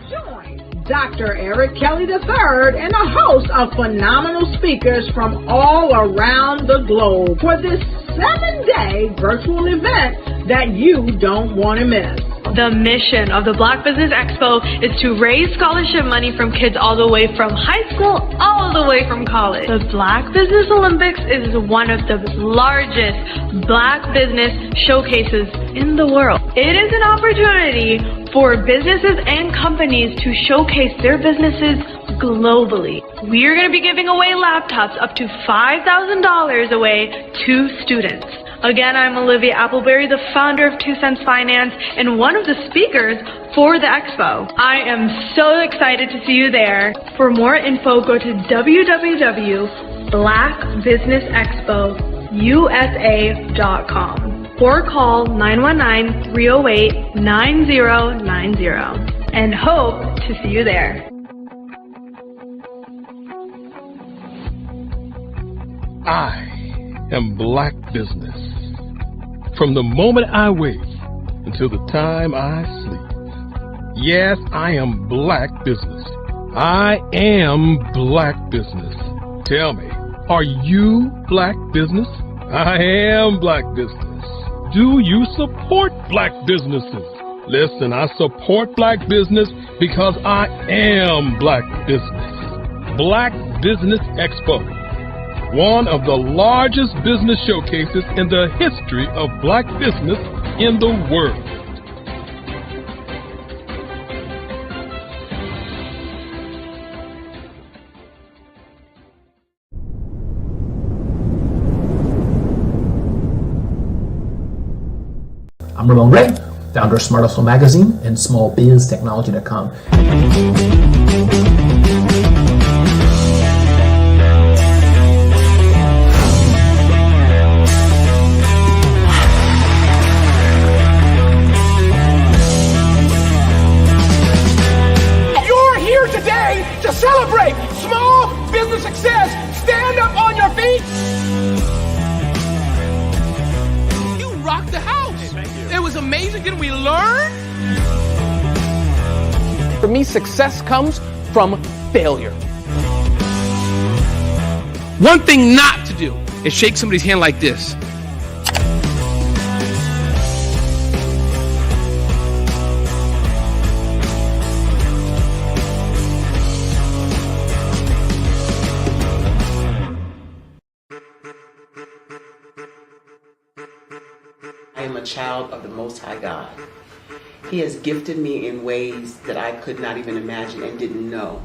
Join Dr. Eric Kelly III and a host of phenomenal speakers from all around the globe for this 7-day virtual event that you don't want to miss. The mission of the Black Business Expo is to raise scholarship money from kids all the way from high school all the way from college. The Black Business Olympics is one of the largest Black business showcases in the world. It is an opportunity for businesses and companies to showcase their businesses globally. We are going to be giving away laptops up to $5,000 away to students. Again, I'm Olivia Appleberry, the founder of 2 Cents Finance and one of the speakers for the expo. I am so excited to see you there. For more info, go to www.blackbusinessexpousa.com or call 919-308-9090 and hope to see you there. I am Black Business. From the moment I wake until the time I sleep. Yes, I am Black Business. I am Black Business. Tell me, are you Black Business? I am Black Business. Do you support Black businesses? Listen, I support Black business because I am Black Business. Black Business Expo, one of the largest business showcases in the history of Black business in the world. I'm Ramon Ray, founder of Smart Hustle Magazine and smallbiztechnology.com. You're here today to celebrate me, success comes from failure. One thing not to do is shake somebody's hand like this. I am a child of the Most High God. He has gifted me in ways that I could not even imagine and didn't know.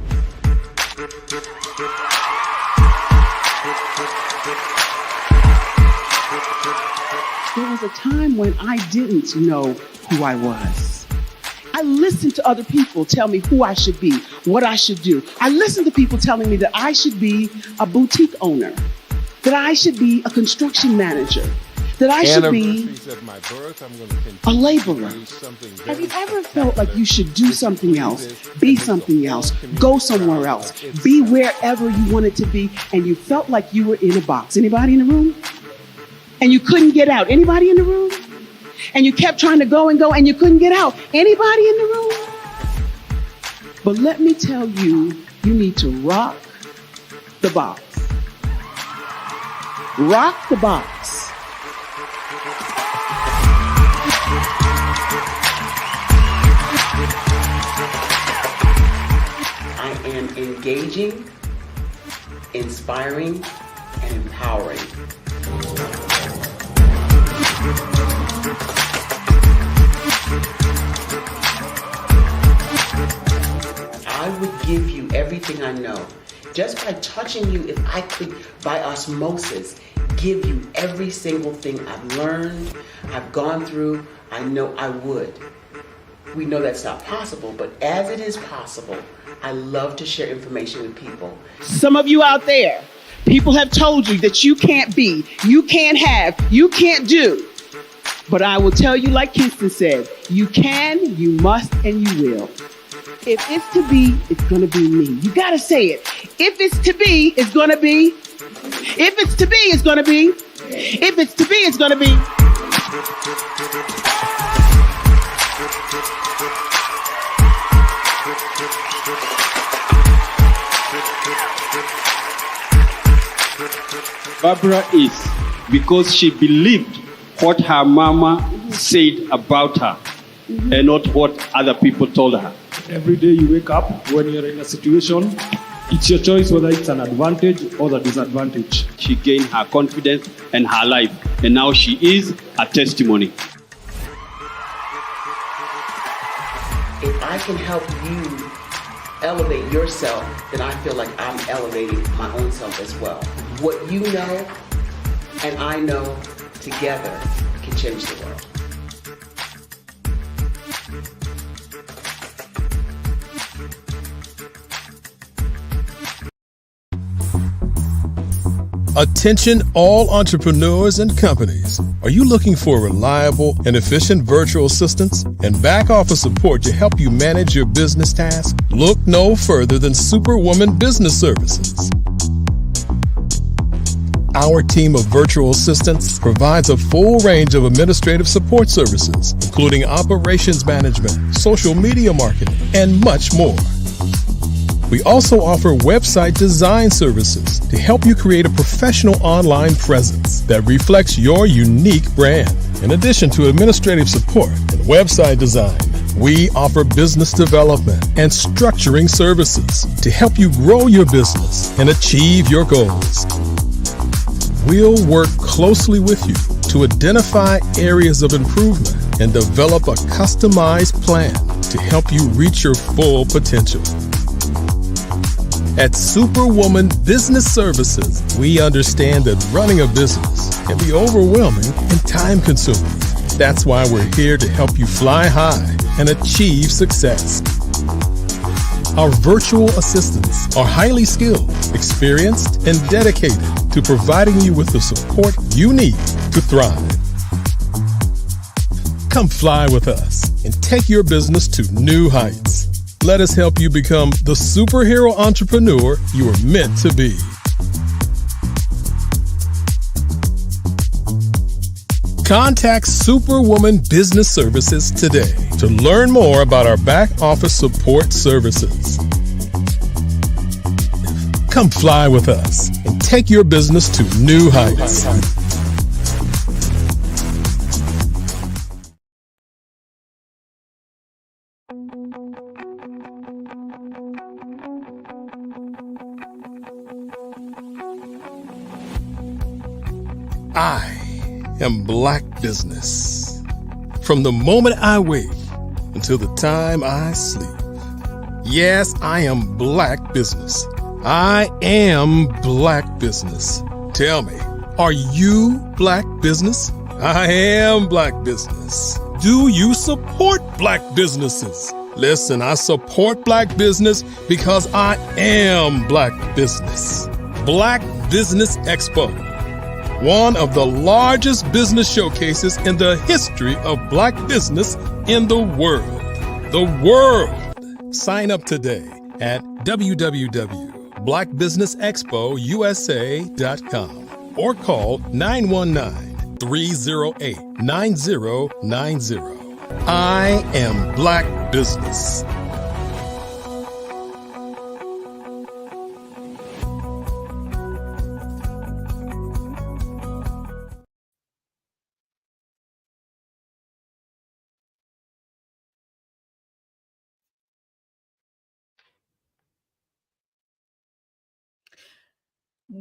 There was a time when I didn't know who I was. I listened to other people tell me who I should be, what I should do. I listened to people telling me that I should be a boutique owner, that I should be a construction manager, that I should be a laborer. Have you ever felt like you should do something else, be something else, go somewhere else, be wherever you wanted to be, and you felt like you were in a box? Anybody in the room? And you couldn't get out? Anybody in the room? And you kept trying to go and go and you couldn't get out? Anybody in the room? But let me tell you, you need to rock the box. Rock the box. I am engaging, inspiring, and empowering. I would give you everything I know. Just by touching you, if I could, by osmosis, give you every single thing I've learned, I've gone through, I know I would. We know that's not possible, but as it is possible, I love to share information with people. Some of you out there, people have told you that you can't be, you can't have, you can't do. But I will tell you, like Kingston said, you can, you must, and you will. If it's to be, it's going to be me. You got to say it. If it's to be, it's going to be. If it's to be, it's going to be. If it's to be, it's going to be. Barbara is because she believed what her mama said about her and not what other people told her. Every day you wake up, when you're in a situation, it's your choice whether it's an advantage or the disadvantage. She gained her confidence and her life, and now she is a testimony. If I can help you elevate yourself, then I feel like I'm elevating my own self as well. What you know and I know together can change the world. Attention all entrepreneurs and companies. Are you looking for reliable and efficient virtual assistants and back office support to help you manage your business tasks? Look no further than Superwoman Business Services. Our team of virtual assistants provides a full range of administrative support services, including operations management, social media marketing, and much more. We also offer website design services to help you create a professional online presence that reflects your unique brand. In addition to administrative support and website design, we offer business development and structuring services to help you grow your business and achieve your goals. We'll work closely with you to identify areas of improvement and develop a customized plan to help you reach your full potential. At Superwoman Business Services, we understand that running a business can be overwhelming and time-consuming. That's why we're here to help you fly high and achieve success. Our virtual assistants are highly skilled, experienced, and dedicated to providing you with the support you need to thrive. Come fly with us and take your business to new heights. Let us help you become the superhero entrepreneur you are meant to be. Contact Superwoman Business Services today to learn more about our back office support services. Come fly with us and take your business to new heights. I am Black Business. From the moment I wake until the time I sleep. Yes, I am Black Business. I am Black Business. Tell me, are you Black Business? I am Black Business. Do you support Black businesses? Listen, I support Black business because I am Black Business. Black Business Expo, one of the largest business showcases in the history of Black business in the world. The world. Sign up today at www.blackbusinessexpousa.com or call 919-308-9090. I am Black Business.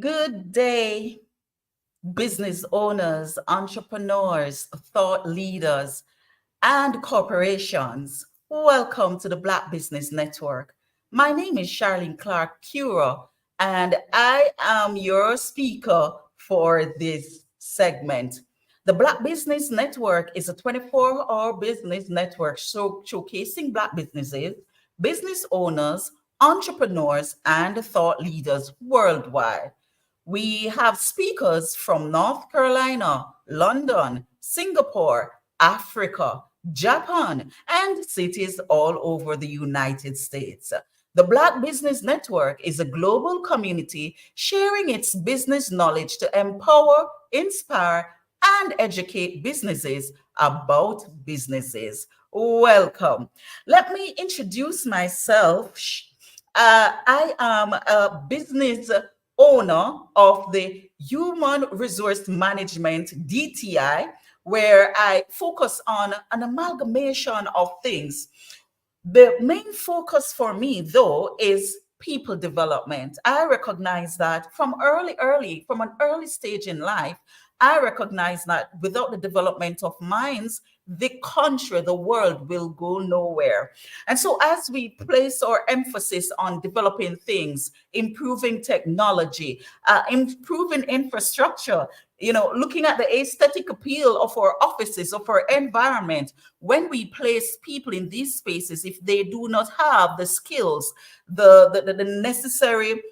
Good day, business owners, entrepreneurs, thought leaders, and corporations. Welcome to the Black Business Network. My name is Charlene Clark Cura, and I am your speaker for this segment. The Black Business Network is a 24-hour business network showcasing Black businesses, business owners, entrepreneurs, and thought leaders worldwide. We have speakers from North Carolina, London, Singapore, Africa, Japan, and cities all over the United States. The Black Business Network is a global community sharing its business knowledge to empower, inspire, and educate businesses about businesses. Welcome. Let me introduce myself. I am a business owner of the Human Resource Management DTI, where I focus on an amalgamation of things. The main focus for me, though, is people development. I recognize that from an early stage in life, I recognize that without the development of minds, the country, the world will go nowhere. And so as we place our emphasis on developing things, improving technology, improving infrastructure, looking at the aesthetic appeal of our offices, of our environment, when we place people in these spaces, if they do not have the skills, the necessary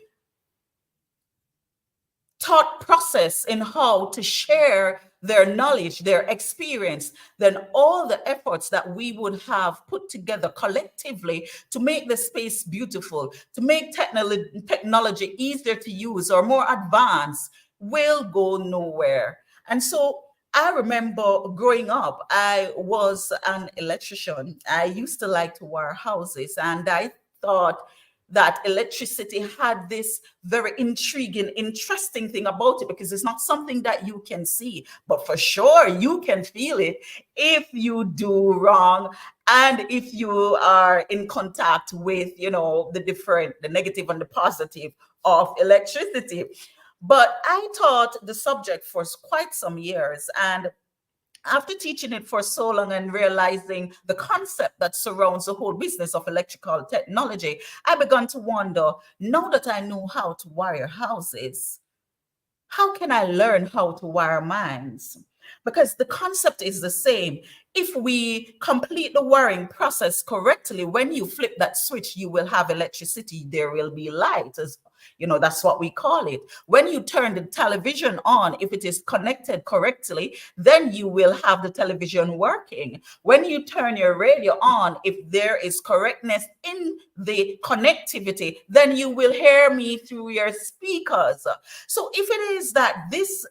thought process in how to share their knowledge, their experience, then all the efforts that we would have put together collectively to make the space beautiful, to make technology easier to use or more advanced will go nowhere. And so I remember growing up, I was an electrician. I used to like to wire houses, and I thought that electricity had this very intriguing, interesting thing about it, because it's not something that you can see, but for sure you can feel it if you do wrong and if you are in contact with, the negative and the positive of electricity. But I taught the subject for quite some years, and after teaching it for so long and realizing the concept that surrounds the whole business of electrical technology, I began to wonder, now that I know how to wire houses, how can I learn how to wire minds? Because the concept is the same. If we complete the wiring process correctly, when you flip that switch, you will have electricity, there will be light. That's what we call it. When you turn the television on, if it is connected correctly, then you will have the television working. When you turn your radio on, if there is correctness in the connectivity, then you will hear me through your speakers. So if it is that this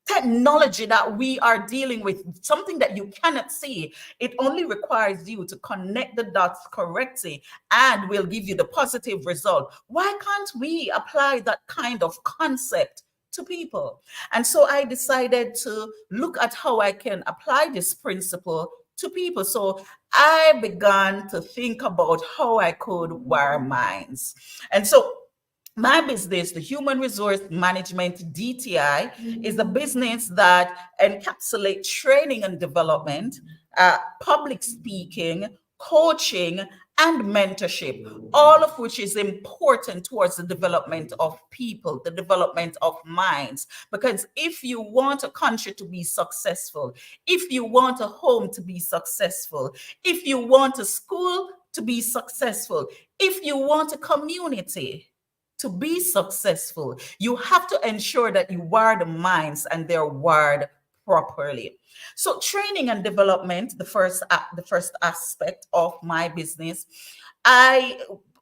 technology that we are dealing with, something that you cannot see. It only requires you to connect the dots correctly and will give you the positive result. Why can't we apply that kind of concept to people? And so I decided to look at how I can apply this principle to people. So I began to think about how I could wire minds. And so my business, the Human Resource Management DTI, is a business that encapsulates training and development, public speaking, coaching, and mentorship, all of which is important towards the development of people, the development of minds. Because if you want a country to be successful, if you want a home to be successful, if you want a school to be successful, if you want a community to be successful, you have to ensure that you wire the minds and they're wired properly. So training and development, the first aspect of my business,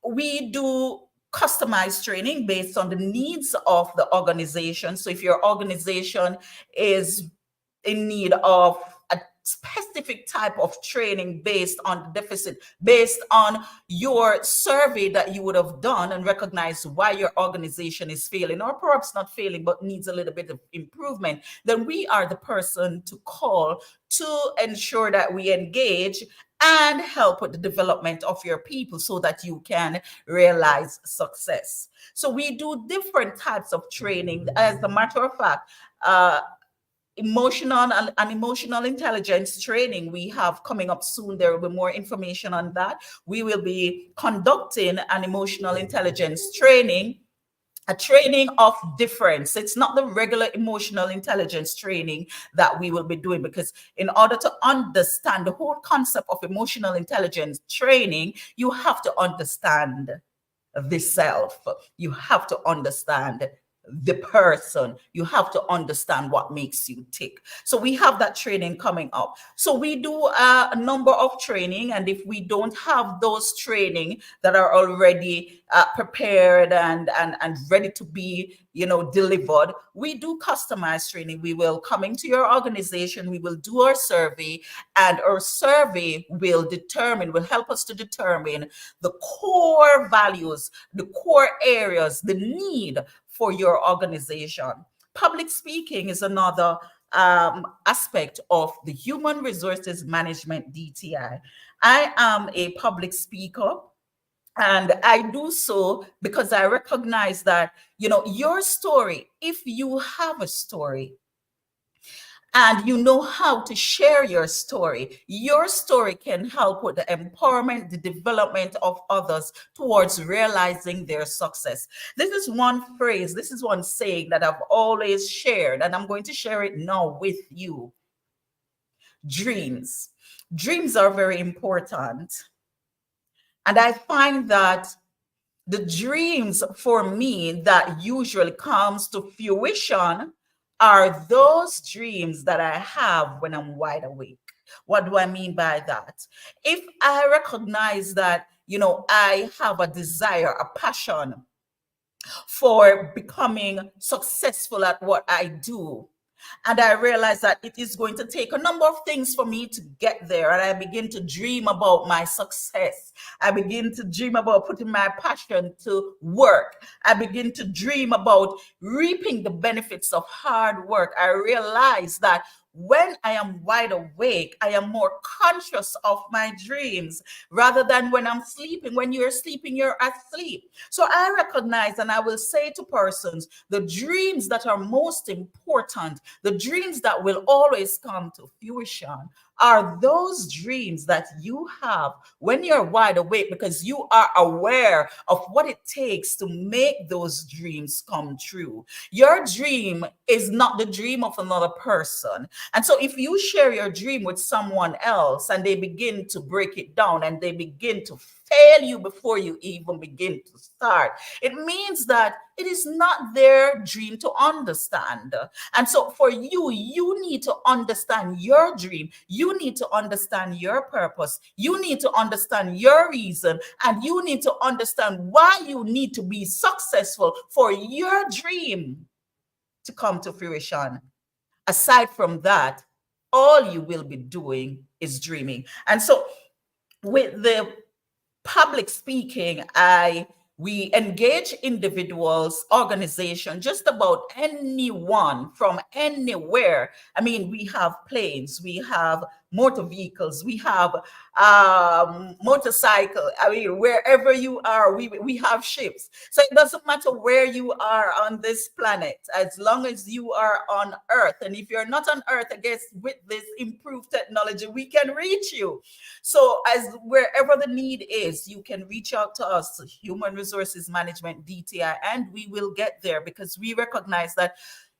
we do customized training based on the needs of the organization. So if your organization is in need of a specific type of training based on the deficit, based on your survey that you would have done and recognize why your organization is failing, or perhaps not failing, but needs a little bit of improvement, then we are the person to call to ensure that we engage and help with the development of your people so that you can realize success. So we do different types of training. As a matter of fact, emotional and emotional intelligence training we have coming up soon. There will be more information on that. We will be conducting an emotional intelligence training, a training of difference. It's not the regular emotional intelligence training that we will be doing, because in order to understand the whole concept of emotional intelligence training, you have to understand the self. You have to understand the person. You have to understand what makes you tick. So we have that training coming up. So we do a number of training, and if we don't have those training that are already prepared and ready to be delivered, we do customized training. We will come into your organization, we will do our survey, and our survey will help us to determine the core values, the core areas, the need for your organization. Public speaking is another aspect of the Human Resources Management DTI. I am a public speaker, and I do so because I recognize that, your story, if you have a story, and you know how to share your story can help with the empowerment, the development of others towards realizing their success. This is one phrase, this is one saying that I've always shared, and I'm going to share it now with you. Dreams. Dreams are very important. And I find that the dreams for me that usually comes to fruition are those dreams that I have when I'm wide awake. What do I mean by that? If I recognize that, I have a desire, a passion for becoming successful at what I do, and I realize that it is going to take a number of things for me to get there, and I begin to dream about my success. I begin to dream about putting my passion to work. I begin to dream about reaping the benefits of hard work. I realize that when I am wide awake, I am more conscious of my dreams rather than when I'm sleeping. When you're sleeping, you're asleep. So I recognize, and I will say to persons, the dreams that are most important, the dreams that will always come to fruition, are those dreams that you have when you're wide awake, because you are aware of what it takes to make those dreams come true. Your dream is not the dream of another person. And so if you share your dream with someone else and they begin to break it down and they begin to fail you before you even begin to start, it means that it is not their dream to understand. And so for you, you need to understand your dream. You need to understand your purpose. You need to understand your reason, and you need to understand why you need to be successful for your dream to come to fruition. aside from that, all you will be doing is dreaming. And so with the public speaking, we engage individuals, organizations, just about anyone from anywhere. I mean, we have planes, we have motor vehicles, we have motorcycle. I mean, wherever you are, we have ships. So it doesn't matter where you are on this planet, as long as you are on Earth. And if you're not on Earth, I guess with this improved technology, we can reach you. So as wherever the need is, you can reach out to us, Human Resources Management, DTI, and we will get there, because we recognize that,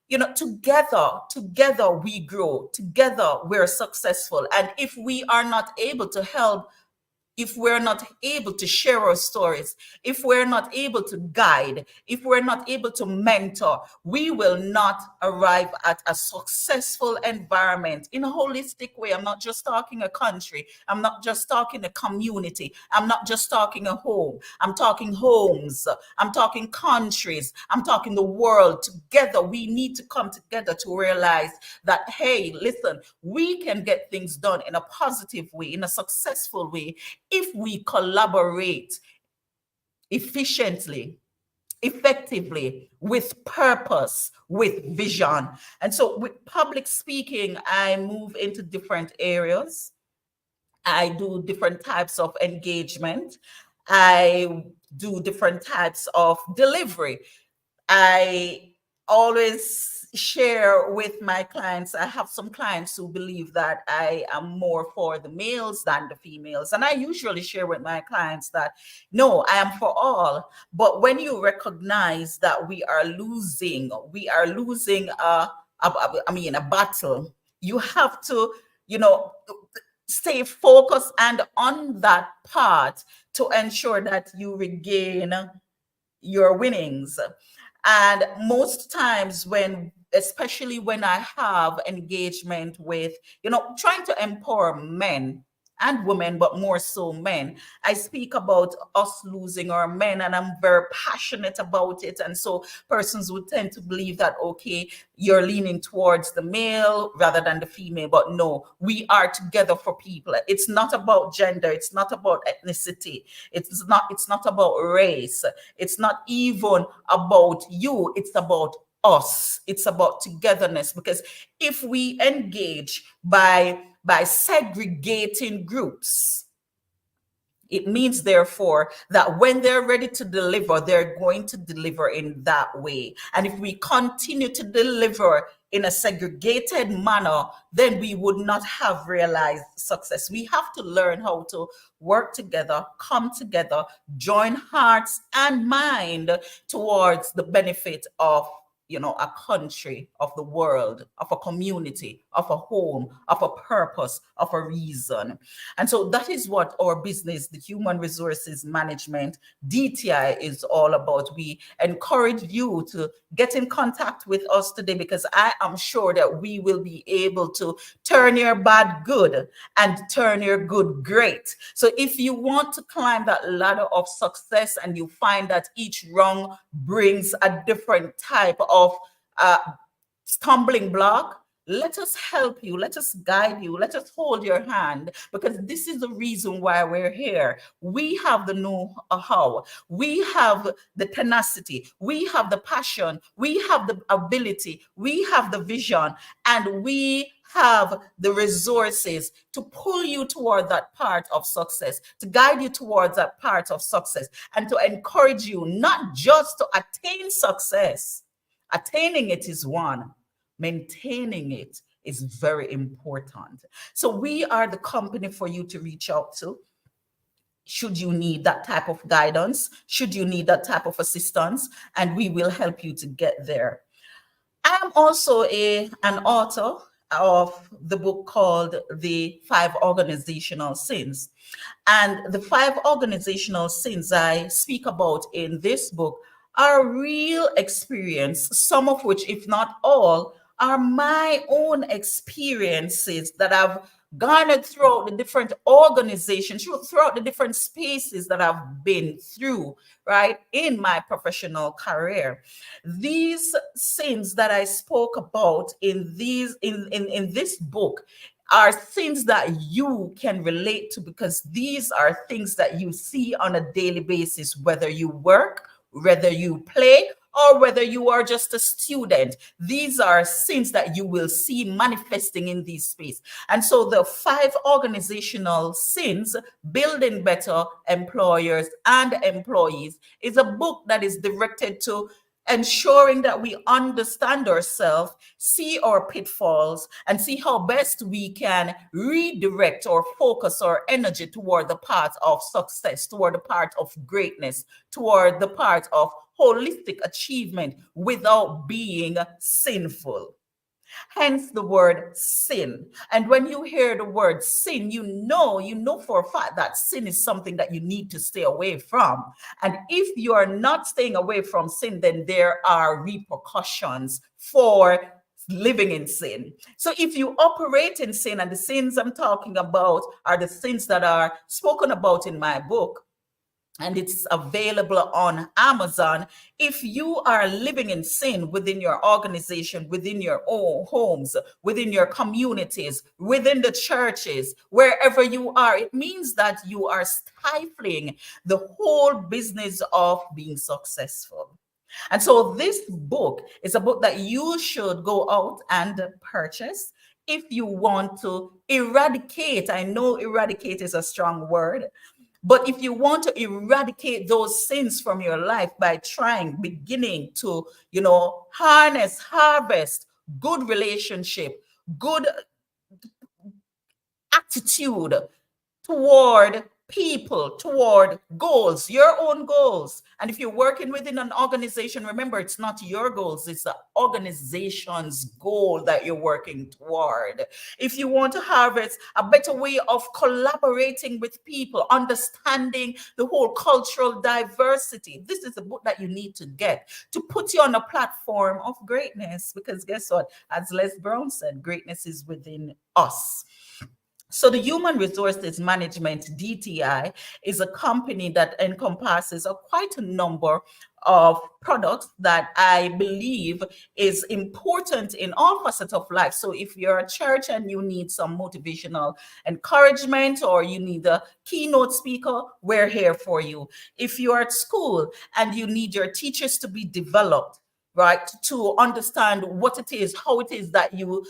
you know, together we grow, together we're successful. And if we are not able to help, if we're not able to share our stories, if we're not able to guide, if we're not able to mentor, we will not arrive at a successful environment in a holistic way. I'm not just talking a country. I'm not just talking a community. I'm not just talking a home. I'm talking homes. I'm talking countries. I'm talking the world. Together, we need to come together to realize that, hey, listen, we can get things done in a positive way, in a successful way, if we collaborate efficiently, effectively, with purpose, with vision. And so with public speaking, I move into different areas. I do different types of engagement. I do different types of delivery. I always share with my clients. I have some clients who believe that I am more for the males than the females. And I usually share with my clients that, no, I am for all. But when you recognize that we are losing a battle, you have to, you know, stay focused and on that part to ensure that you regain your winnings. And most times especially when I have engagement with, you know, trying to empower men and women, but more so men, I speak about us losing our men, and I'm very passionate about it. And so persons would tend to believe that, okay, you're leaning towards the male rather than the female, but no, we are together for people. It's not about gender. It's not about ethnicity. It's not about race. It's not even about you. It's about us. It's about togetherness, because if we engage by segregating groups, it means, therefore, that when they're ready to deliver, they're going to deliver in that way. And if we continue to deliver in a segregated manner, then we would not have realized success. We have to learn how to work together, come together, join hearts and mind towards the benefit of, you know, a country, of the world, of a community, of a home, of a purpose, of a reason. And so that is what our business, the Human Resources Management, DTI, is all about. We encourage you to get in contact with us today, because I am sure that we will be able to turn your bad good and turn your good great. So if you want to climb that ladder of success and you find that each rung brings a different type of stumbling block, let us help you, let us guide you, let us hold your hand, because this is the reason why we're here. We have the know-how, we have the tenacity, we have the passion, we have the ability, we have the vision, and we have the resources to pull you toward that part of success, to guide you towards that part of success, and to encourage you not just to attain success. Attaining it is one. Maintaining it is very important. So we are the company for you to reach out to. Should you need that type of guidance, should you need that type of assistance, and we will help you to get there. I am also an author of the book called The 5 Organizational Sins. And the 5 organizational sins I speak about in this book are real experience, some of which, if not all, are my own experiences that I've garnered throughout the different organizations, throughout the different spaces that I've been through, right, in my professional career. These sins that I spoke about in this book are things that you can relate to, because these are things that you see on a daily basis, whether you work, whether you play, or whether you are just a student. These are sins that you will see manifesting in these space. And so the 5 organizational sins, Building Better Employers and Employees, is a book that is directed to ensuring that we understand ourselves, see our pitfalls, and see how best we can redirect or focus our energy toward the path of success, toward the path of greatness, toward the path of holistic achievement without being sinful. Hence the word sin. And when you hear the word sin, you know for a fact that sin is something that you need to stay away from. And if you are not staying away from sin, then there are repercussions for living in sin. So if you operate in sin, and the sins I'm talking about are the sins that are spoken about in my book, and it's available on Amazon. If you are living in sin within your organization, within your own homes, within your communities, within the churches, wherever you are, it means that you are stifling the whole business of being successful. And so this book is a book that you should go out and purchase if you want to eradicate. I know eradicate is a strong word, but if you want to eradicate those sins from your life by beginning to, harvest good relationship, good attitude toward people, toward goals, your own goals. And if you're working within an organization, remember, it's not your goals, it's the organization's goal that you're working toward. If you want to harvest a better way of collaborating with people, understanding the whole cultural diversity, this is a book that you need to get to put you on a platform of greatness. Because guess what? As Les Brown said, greatness is within us. So the Human Resources Management, DTI, is a company that encompasses quite a number of products that I believe is important in all facets of life. So if you're a church and you need some motivational encouragement, or you need a keynote speaker, we're here for you. If you're at school and you need your teachers to be developed, right, to understand what it is, how it is that you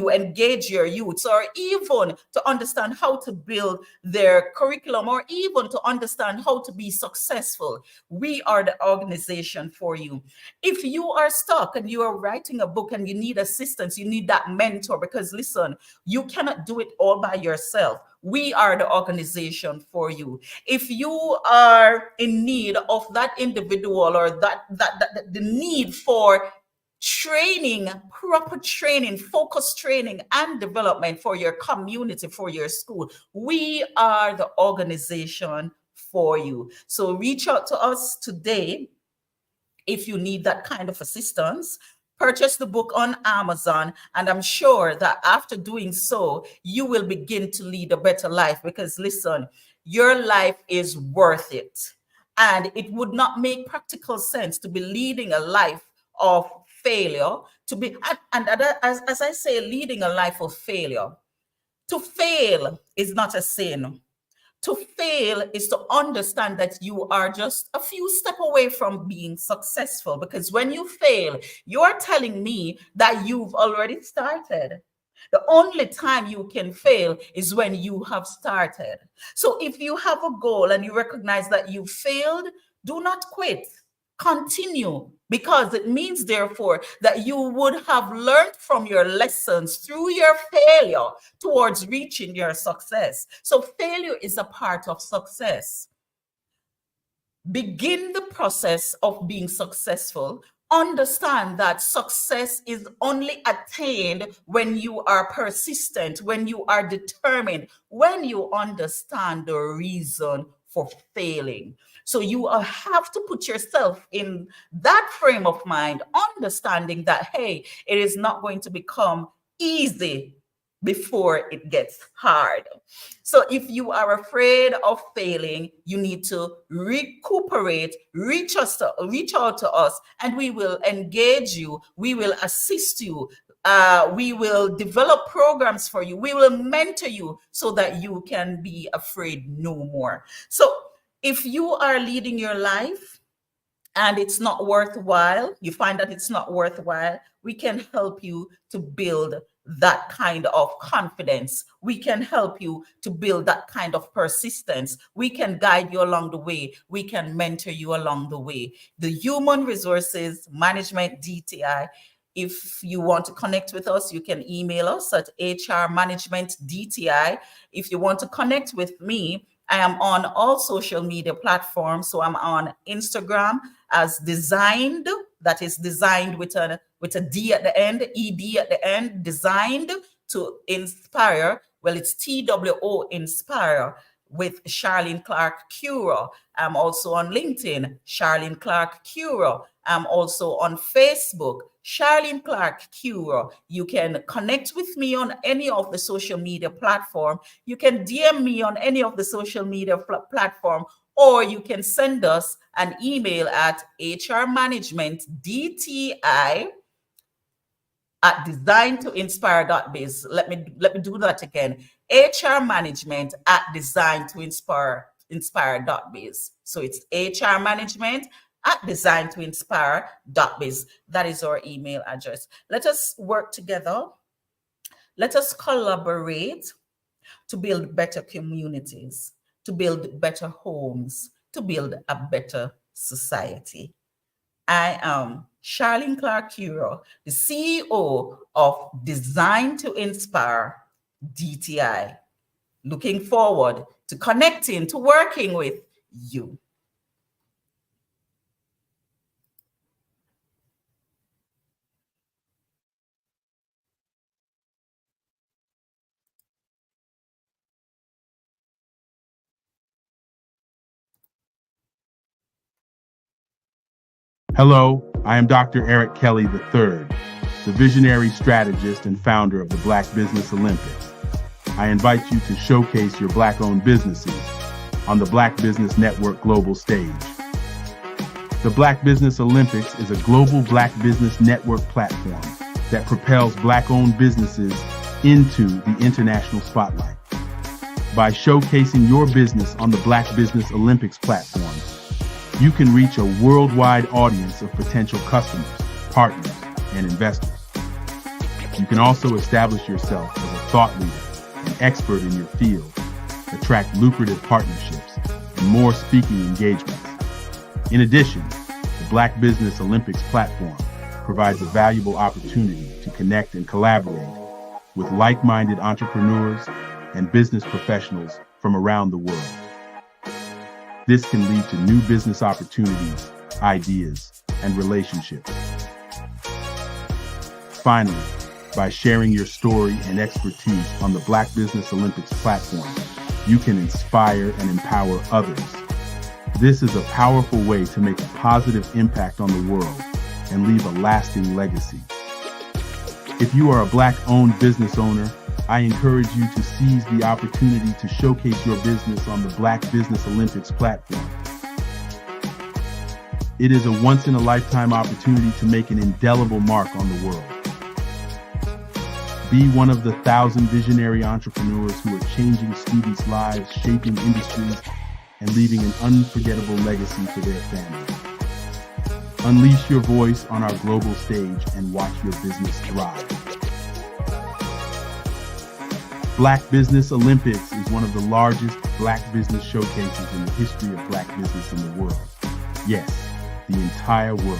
engage your youths, or even to understand how to build their curriculum, or even to understand how to be successful, we are the organization for you. If you are stuck and you are writing a book and you need assistance, you need that mentor, because listen, you cannot do it all by yourself. We are the organization for you. If you are in need of that individual, or the need for training, proper training, focused training and development for your community, for your school, we are the organization for you. So reach out to us today if you need that kind of assistance. Purchase the book on Amazon, and I'm sure that after doing so, you will begin to lead a better life. Because listen, your life is worth it. And it would not make practical sense to be leading a life of failure, as I say, leading a life of failure. To fail is not a sin. To fail is to understand that you are just a few steps away from being successful. Because when you fail, you're telling me that you've already started. The only time you can fail is when you have started. So if you have a goal and you recognize that you failed, do not quit. Continue, because it means, therefore, that you would have learned from your lessons through your failure towards reaching your success. So failure is a part of success. Begin the process of being successful. Understand that success is only attained when you are persistent, when you are determined, when you understand the reason for failing. So you have to put yourself in that frame of mind, understanding that, hey, it is not going to become easy before it gets hard. So if you are afraid of failing, you need to recuperate, reach out to us, and we will engage you. We will assist you. We will develop programs for you. We will mentor you so that you can be afraid no more. So if you are leading your life and it's not worthwhile, you find that it's not worthwhile, we can help you to build that kind of confidence. We can help you to build that kind of persistence. We can guide you along the way. We can mentor you along the way. The Human Resources Management DTI. If you want to connect with us, you can email us at hrmanagementdti. If you want to connect with me, I am on all social media platforms. So I'm on Instagram as Designed, that is designed with a D at the end, ED at the end, Designed to Inspire. Well, it's TWO Inspire with Charlene Clark Cura. I'm also on LinkedIn, Charlene Clark Cura. I'm also on Facebook, Charlene Clark Cura. You can connect with me on any of the social media platform. You can DM me on any of the social media platform, or you can send us an email at hrmanagementdti@designtoinspire.biz. Let me do that again. hrmanagement@designtoinspire.biz. So it's hrmanagement@designtoinspire.biz. That is our email address. Let us work together. Let us collaborate to build better communities, to build better homes, to build a better society. I am Charlene Clark Cura, the CEO of Design to Inspire DTI. Looking forward to connecting, to working with you. Hello, I am Dr. Eric Kelly III, the visionary strategist and founder of the Black Business Olympics. I invite you to showcase your Black-owned businesses on the Black Business Network global stage. The Black Business Olympics is a global Black Business Network platform that propels Black-owned businesses into the international spotlight. By showcasing your business on the Black Business Olympics platform, you can reach a worldwide audience of potential customers, partners, and investors. You can also establish yourself as a thought leader, an expert in your field, attract lucrative partnerships, and more speaking engagements. In addition, the Black Business Olympics platform provides a valuable opportunity to connect and collaborate with like-minded entrepreneurs and business professionals from around the world. This can lead to new business opportunities, ideas, and relationships. Finally, by sharing your story and expertise on the Black Business Olympics platform, you can inspire and empower others. This is a powerful way to make a positive impact on the world and leave a lasting legacy. If you are a Black-owned business owner, I encourage you to seize the opportunity to showcase your business on the Black Business Olympics platform. It is a once-in-a-lifetime opportunity to make an indelible mark on the world. Be one of the 1,000 visionary entrepreneurs who are changing students' lives, shaping industries, and leaving an unforgettable legacy for their families. Unleash your voice on our global stage and watch your business thrive. Black Business Olympics is one of the largest Black business showcases in the history of Black business in the world. Yes, the entire world.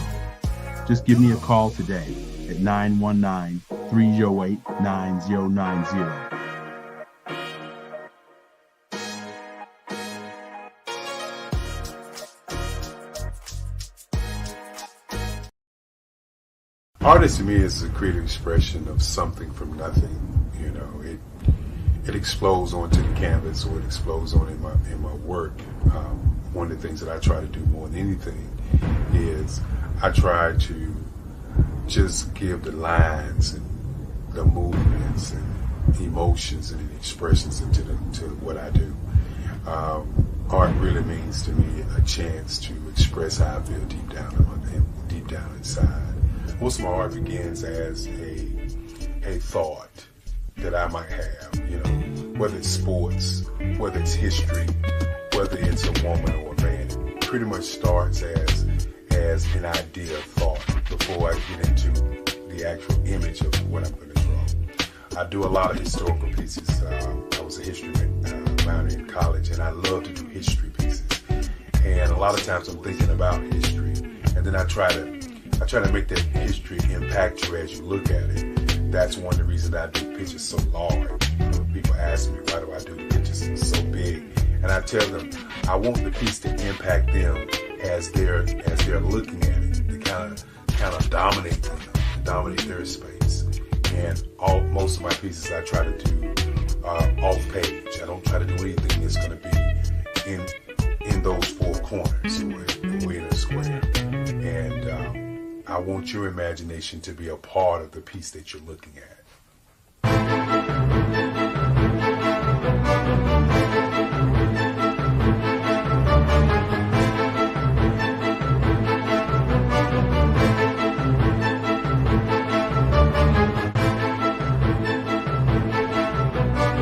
Just give me a call today at 919-308-9090. Artist to me is a creative expression of something from nothing. You know, it explodes onto the canvas, or it explodes on in my work. One of the things that I try to do more than anything is I try to just give the lines and the movements and emotions and expressions into what I do. Art really means to me a chance to express how I feel deep down inside. Most of my art begins as a thought that I might have, whether it's sports, whether it's history, whether it's a woman or a man. It pretty much starts as an idea of thought before I get into the actual image of what I'm going to draw. I do a lot of historical pieces. I was a history minor in college, and I love to do history pieces. And a lot of times I'm thinking about history, and then I try to make that history impact you as you look at it. That's one of the reasons I do pictures so large. People ask me, why do I do the pictures so big? And I tell them, I want the piece to impact them as they're looking at it, to kind of dominate them, dominate their space. And most of my pieces I try to do off page. I don't try to do anything that's going to be in those four corners or in a square. And I want your imagination to be a part of the piece that you're looking at.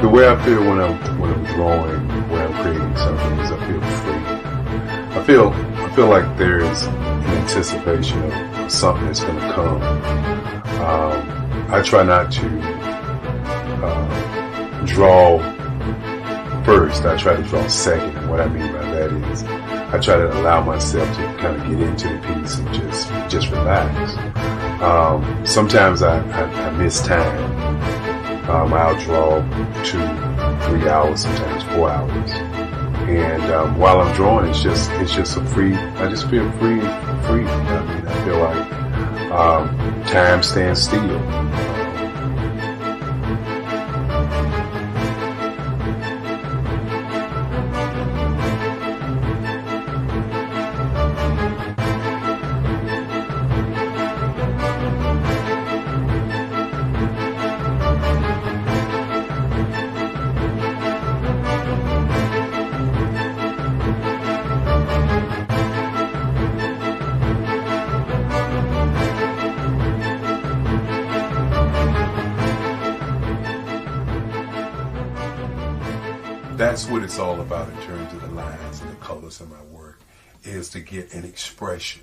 The way I feel when I'm drawing, when I'm creating something, is I feel free. I feel like there's an anticipation of something that's going to come. I try not to draw first. I try to draw second. And what I mean by that is I try to allow myself to kind of get into the piece and just relax. Sometimes I miss time. I'll draw 2-3 hours, sometimes 4 hours. And while I'm drawing, it's just a free. I just feel free. I mean, I feel like time stands still. That's what it's all about in terms of the lines and the colors of my work, is to get an expression,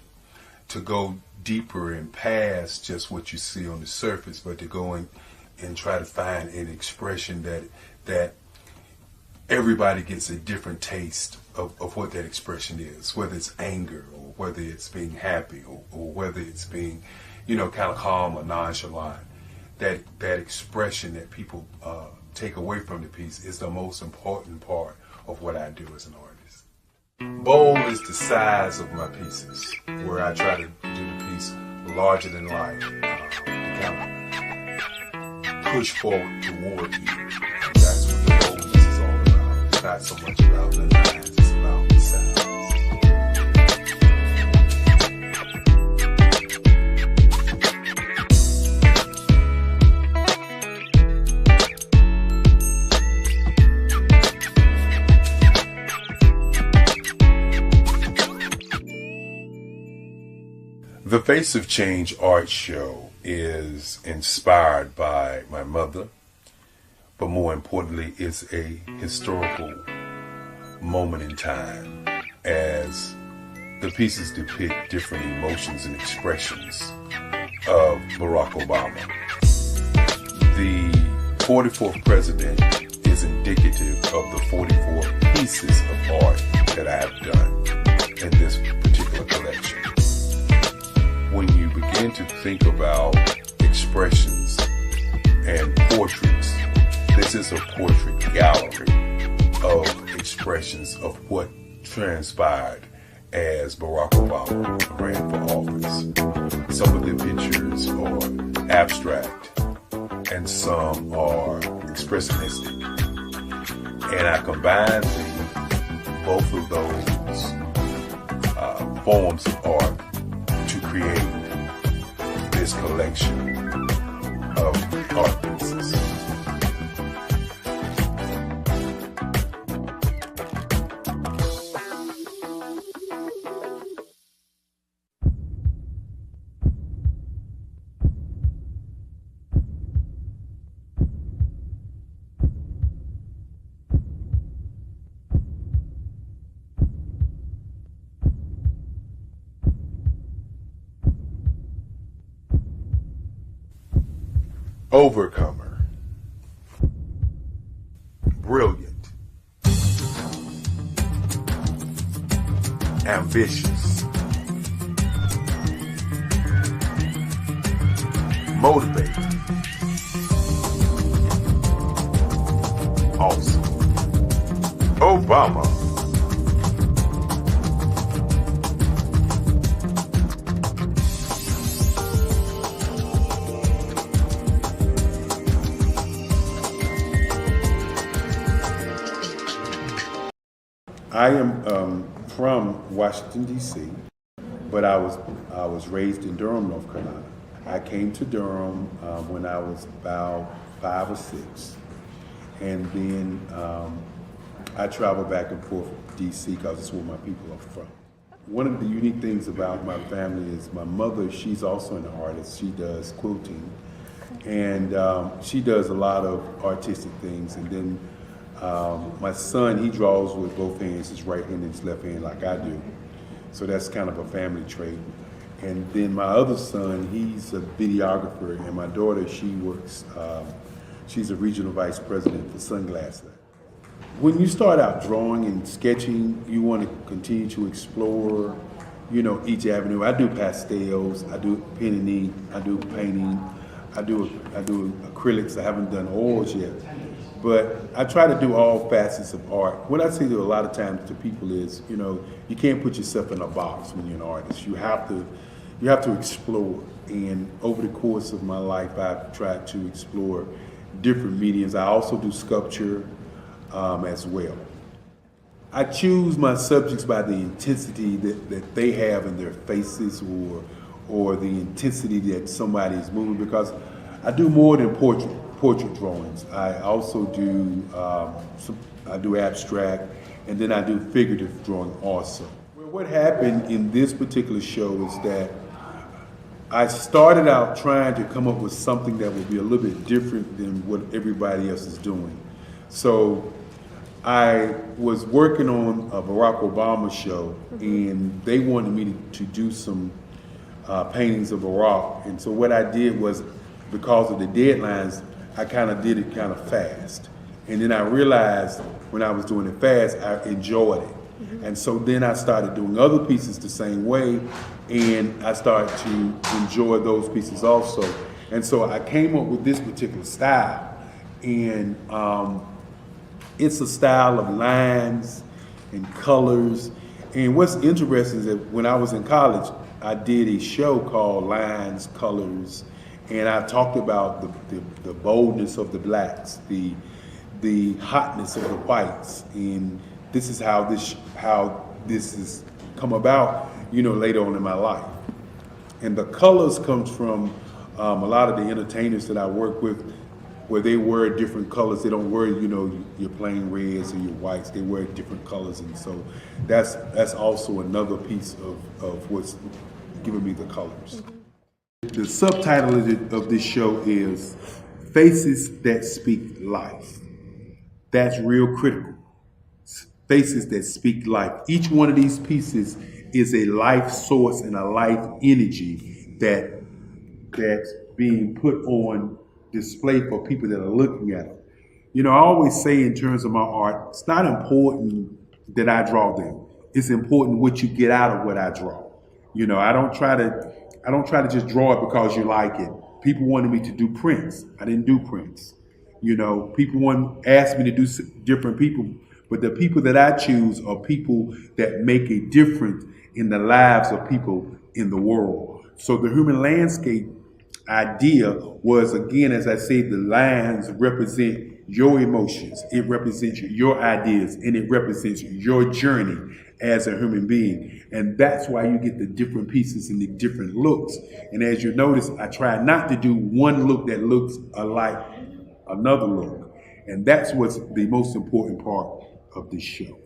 to go deeper and past just what you see on the surface, but to go and try to find an expression that everybody gets a different taste of what that expression is, whether it's anger or whether it's being happy or whether it's being, kind of calm or nonchalant. That expression that people take away from the piece is the most important part of what I do as an artist. Bold is the size of my pieces, where I try to do the piece larger than life, to kind of push forward toward you. That's what the boldness is all about. It's not so much about the lines, it's about the size. The Face of Change art show is inspired by my mother, but more importantly, it's a historical moment in time as the pieces depict different emotions and expressions of Barack Obama. The 44th president is indicative of the 44 pieces of art that I have done in this particular collection. When you begin to think about expressions and portraits, this is a portrait gallery of expressions of what transpired as Barack Obama ran for office. Some of the pictures are abstract and some are expressionistic. And I combined both of those forms of art to create this collection of art pieces. overcomer, brilliant, ambitious, motivated, awesome, Obama. I am from Washington, D.C., but I was raised in Durham, North Carolina. I came to Durham when I was about 5 or 6, and then I traveled back and forth to D.C. because it's where my people are from. One of the unique things about my family is my mother, she's also an artist. She does quilting, and she does a lot of artistic things, and then my son, he draws with both hands, his right hand and his left hand like I do. So that's kind of a family trait. And then my other son, he's a videographer, and my daughter, she works, she's a regional vice president for Sunglass Lab. When you start out drawing and sketching, you want to continue to explore, you know, each avenue. I do pastels, I do pen and ink, I do painting, I do acrylics. I haven't done oils yet. But I try to do all facets of art. What I say to a lot of times to people is, you know, you can't put yourself in a box when you're an artist. You have to explore. And over the course of my life, I've tried to explore different mediums. I also do sculpture as well. I choose my subjects by the intensity that they have in their faces, or the intensity that somebody is moving, because I do more than portrait drawings. I also do I do abstract, and then I do figurative drawing also. Well, what happened in this particular show is that I started out trying to come up with something that would be a little bit different than what everybody else is doing. So I was working on a Barack Obama show, and they wanted me to do some paintings of Barack. And so what I did was, because of the deadlines, I kind of did it kind of fast. And then I realized when I was doing it fast, I enjoyed it. And so then I started doing other pieces the same way, and I started to enjoy those pieces also. And so I came up with this particular style, and it's a style of lines and colors. And what's interesting is that when I was in college, I did a show called Lines, Colors, and I talked about the boldness of the blacks, the hotness of the whites, and this is how this has come about, you know, later on in my life. And the colors comes from a lot of the entertainers that I work with, where they wear different colors. They don't wear, you know, your plain reds or your whites. They wear different colors, and so that's also another piece of what's giving me the colors. The subtitle of this show is Faces That Speak Life. That's real critical. Faces that speak life. Each one of these pieces is a life source and a life energy that's being put on display for people that are looking at it. You know, I always say in terms of my art, it's not important that I draw them. It's important what you get out of what I draw. You know, I don't try to just draw it because you like it. People wanted me to do prints. I didn't do prints. You know, people asked me to do different people, but the people that I choose are people that make a difference in the lives of people in the world. So the human landscape idea was, again, as I say, the lines represent your emotions, it represents your ideas, and it represents your journey as a human being. And that's why you get the different pieces and the different looks. And as you notice, I try not to do one look that looks alike another look. And that's what's the most important part of this show.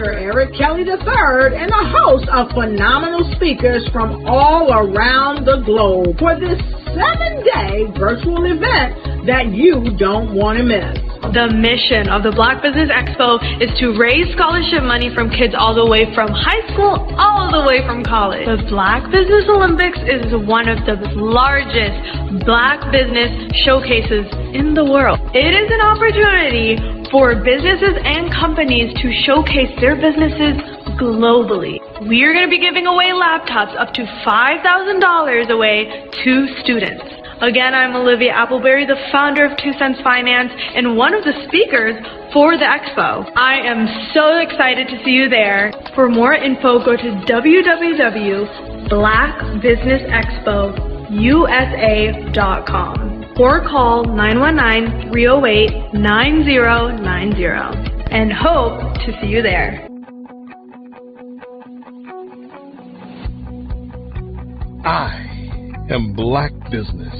Dr. Eric Kelly III and a host of phenomenal speakers from all around the globe for this 7-day virtual event that you don't want to miss. The mission of the Black Business Expo is to raise scholarship money from kids all the way from high school, all the way from college. The Black Business Olympics is one of the largest Black business showcases in the world. It is an opportunity for businesses and companies to showcase their businesses globally. We are going to be giving away laptops up to $5,000 away to students. Again, I'm Olivia Appleberry, the founder of 2 Cents Finance and one of the speakers for the expo. I am so excited to see you there. For more info, go to www.blackbusinessexpousa.com or call 919-308-9090 and hope to see you there. I am Black Business.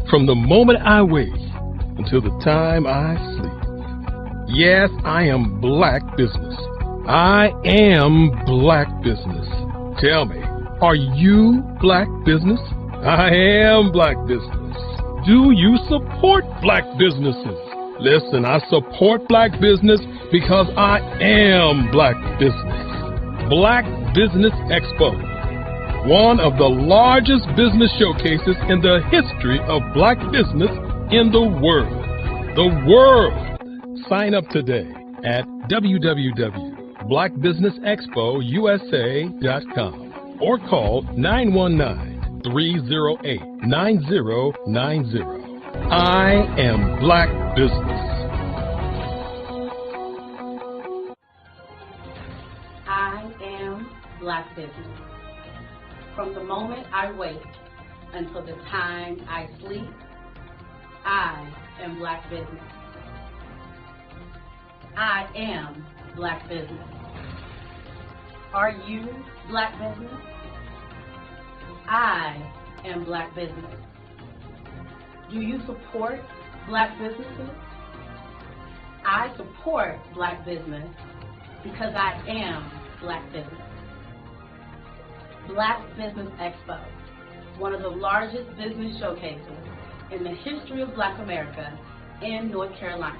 From the moment I wake until the time I sleep. Yes, I am Black Business. I am Black Business. Tell me, are you Black Business? I am Black Business. Do you support Black businesses? Listen, I support Black business because I am Black Business. Black Business Expo, one of the largest business showcases in the history of Black business in the world. The world! Sign up today at www.blackbusinessexpousa.com or call 919-308-9090. I am Black Business. I am Black Business. From the moment I wake until the time I sleep, I am Black Business. I am Black Business. Are you Black Business? I am Black Business. Do you support Black businesses? I support Black business because I am Black Business. Black Business Expo, one of the largest business showcases in the history of Black America in North Carolina.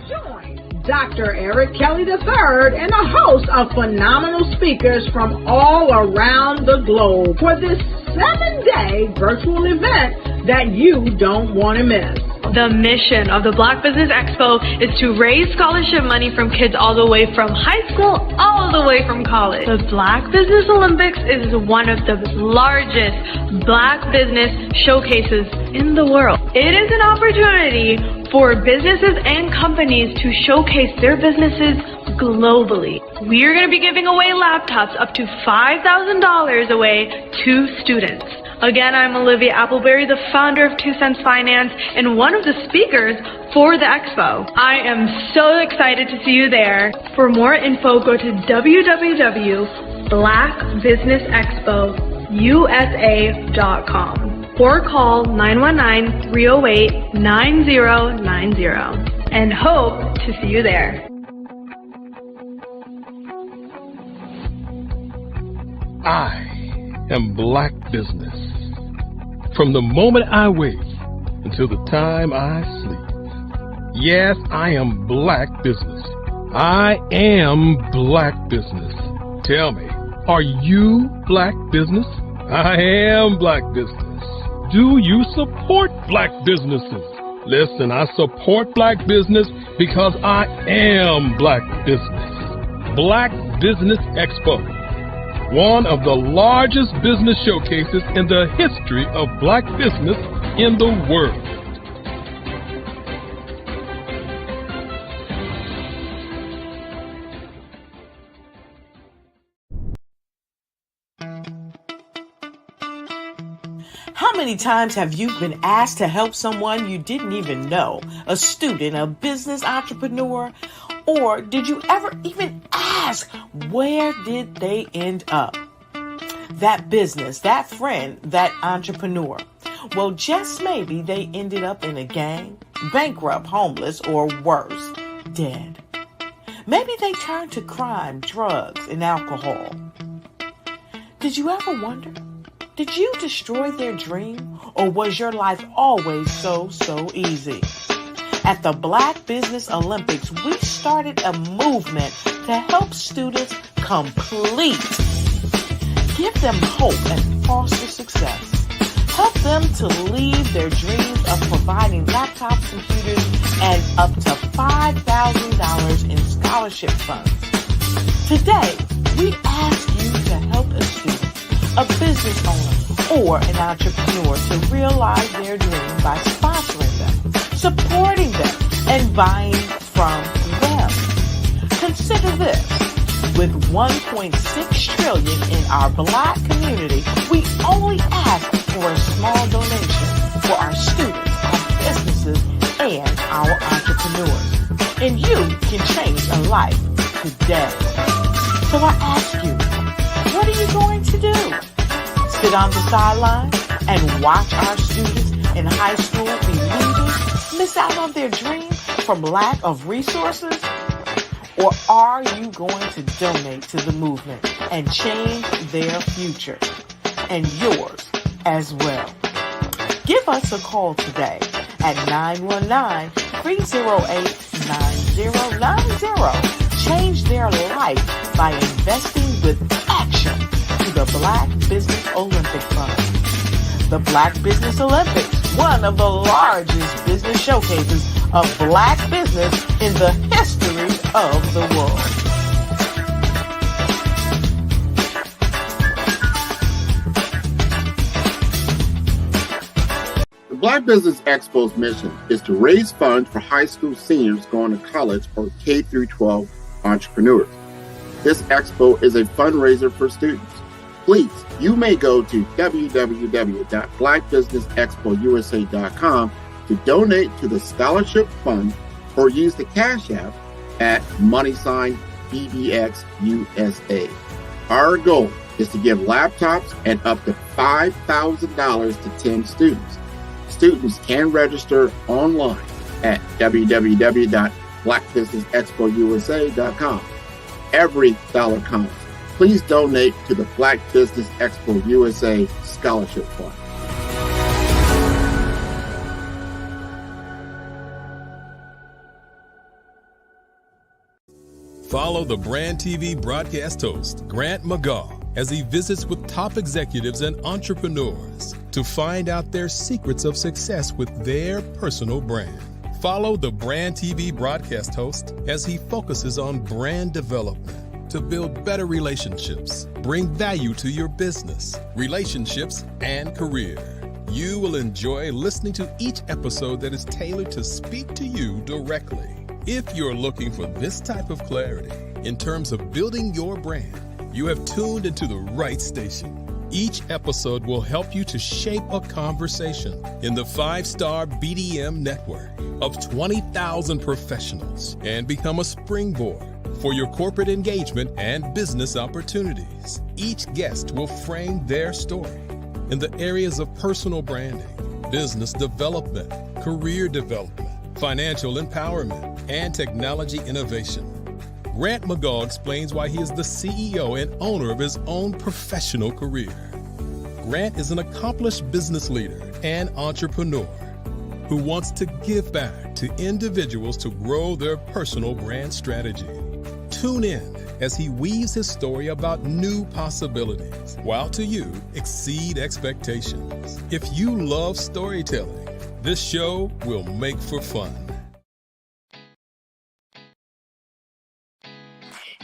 Join Dr. Eric Kelly III and a host of phenomenal speakers from all around the globe for this 7-day virtual event that you don't want to miss. The mission of the Black Business Expo is to raise scholarship money from kids all the way from high school, all the way from college. The Black Business Olympics is one of the largest Black business showcases in the world. It is an opportunity for businesses and companies to showcase their businesses globally. We are going to be giving away laptops up to $5,000 away to students. Again, I'm Olivia Appleberry, the founder of 2 Cents Finance and one of the speakers for the expo. I am so excited to see you there. For more info, go to www.blackbusinessexpousa.com or call 919-308-9090 and hope to see you there. I am Black Business. From the moment I wake until the time I sleep. Yes, I am Black Business. I am Black Business. Tell me, are you Black Business? I am Black Business. Do you support Black businesses? Listen, I support Black business because I am Black Business. Black Business Expo, one of the largest business showcases in the history of Black business in the world. How many times have you been asked to help someone you didn't even know? A student, a business entrepreneur? Or did you ever even ask, where did they end up? That business, that friend, that entrepreneur. Well, just maybe they ended up in a gang, bankrupt, homeless, or worse, dead. Maybe they turn to crime, drugs, and alcohol. Did you ever wonder? Did you destroy their dream, or was your life always so easy? At the Black Business Olympics, we started a movement to help students complete. Give them hope and foster success. Help them to leave their dreams of providing laptops, computers, and up to $5,000 in scholarship funds. Today, we ask you to help a student, a business owner, or an entrepreneur to realize their dream by sponsoring them, supporting them, and buying from them. Consider this. With $1.6 trillion in our Black community, we only ask for a small donation for our students, our businesses, and our entrepreneurs. And you can change a life today. So I ask you, what are you going to do? Sit on the sideline and watch our students in high school be losers, miss out on their dream from lack of resources? Or are you going to donate to the movement and change their future and yours as well? Give us a call today at 919-308-9090. Change their life by investing with action to the Black Business Olympic Fund. The Black Business Olympics, one of the largest business showcases of Black business in the history of the world. The Black Business Expo's mission is to raise funds for high school seniors going to college or K-12 entrepreneurs. This expo is a fundraiser for students. Please, you may go to www.blackbusinessexpousa.com to donate to the scholarship fund or use the Cash App at $BBXUSA. Our goal is to give laptops and up to $5,000 to 10 students. Students can register online at www.blackbusinessexpousa.com. Every dollar counts. Please donate to the Black Business Expo USA Scholarship Fund. Follow the Brand TV broadcast host, Grant McGaw, as he visits with top executives and entrepreneurs to find out their secrets of success with their personal brand. Follow the Brand TV broadcast host as he focuses on brand development to build better relationships, bring value to your business, relationships, and career. You will enjoy listening to each episode that is tailored to speak to you directly. If you're looking for this type of clarity in terms of building your brand, you have tuned into the right station. Each episode will help you to shape a conversation in the 5-star BDM network of 20,000 professionals and become a springboard for your corporate engagement and business opportunities. Each guest will frame their story in the areas of personal branding, business development, career development, financial empowerment, and technology innovation. Grant McGaw explains why he is the CEO and owner of his own professional career. Grant is an accomplished business leader and entrepreneur who wants to give back to individuals to grow their personal brand strategy. Tune in as he weaves his story about new possibilities, while to you exceed expectations. If you love storytelling, this show will make for fun.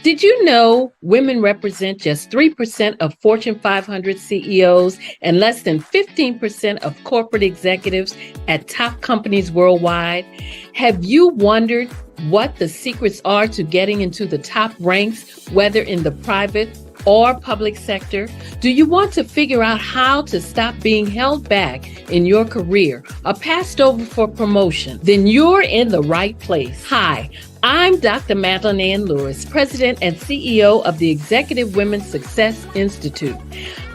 Did you know women represent just 3% of Fortune 500 CEOs and less than 15% of corporate executives at top companies worldwide? Have you wondered what the secrets are to getting into the top ranks, whether in the private or public sector? Do you want to figure out how to stop being held back in your career or passed over for promotion? Then you're in the right place. Hi, I'm Dr. Madeline Ann Lewis, President and CEO of the Executive Women's Success Institute.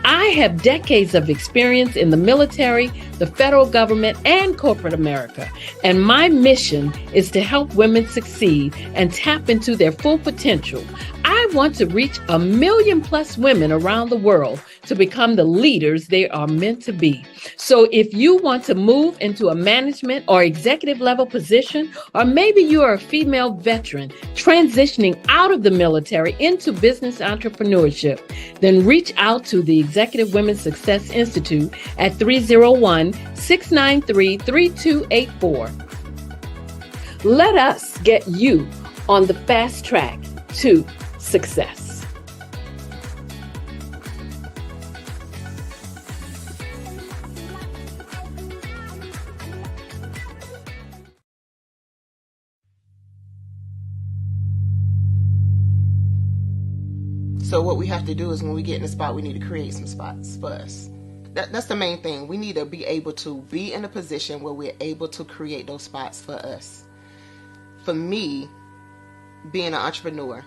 I have decades of experience in the military, the federal government, and corporate America, and my mission is to help women succeed and tap into their full potential. I want to reach 1 million+ women around the world to become the leaders they are meant to be. So if you want to move into a management or executive level position, or maybe you are a female veteran transitioning out of the military into business entrepreneurship, then reach out to the Executive Women's Success Institute at 301-693-3284. Let us get you on the fast track to success. So what we have to do is when we get in the spot, we need to create some spots for us. That's the main thing. We need to be able to be in a position where we're able to create those spots for us. For me, being an entrepreneur,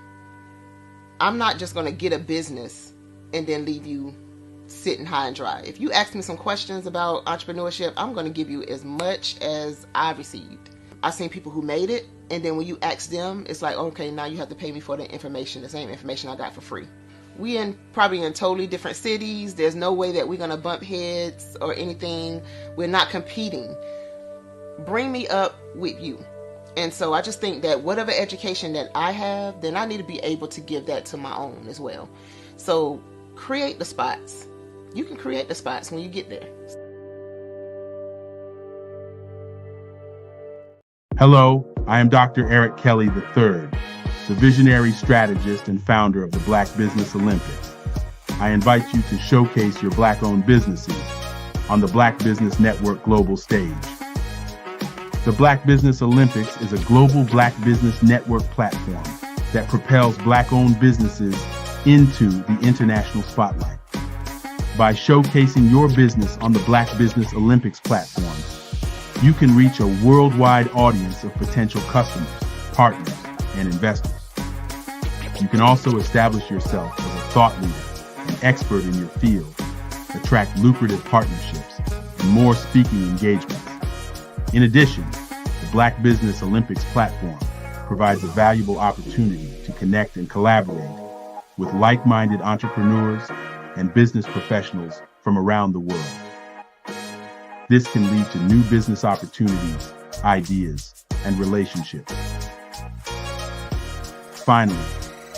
I'm not just going to get a business and then leave you sitting high and dry. If you ask me some questions about entrepreneurship, I'm going to give you as much as I received. I've seen people who made it, and then when you ask them, it's like, okay, now you have to pay me for the information, the same information I got for free. We probably in totally different cities. There's no way that we're going to bump heads or anything. We're not competing. Bring me up with you. And so I just think that whatever education that I have, then I need to be able to give that to my own as well. So create the spots. You can create the spots when you get there. Hello, I am Dr. Eric Kelly III, the visionary strategist and founder of the Black Business Olympics. I invite you to showcase your Black-owned businesses on the Black Business Network global stage. The Black Business Olympics is a global Black Business Network platform that propels Black-owned businesses into the international spotlight. By showcasing your business on the Black Business Olympics platform, you can reach a worldwide audience of potential customers, partners, and investors. You can also establish yourself as a thought leader, an expert in your field, attract lucrative partnerships, and more speaking engagements. In addition, the Black Business Olympics platform provides a valuable opportunity to connect and collaborate with like-minded entrepreneurs and business professionals from around the world. This can lead to new business opportunities, ideas, and relationships. Finally,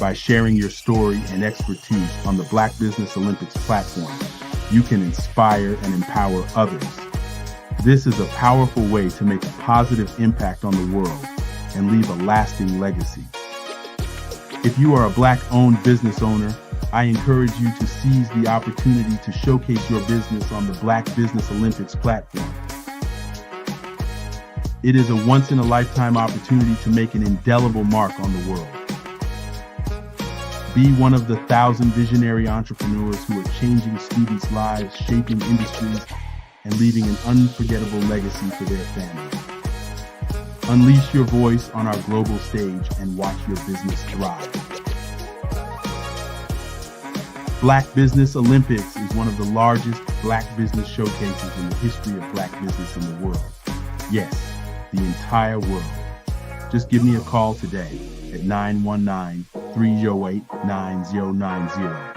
by sharing your story and expertise on the Black Business Olympics platform, you can inspire and empower others. This is a powerful way to make a positive impact on the world and leave a lasting legacy. If you are a Black-owned business owner, I encourage you to seize the opportunity to showcase your business on the Black Business Olympics platform. It is a once-in-a-lifetime opportunity to make an indelible mark on the world. Be one of the 1,000 visionary entrepreneurs who are changing students' lives, shaping industries, and leaving an unforgettable legacy for their families. Unleash your voice on our global stage and watch your business thrive. Black Business Olympics is one of the largest Black business showcases in the history of Black business in the world. Yes, the entire world. Just give me a call today at 919-308-9090.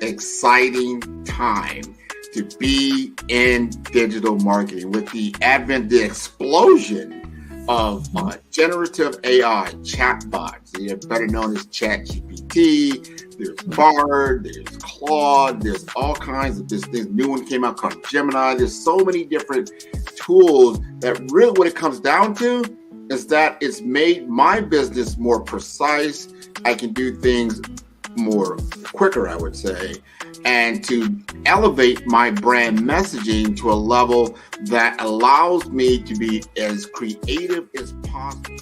Exciting time to be in digital marketing with the advent, the explosion of generative AI chatbots. They're better known as ChatGPT. There's Bard, there's Claude, there's all kinds of this new one came out called Gemini. There's so many different tools that really what it comes down to is that it's made my business more precise. I can do things more quicker, I would say. and to elevate my brand messaging to a level that allows me to be as creative as possible.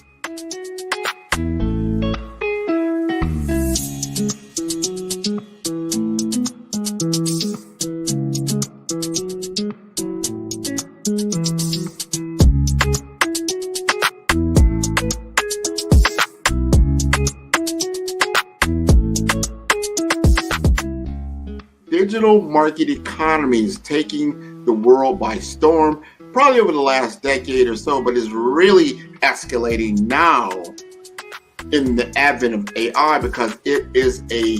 Digital market economy is taking the world by storm, probably over the last decade or so, but is really escalating now in the advent of AI because it is a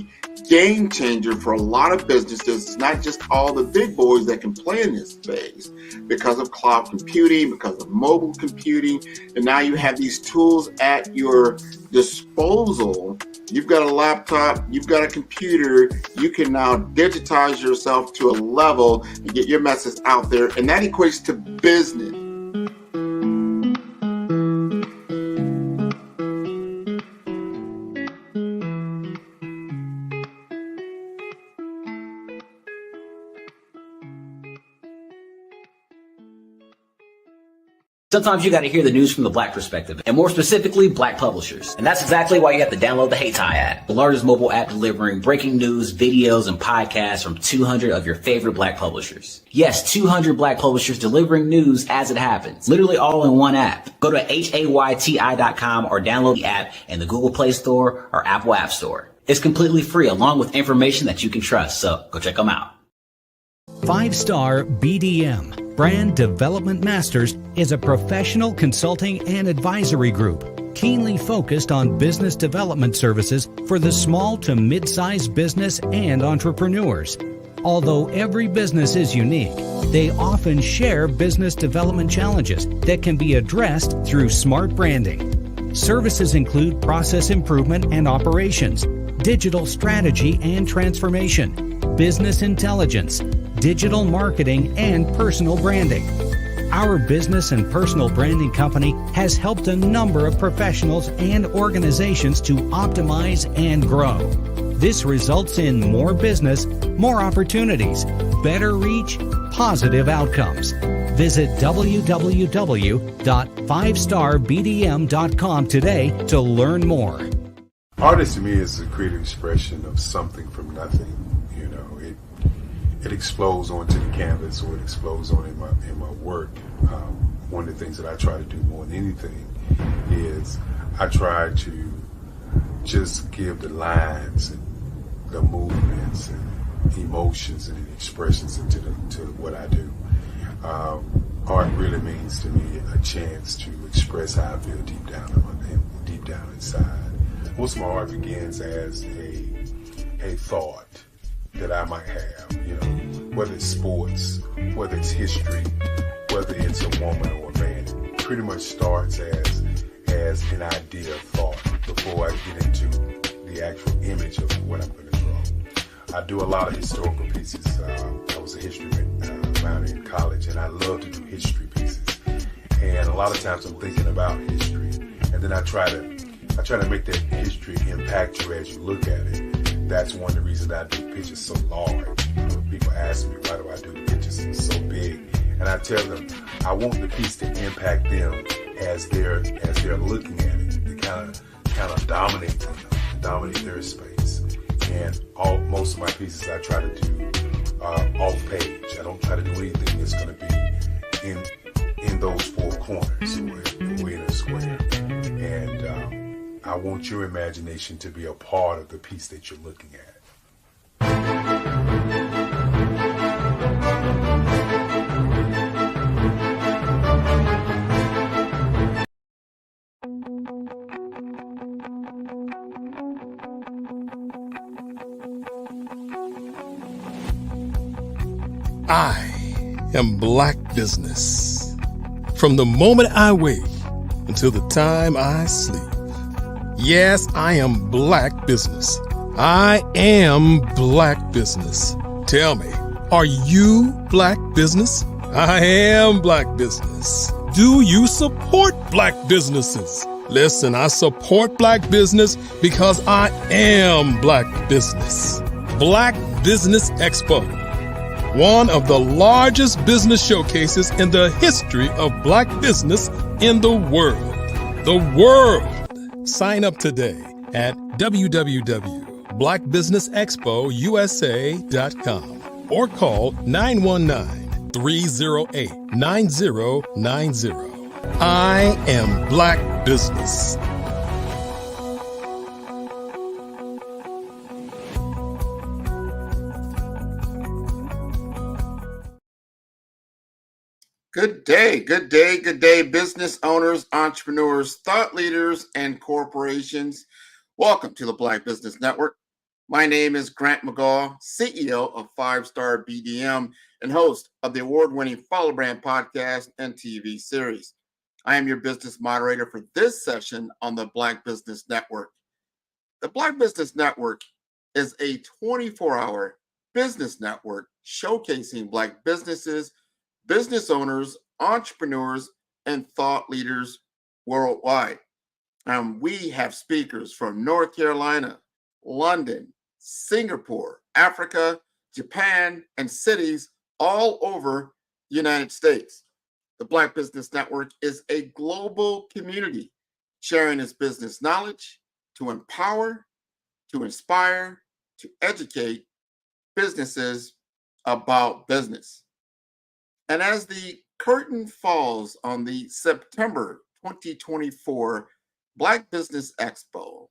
game changer for a lot of businesses. It's not just all the big boys that can play in this space because of cloud computing, because of mobile computing, and now you have these tools at your disposal. You've got a laptop, you've got a computer, you can now digitize yourself to a level and get your message out there, and that equates to business. Sometimes you got to hear the news from the Black perspective, and more specifically, Black publishers. And that's exactly why you have to download the HeyTie app, the largest mobile app delivering breaking news, videos, and podcasts from 200 of your favorite Black publishers. Yes, 200 Black publishers delivering news as it happens, literally all in one app. Go to HAYTI.com or download the app in the Google Play Store or Apple App Store. It's completely free, along with information that you can trust, so go check them out. 5-Star BDM, Brand Development Masters, is a professional consulting and advisory group keenly focused on business development services for the small to mid-sized business and entrepreneurs. Although every business is unique, they often share business development challenges that can be addressed through smart branding. Services include process improvement and operations, digital strategy and transformation, business intelligence, digital marketing, and personal branding. Our business and personal branding company has helped a number of professionals and organizations to optimize and grow. This results in more business, more opportunities, better reach, positive outcomes. Visit www.5starbdm.com today to learn more. Artist to me is a creative expression of something from nothing. You know, it explodes onto the canvas, or it explodes on in my work. One of the things that I try to do more than anything is I try to just give the lines and the movements and emotions and expressions into what I do. Art really means to me a chance to express how I feel deep down inside. Most of my art begins as a thought that I might have, you know, whether it's sports, whether it's history, whether it's a woman or a man. It pretty much starts as an idea of thought before I get into the actual image of what I'm going to draw. I do a lot of historical pieces. I was a history minor in college, and I love to do history pieces. And a lot of times I'm thinking about history, and then I try to make that history impact you as you look at it. That's one of the reasons I do pictures so large. People ask me, why do I do the pictures so big? And I tell them, I want the piece to impact them as they're looking at it. To kind of dominate them, dominate their space. And most of my pieces I try to do off page. I don't try to do anything that's going to be in those four corners or in a square. And I want your imagination to be a part of the piece that you're looking at. I am Black Business. From the moment I wake until the time I sleep. Yes, I am Black Business. I am Black Business. Tell me, are you Black Business? I am Black Business. Do you support Black businesses? Listen, I support Black business because I am Black Business. Black Business Expo, one of the largest business showcases in the history of Black business in the world. The world! Sign up today at www.blackbusinessexpousa.com or call 919-308-9090. I am Black Business. Good day, business owners, entrepreneurs, thought leaders, and corporations. Welcome to the Black Business Network. My name is Grant McGaw, CEO of 5-Star BDM and host of the award-winning Follow Brand podcast and TV series. I am your business moderator for this session on the Black Business Network. The Black Business Network is a 24-hour business network showcasing Black businesses, business owners, entrepreneurs, and thought leaders worldwide. We have speakers from North Carolina, London, Singapore, Africa, Japan, and cities all over the United States. The Black Business Network is a global community sharing its business knowledge to empower, to inspire, to educate businesses about business. And as the curtain falls on the September 2024 Black Business Expo,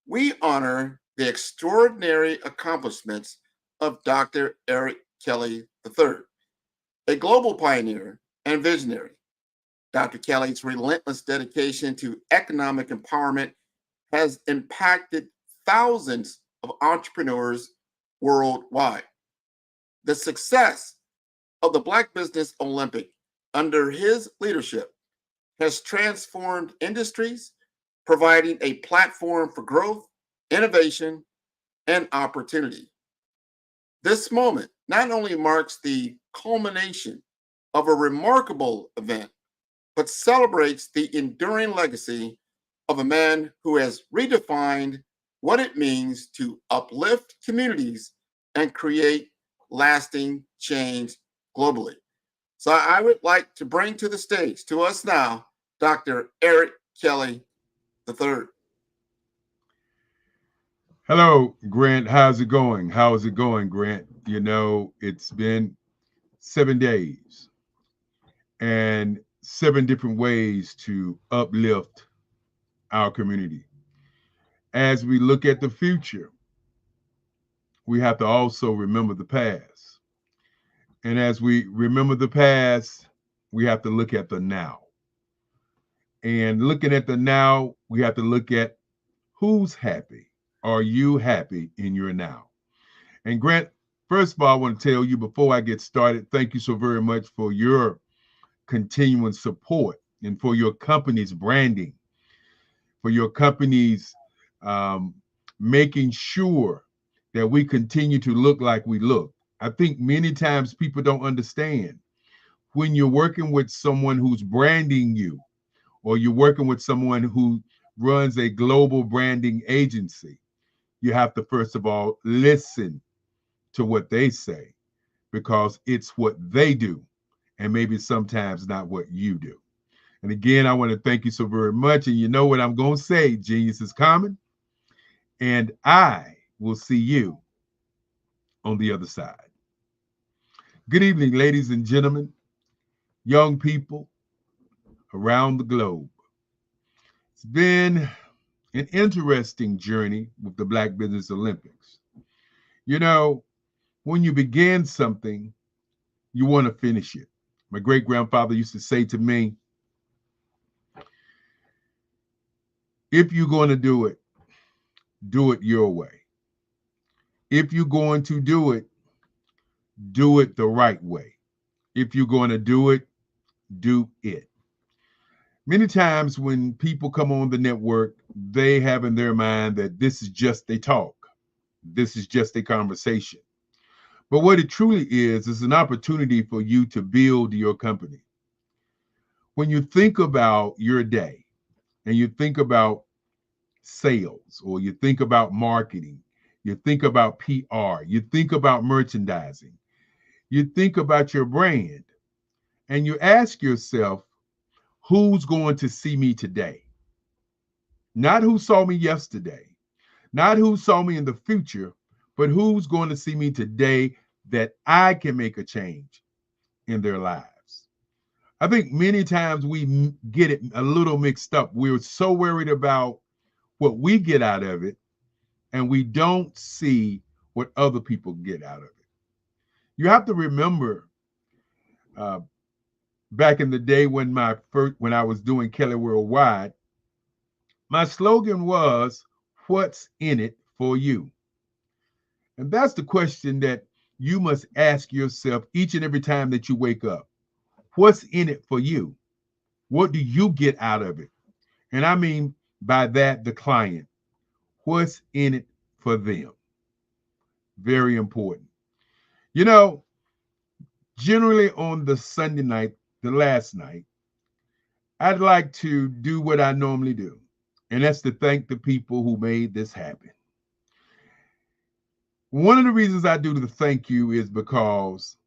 we honor the extraordinary accomplishments of Dr. Eric Kelly III, a global pioneer and visionary. Dr. Kelly's relentless dedication to economic empowerment has impacted thousands of entrepreneurs worldwide. The success of the Black Business Olympic under his leadership has transformed industries, providing a platform for growth, innovation, and opportunity. This moment not only marks the culmination of a remarkable event, but celebrates the enduring legacy of a man who has redefined what it means to uplift communities and create lasting change globally. So I would like to bring to the stage to us now, Dr. Eric Kelly III. Hello, Grant. How's it going? How's it going, Grant? You know, it's been 7 days and 7 different ways to uplift our community. As we look at the future, we have to also remember the past. And as we remember the past, we have to look at the now. And looking at the now, we have to look at who's happy. Are you happy in your now? And Grant, first of all, I want to tell you before I get started, thank you so very much for your continuing support and for your company's branding, for your company's making sure that we continue to look like we look. I think many times people don't understand when you're working with someone who's branding you, or you're working with someone who runs a global branding agency, you have to, first of all, listen to what they say, because it's what they do and maybe sometimes not what you do. And again, I want to thank you so very much. And you know what I'm going to say, genius is coming, and I will see you on the other side. Good evening, ladies and gentlemen, young people around the globe. It's been an interesting journey with the Black Business Olympics. You know, when you begin something, you want to finish it. My great-grandfather used to say to me, if you're going to do it your way. If you're going to do it the right way. If you're going to do it Many times when people come on the network, they have in their mind that this is just a talk. This is just a conversation. But what it truly is an opportunity for you to build your company. When you think about your day and you think about sales, or you think about marketing, You think about PR. You think about merchandising. You think about your brand. And you ask yourself, who's going to see me today? Not who saw me yesterday, not who saw me in the future, but who's going to see me today that I can make a change in their lives. I think many times we get it a little mixed up. We're so worried about what we get out of it, and we don't see what other people get out of it. You have to remember back in the day when I was doing Kelly Worldwide, my slogan was, what's in it for you? And that's the question that you must ask yourself each and every time that you wake up. What's in it for you? What do you get out of it? And I mean by that, the client. What's in it for them? Very important. You know, generally on the Sunday night, the last night, I'd like to do what I normally do, and that's to thank the people who made this happen. One of the reasons I do the thank you is because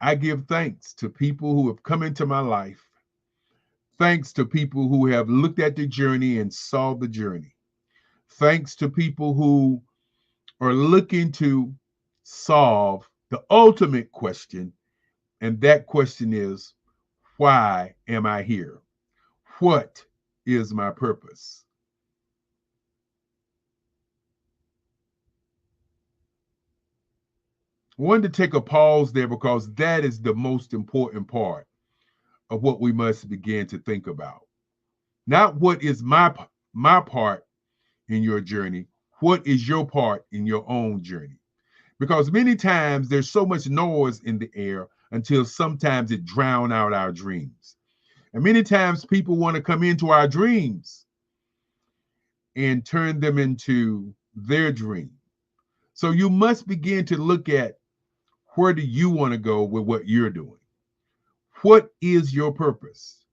I give thanks to people who have come into my life, thanks to people who have looked at the journey and saw the journey, thanks to people who are looking to solve the ultimate question, and that question is, why am I here? What is my purpose? I wanted to take a pause there because that is the most important part of what we must begin to think about. Not what is my part in your journey, what is your part in your own journey? Because many times there's so much noise in the air until sometimes it drowns out our dreams. And many times people want to come into our dreams and turn them into their dream. So you must begin to look at, where do you want to go with what you're doing? What is your purpose?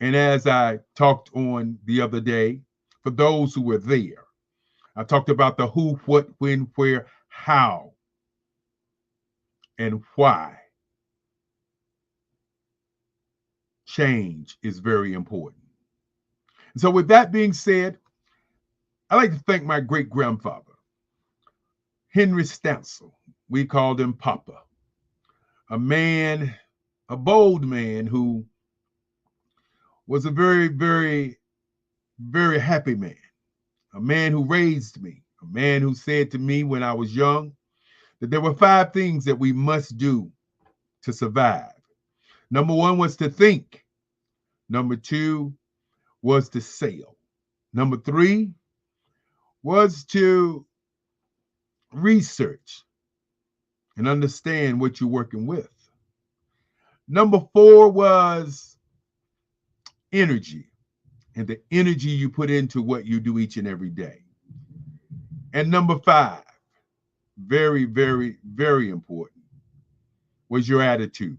And as I talked on the other day, for those who were there, I talked about the who, what, when, where, how, and why. Change is very important. So with that being said, I'd like to thank my great-grandfather, Henry Stansel. We called him Papa. A man, a bold man who was a very, very, very happy man. A man who raised me. A man who said to me when I was young that there were 5 things that we must do to survive. Number 1 was to think. Number 2 was to sail. Number 3 was to research and understand what you're working with. Number 4 was energy, and the energy you put into what you do each and every day. And number 5, very, very, very important, was your attitude.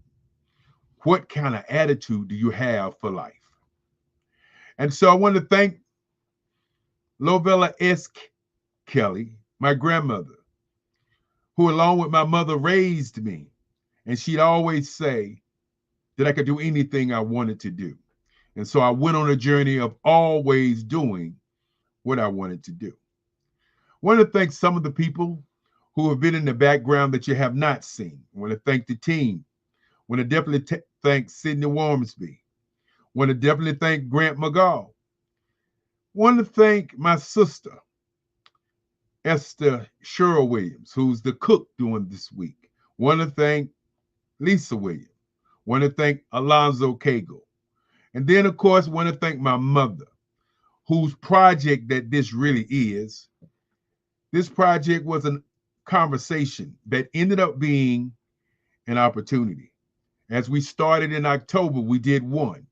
What kind of attitude do you have for life? And so I want to thank Lovella S. Kelly, my grandmother, who along with my mother raised me. And she'd always say that I could do anything I wanted to do. And so I went on a journey of always doing what I wanted to do. I want to thank some of the people who have been in the background that you have not seen. I want to thank the team. I want to definitely thank Sidney Wormsby. I want to definitely thank Grant McGall. I want to thank my sister, Esther Sherrill Williams, who's the cook during this week. I want to thank Lisa Williams. I want to thank Alonzo Cagle. And then, of course, I want to thank my mother, whose project that this really is. This project was a conversation that ended up being an opportunity. As we started in October, we did 1.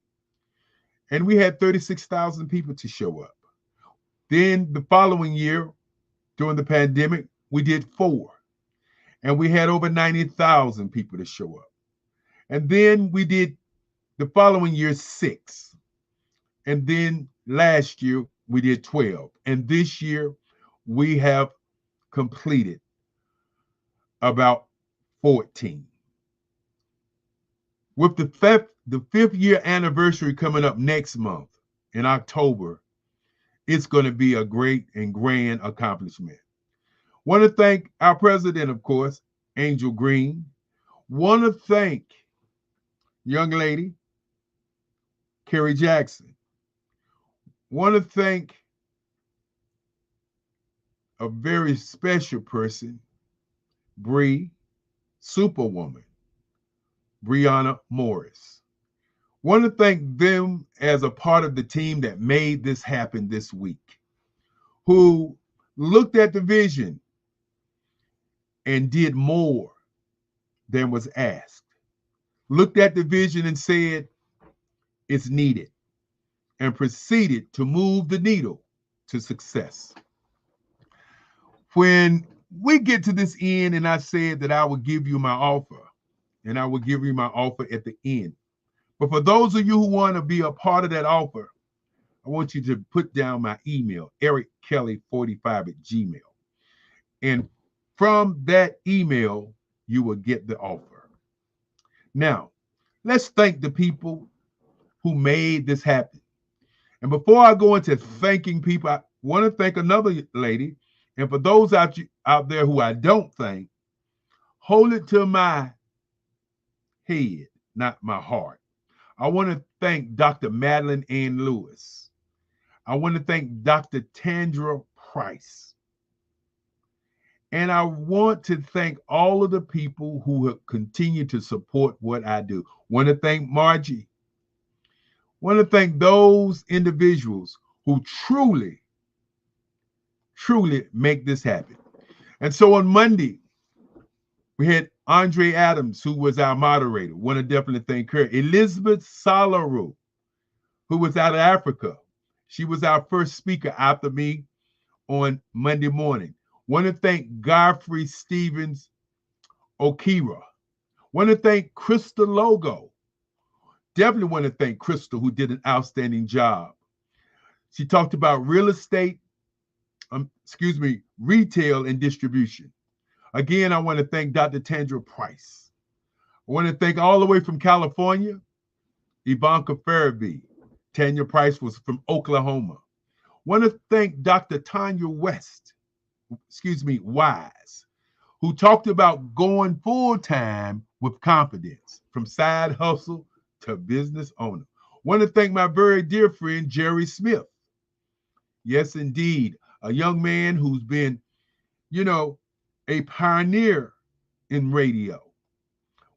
And we had 36,000 people to show up. Then the following year, during the pandemic, we did 4. And we had over 90,000 people to show up. And then we did the following year 6. And then last year we did 12. And this year we have completed about 14. With the fifth year anniversary coming up next month in October, it's going to be a great and grand accomplishment. Want to thank our president, of course, Angel Green. Want to thank young lady Kerry Jackson. Want to thank a very special person, Bree Superwoman, Brianna Morris. Want to thank them as a part of the team that made this happen this week, who looked at the vision and did more than was asked. Looked at the vision and said, it's needed, and proceeded to move the needle to success. When we get to this end, and I said that I would give you my offer, and I will give you my offer at the end. But for those of you who want to be a part of that offer, I want you to put down my email, erickelly45@gmail. And from that email, you will get the offer. Now, let's thank the people who made this happen. And before I go into thanking people, I want to thank another lady. And for those out there who I don't thank, hold it to my head, not my heart. I want to thank Dr. Madeline Ann Lewis. I want to thank Dr. Tandra Price. And I want to thank all of the people who have continued to support what I do. Want to thank Margie. Want to thank those individuals who truly make this happen. And so on Monday, we had Andre Adams, who was our moderator. Want to definitely thank her. Elizabeth Salaru, who was out of Africa. She was our first speaker after me on Monday morning. Want to thank Godfrey Stevens Okira. Want to thank Crystal Logo. Definitely want to thank Crystal, who did an outstanding job. She talked about real estate, retail and distribution. Again, I want to thank Dr. Tandra Price. I want to thank all the way from California, Ivanka Farabee. Tanya Price was from Oklahoma. Want to thank Dr. Tanya Wise, who talked about going full-time with confidence, from side hustle to business owner. Want to thank my very dear friend, Jerry Smith. Yes, indeed, a young man who's been, a pioneer in radio.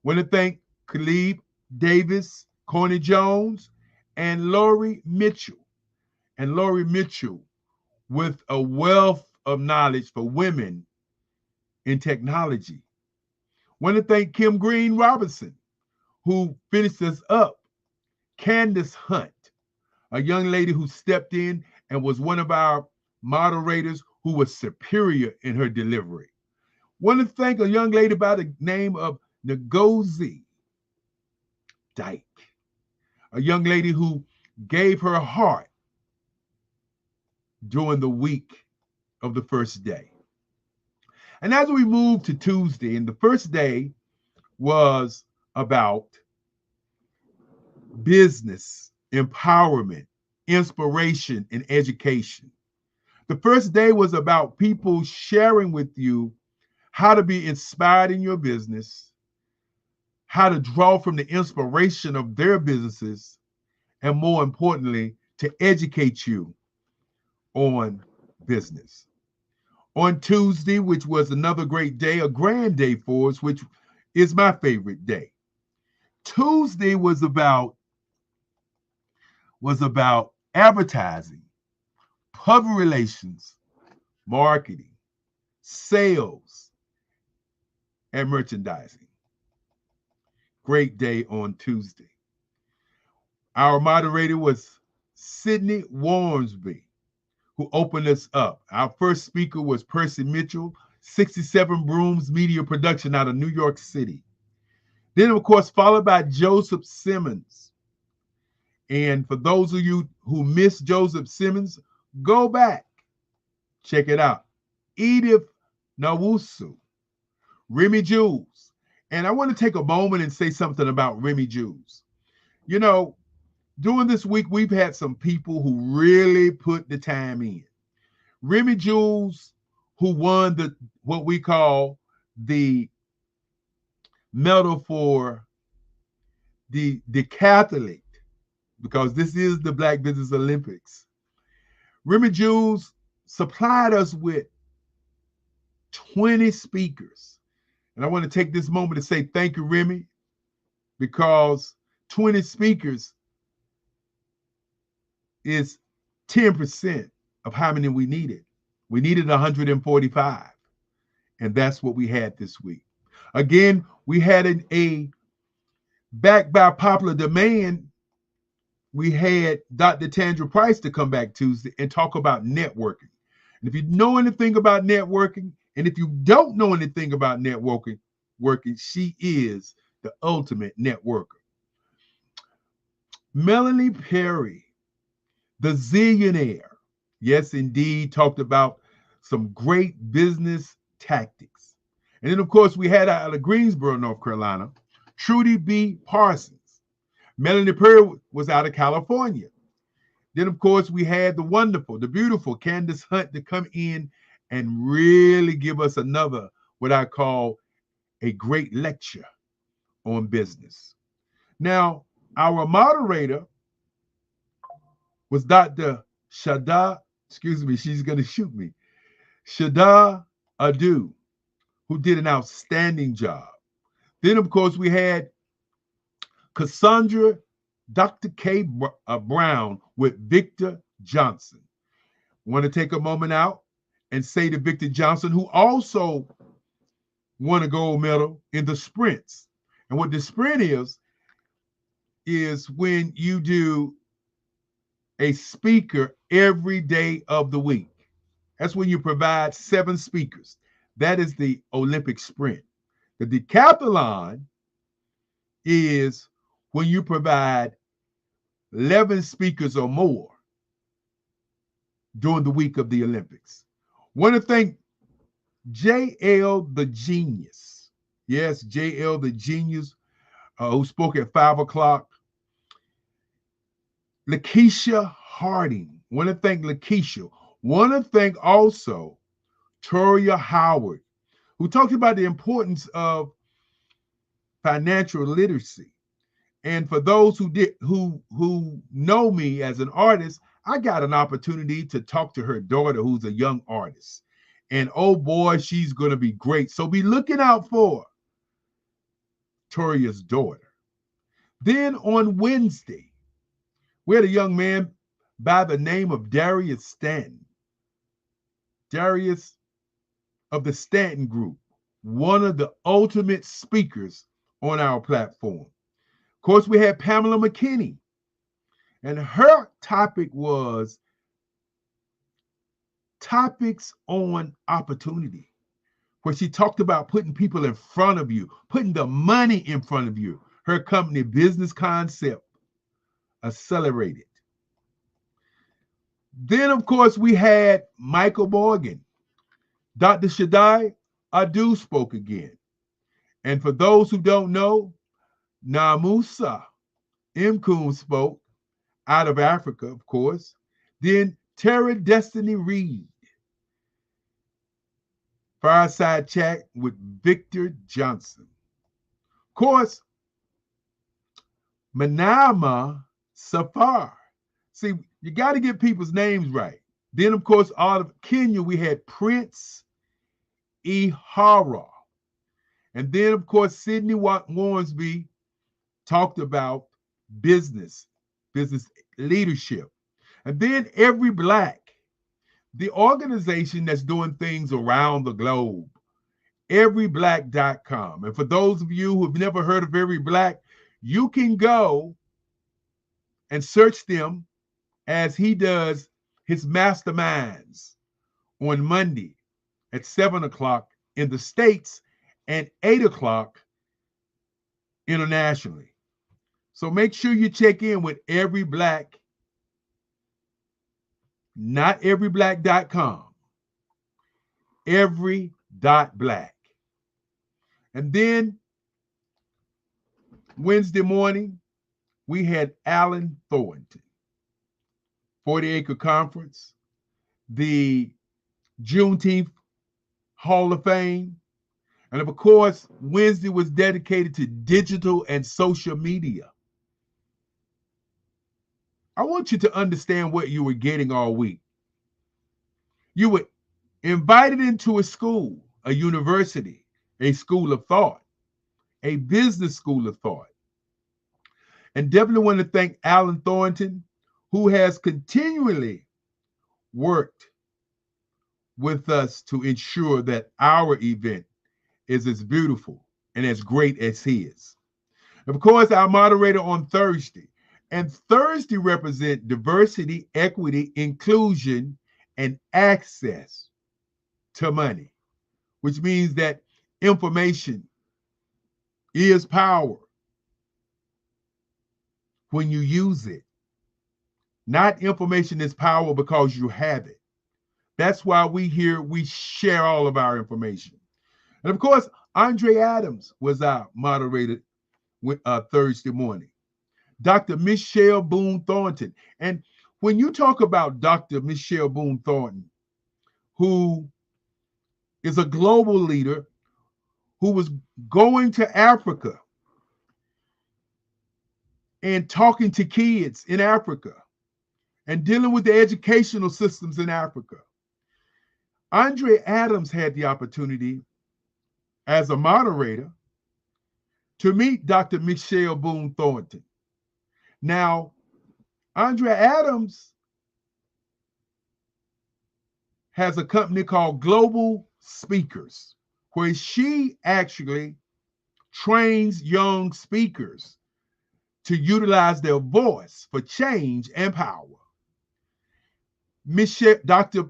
Want to thank Khalid Davis, Coney Jones, and Lori Mitchell. And Lori Mitchell with a wealth of knowledge for women in technology. Want to thank Kim Green Robinson, who finished us up. Candace Hunt, a young lady who stepped in and was one of our moderators who was superior in her delivery. Want to thank a young lady by the name of Ngozi Dyke, a young lady who gave her heart during the week of the first day. And as we moved to Tuesday, and the first day was about business, empowerment, inspiration, and education. The first day was about people sharing with you how to be inspired in your business, how to draw from the inspiration of their businesses, and more importantly, to educate you on business. On Tuesday, which was another great day, a grand day for us, which is my favorite day. Tuesday was about advertising, public relations, marketing, sales, and merchandising. Great day on Tuesday. Our moderator was Sydney Wormsby, who opened us up. Our first speaker was Percy Mitchell, 67 Brooms Media Production out of New York City. Then, of course, followed by Joseph Simmons. And for those of you who missed Joseph Simmons, go back, check it out. Edith Nawusu, Remy Jules. And I want to take a moment and say something about Remy Jules. You know, during this week, we've had some people who really put the time in. Remy Jules, who won what we call the medal for the decathlete, because this is the Black Business Olympics. Remy Jules supplied us with 20 speakers. And I want to take this moment to say thank you, Remy, because 20 speakers is 10% of how many we needed. We needed 145. And that's what we had this week. Again, we had a backed by popular demand. We had Dr. Tandra Price to come back Tuesday and talk about networking. And if you know anything about networking, and if you don't know anything about networking, she is the ultimate networker. Melanie Perry, the zillionaire, yes, indeed, talked about some great business tactics. And then, of course, we had out of Greensboro, North Carolina, Trudy B. Parsons. Melanie Perry was out of California. Then, of course, we had the wonderful, the beautiful Candace Hunt to come in and really give us another, what I call a great lecture on business. Now, our moderator was Dr. Shada, she's going to shoot me, Shada Adu, who did an outstanding job. Then, of course, we had Cassandra Dr. K. Brown with Victor Johnson. Want to take a moment out and say to Victor Johnson, who also won a gold medal in the sprints. And what the sprint is when you do a speaker every day of the week. That's when you provide 7 speakers. That is the Olympic sprint. The decathlon is when you provide 11 speakers or more during the week of the Olympics. Want to thank JL the Genius. Yes, JL the Genius, who spoke at 5 o'clock. Lakeisha Harding. Want to thank Lakeisha. Want to thank also Toria Howard, who talked about the importance of financial literacy. And for those who know me as an artist, I got an opportunity to talk to her daughter, who's a young artist. And oh boy, she's going to be great. So be looking out for Toria's daughter. Then on Wednesday, we had a young man by the name of Darius Stanton. Darius of the Stanton Group, one of the ultimate speakers on our platform. Of course, we had Pamela McKinney, and her topic was topics on opportunity, where she talked about putting people in front of you, putting the money in front of you. Her company, Business Concept Accelerated. Then, of course, we had Michael Morgan. Dr. Shadai Adu spoke again. And for those who don't know, Namusa Mkum spoke out of Africa, of course. Then Tara Destiny Reed. Fireside chat with Victor Johnson. Of course, Manama Safar. See, you got to get people's names right. Then, of course, out of Kenya, we had Prince Ihara. And then, of course, Sydney Warnsby talked about business leadership. And then Every Black, the organization that's doing things around the globe, everyblack.com. And for those of you who have never heard of Every Black, you can go and search them as he does his masterminds on Monday at 7 o'clock in the States and 8 o'clock internationally. So make sure you check in with Every Black, not everyblack.com, everyblack.com. black. And then Wednesday morning, we had Alan Thornton, 40 Acre Conference, the Juneteenth Hall of Fame. And of course, Wednesday was dedicated to digital and social media. I want you to understand what you were getting all week. You were invited into a school, a university, a school of thought, a business school of thought. And definitely want to thank Alan Thornton, who has continually worked with us to ensure that our event is as beautiful and as great as his. Of course, our moderator on Thursday. And Thursday represent diversity, equity, inclusion, and access to money, which means that information is power when you use it. Not information is power because you have it. That's why we share all of our information. And of course, Andre Adams was our moderator Thursday morning. Dr. Michelle Boone Thornton. And when you talk about Dr. Michelle Boone Thornton, who is a global leader who was going to Africa and talking to kids in Africa and dealing with the educational systems in Africa, Andre Adams had the opportunity as a moderator to meet Dr. Michelle Boone Thornton. Now, Andre Adams has a company called Global Speakers, where she actually trains young speakers to utilize their voice for change and power. Dr.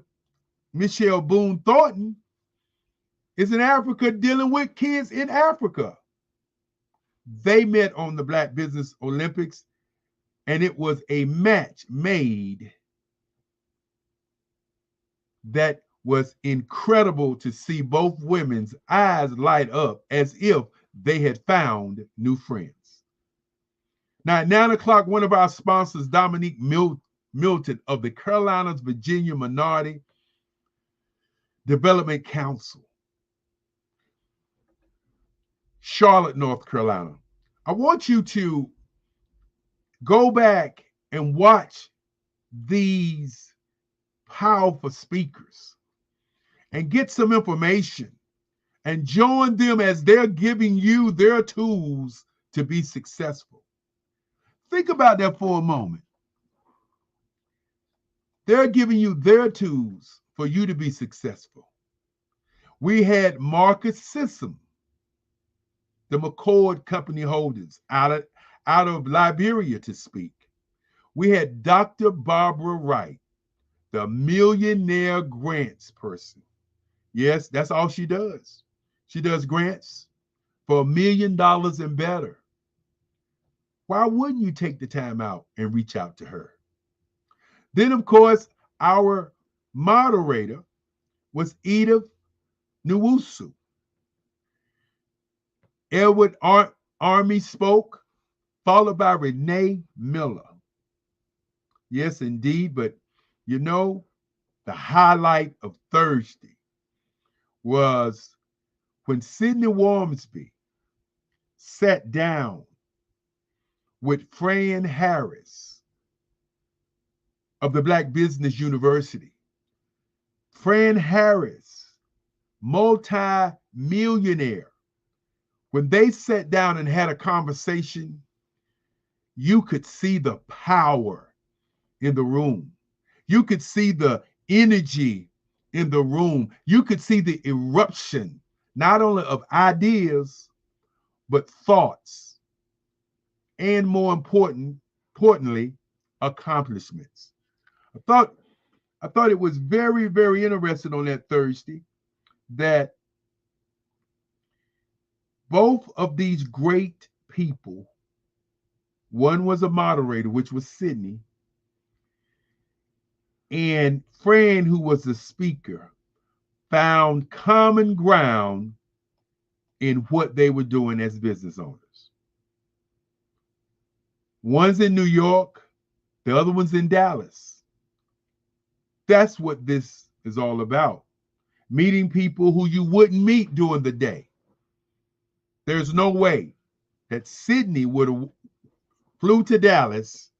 Michelle Boone Thornton is in Africa dealing with kids in Africa. They met on the Black Business Olympics, and it was a match made that was incredible to see both women's eyes light up as if they had found new friends. Now, at 9 o'clock, one of our sponsors, Dominique Milton of the Carolinas, Virginia Minority Development Council, Charlotte, North Carolina. I want you to go back and watch these powerful speakers and get some information and join them as they're giving you their tools to be successful. Think about that for a moment. They're giving you their tools for you to be successful. We had Marcus Sissom, the McCord Company holders, out of Liberia to speak. We had Dr. Barbara Wright, the millionaire grants person. Yes, that's all she does. She does grants for $1 million and better. Why wouldn't you take the time out and reach out to her? Then, of course, our moderator was Edith Nwosu. Edward Army spoke, followed by Renee Miller. Yes, indeed, but you know, the highlight of Thursday was when Sidney Wormsby sat down with Fran Harris of the Black Business University. Fran Harris, multi-millionaire. When they sat down and had a conversation, you could see the power in the room. You could see the energy in the room. You could see the eruption, not only of ideas, but thoughts, and more importantly, accomplishments. I thought it was very, very interesting on that Thursday that both of these great people, one was a moderator, which was Sydney, and Fran, who was the speaker, found common ground in what they were doing as business owners. One's in New York, the other one's in Dallas. That's what this is all about. Meeting people who you wouldn't meet during the day. There's no way that Sydney would have flew to Dallas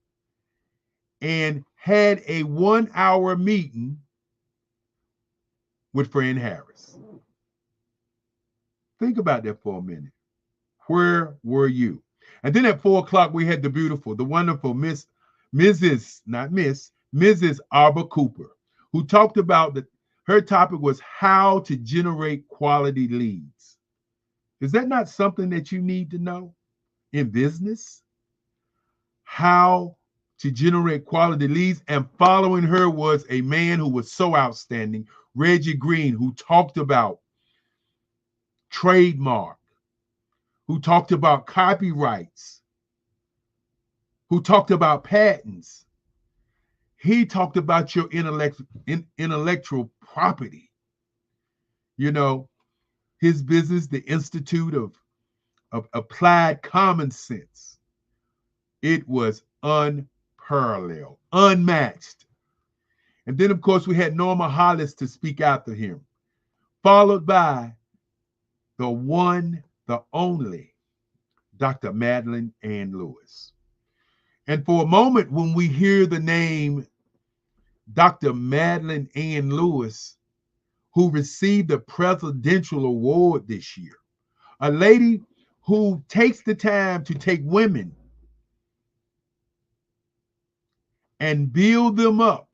and had a 1-hour meeting with Fran Harris. Think about that for a minute. Where were you? And then at 4 o'clock, we had the beautiful, the wonderful Mrs. Arbor Cooper, who talked about her topic was how to generate quality leads. Is that not something that you need to know in business? How to generate quality leads. And following her was a man who was so outstanding, Reggie Green, who talked about trademark, who talked about copyrights, who talked about patents. He talked about your intellectual property. You know, his business, the Institute of Applied Common Sense. It was unparalleled, unmatched. And then, of course, we had Norma Hollis to speak after him, followed by the one, the only, Dr. Madeline Ann Lewis. And for a moment, when we hear the name Dr. Madeline Ann Lewis, who received the Presidential Award this year, a lady who takes the time to take women and build them up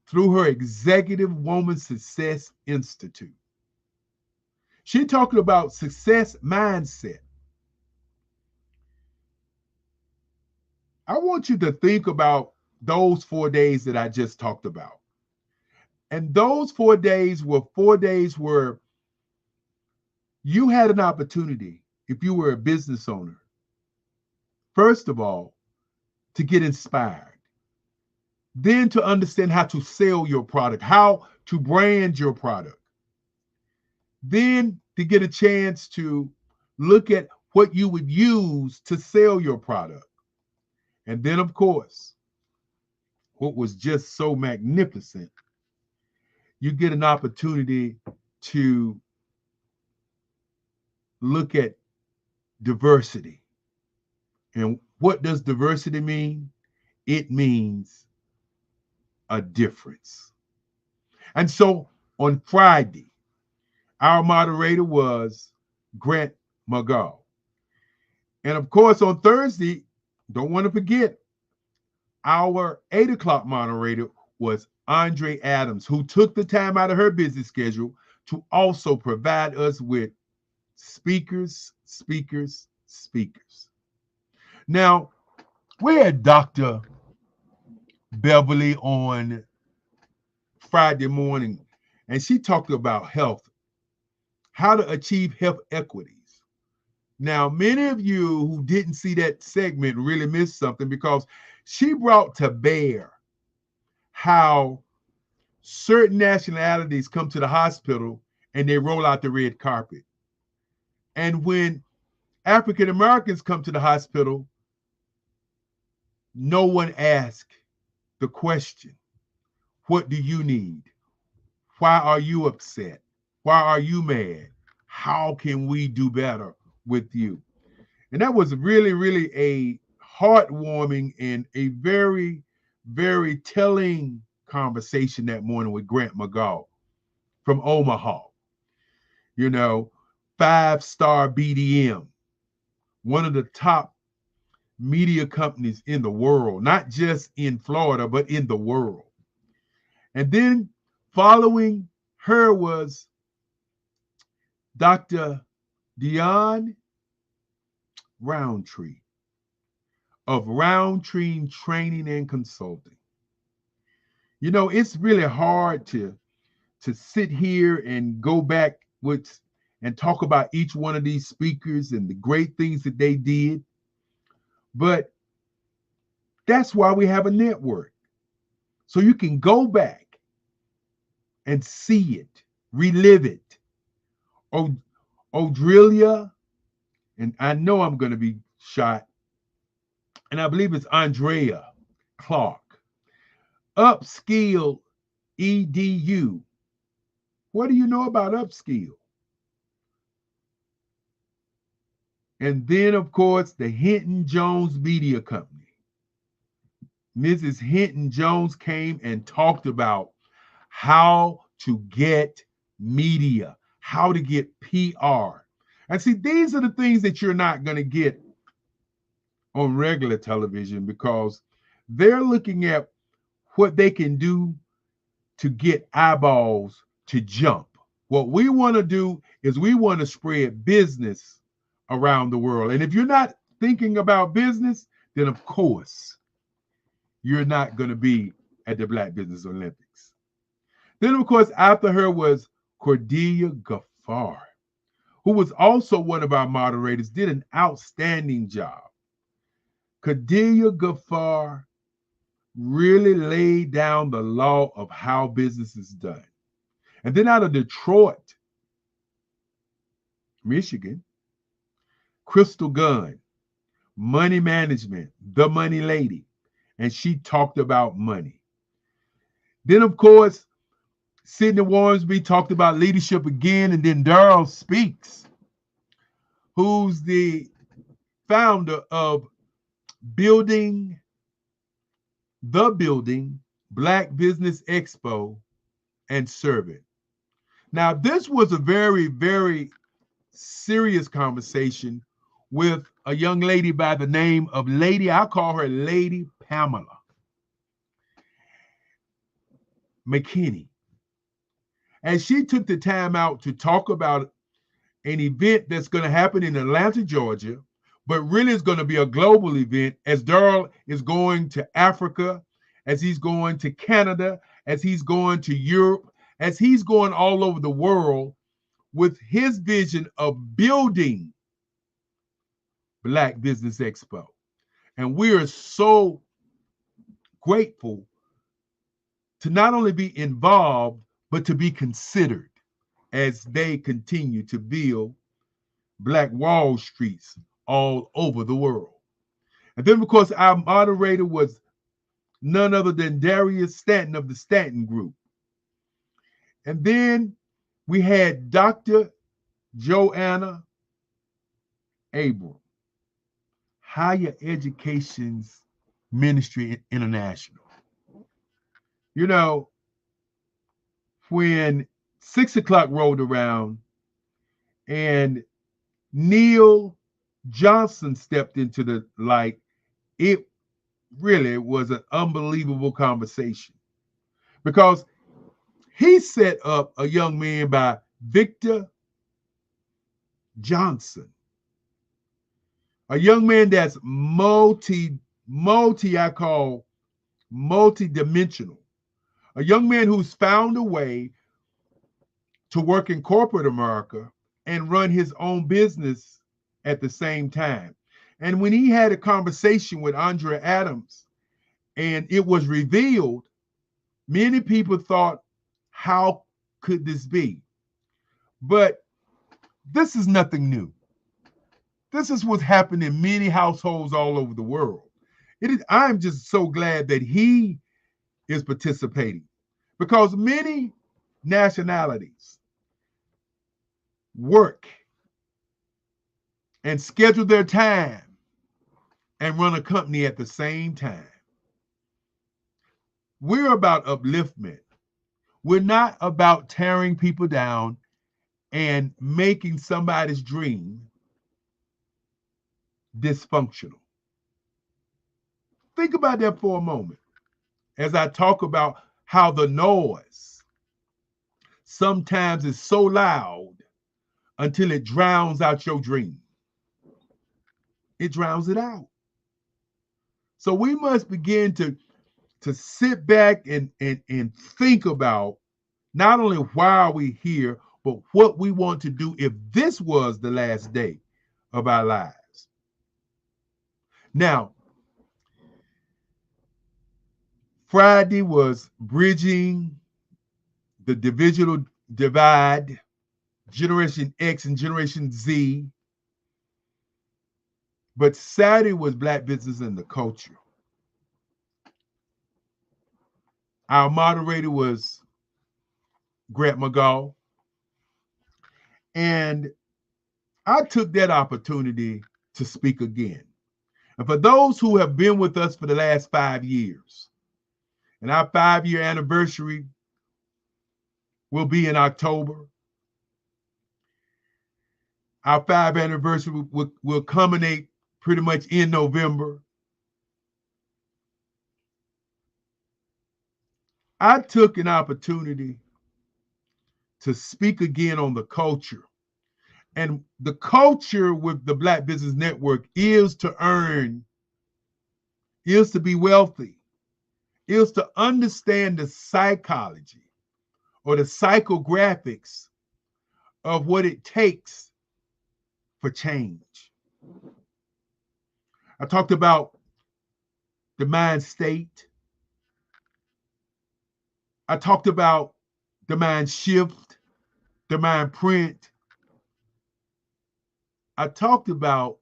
through her Executive Woman Success Institute. She talked about success mindset. I want you to think about those 4 days that I just talked about. And those 4 days were 4 days where you had an opportunity, if you were a business owner, first of all, to get inspired, then to understand how to sell your product, how to brand your product, then to get a chance to look at what you would use to sell your product. And then, of course, what was just so magnificent, you get an opportunity to look at diversity. And what does diversity mean? It means a difference. And so on Friday, our moderator was Grant McGaw. And of course, on Thursday, don't want to forget, our 8 o'clock moderator was Andre Adams, who took the time out of her busy schedule to also provide us with speakers. Now, we had Dr. Beverly on Friday morning, and she talked about health, how to achieve health equities. Now, many of you who didn't see that segment really missed something, because she brought to bear how certain nationalities come to the hospital and they roll out the red carpet. And when African Americans come to the hospital, no one asks the question, what do you need? Why are you upset? Why are you mad? How can we do better with you? And that was really, really a heartwarming and a very, very telling conversation that morning with Grant McGaw from Omaha. You know, 5-star BDM, one of the top media companies in the world, not just in Florida, but in the world. And then following her was Dr. Dion Roundtree of Roundtree Training and Consulting. You know, it's really hard to sit here and go back and talk about each one of these speakers and the great things that they did. But that's why we have a network. So you can go back and see it, relive it. Odrilia, and I know I'm going to be shot, and I believe it's Andrea Clark. Upskill EDU. What do you know about Upskill? And then, of course, the Hinton Jones Media Company. Mrs. Hinton Jones came and talked about how to get media, how to get PR. And see, these are the things that you're not going to get on regular television because they're looking at what they can do to get eyeballs to jump. What we want to do is we want to spread business around the world. And if you're not thinking about business, then of course, you're not going to be at the Black Business Olympics. Then, of course, after her was Cordelia Gaffar, who was also one of our moderators, did an outstanding job. Cordelia Gaffar really laid down the law of how business is done. And then out of Detroit, Michigan, Crystal Gunn, money management, the money lady, and she talked about money. Then, of course, Sidney Warmsby talked about leadership again, and then Darryl Speaks, who's the founder of Building Black Business Expo and Serving. Now, this was a very, very serious conversation with a young lady by the name of I call her Lady Pamela McKinney. And she took the time out to talk about an event that's going to happen in Atlanta, Georgia, but really is going to be a global event as Darryl is going to Africa, as he's going to Canada, as he's going to Europe, as he's going all over the world with his vision of building Black Business Expo. And we are so grateful to not only be involved, but to be considered as they continue to build Black Wall Streets all over the world. And then, of course, our moderator was none other than Darius Stanton of the Stanton Group. And then we had Dr. Joanna Abram, Higher Education's Ministry International. You know, when 6 o'clock rolled around and Neil Johnson stepped into the light, it really was an unbelievable conversation because he set up a young man by Victor Johnson, a young man that's multi-dimensional, a young man who's found a way to work in corporate America and run his own business at the same time. And when he had a conversation with Andrea Adams and it was revealed, many people thought, how could this be? But this is nothing new. This is what's happened in many households all over the world. I'm just so glad that he is participating because many nationalities work and schedule their time and run a company at the same time. We're about upliftment. We're not about tearing people down and making somebody's dream dysfunctional. Think about that for a moment as I talk about how the noise sometimes is so loud until it drowns out your dream. It drowns it out. So we must begin to sit back and think about not only why are we here, but what we want to do if this was the last day of our lives. Now, Friday was Bridging the digital divide, Generation X and Generation Z. But Saturday was Black Business and the Culture. Our moderator was Grant McGaw. And I took that opportunity to speak again. And for those who have been with us for the last 5 years, and our 5-year anniversary will be in October. Our 5th anniversary will culminate pretty much in November. I took an opportunity to speak again on the culture. And the culture with the Black Business Network is to earn, is to be wealthy, is to understand the psychology or the psychographics of what it takes for change. I talked about the mind state. I talked about the mind shift, the mind print. I talked about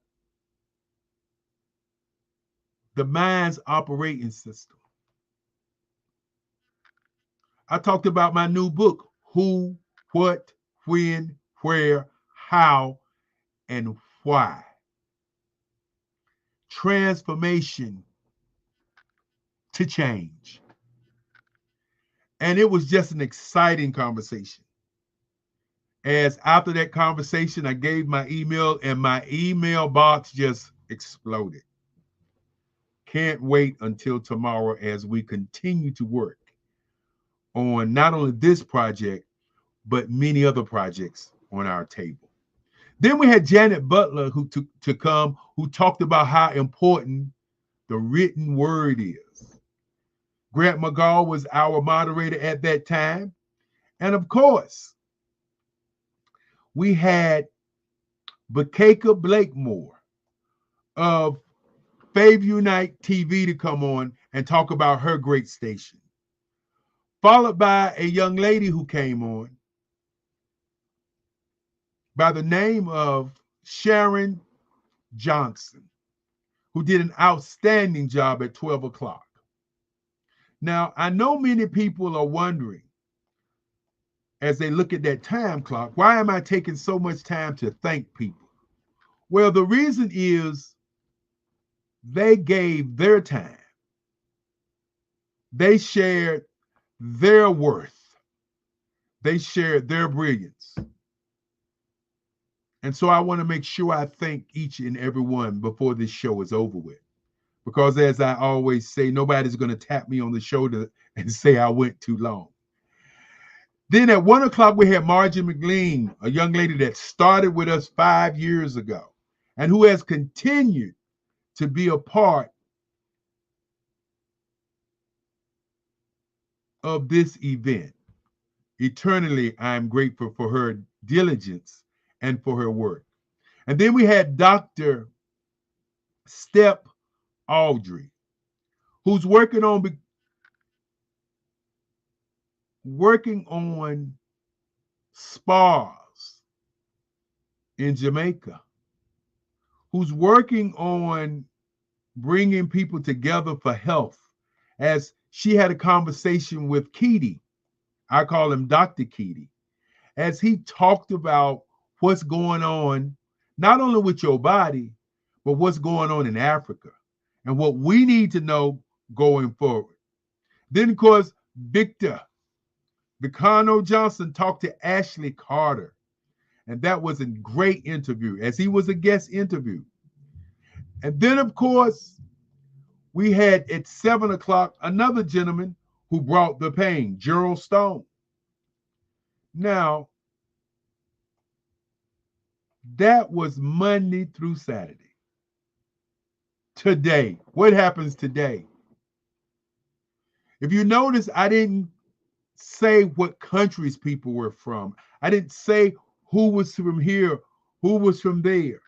the mind's operating system. I talked about my new book, Who, What, When, Where, How, and Why. Transformation to change. And it was just an exciting conversation. As after that conversation, I gave my email and my email box just exploded. Can't wait until tomorrow as we continue to work on not only this project, but many other projects on our table. Then we had Janet Butler who talked about how important the written word is. Grant McGaw was our moderator at that time. And of course, we had Bakeka Blakemore of Fave Unite TV to come on and talk about her great station. Followed by a young lady who came on by the name of Sharon Johnson, who did an outstanding job at 12 o'clock. Now, I know many people are wondering, as they look at that time clock, why am I taking so much time to thank people? Well, the reason is they gave their time. They shared their worth. They shared their brilliance. And so I want to make sure I thank each and every one before this show is over with. Because as I always say, nobody's going to tap me on the shoulder and say I went too long. Then at 1 o'clock, we had Margie McLean, a young lady that started with us 5 years ago and who has continued to be a part of this event. Eternally, I am grateful for her diligence and for her work. And then we had Dr. Step Audrey, who's working on spas in Jamaica, who's working on bringing people together for health, as she had a conversation with Keedy. I call him Dr. Keedy, as he talked about what's going on, not only with your body, but what's going on in Africa and what we need to know going forward. Then, of course, Victor Vicano Johnson talked to Ashley Carter, and that was a great interview, as he was a guest interview. And then, of course, we had at 7 o'clock another gentleman who brought the pain, Gerald Stone. Now, that was Monday through Saturday. Today, what happens today? If you notice, I didn't say what countries people were from. I didn't say who was from here, who was from there.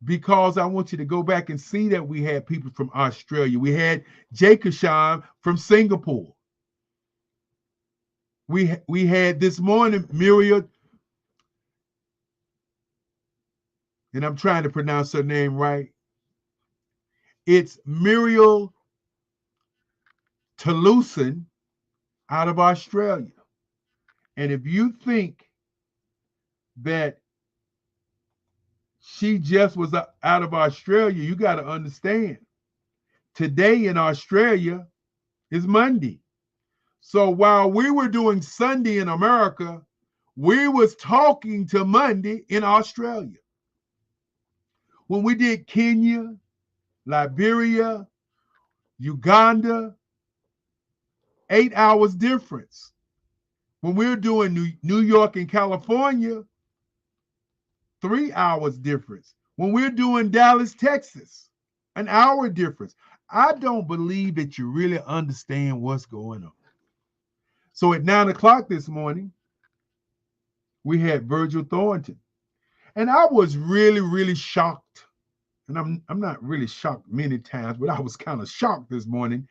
Because I want you to go back and see that we had people from Australia. We had Jay Kashan from Singapore. We had this morning Muriel, and I'm trying to pronounce her name right. It's Muriel Toulousan out of Australia. And if you think that she just was out of Australia, you got to understand. Today in Australia is Monday. So while we were doing Sunday in America, we was talking to Monday in Australia. When we did Kenya, Liberia, Uganda, 8 hours difference. When we were doing New York and California, 3 hours difference. When we're doing Dallas, Texas, an hour difference. I don't believe that you really understand what's going on. So at 9 o'clock this morning, we had Virgil Thornton. And I was really, really shocked. And I'm not really shocked many times, but I was kind of shocked this morning.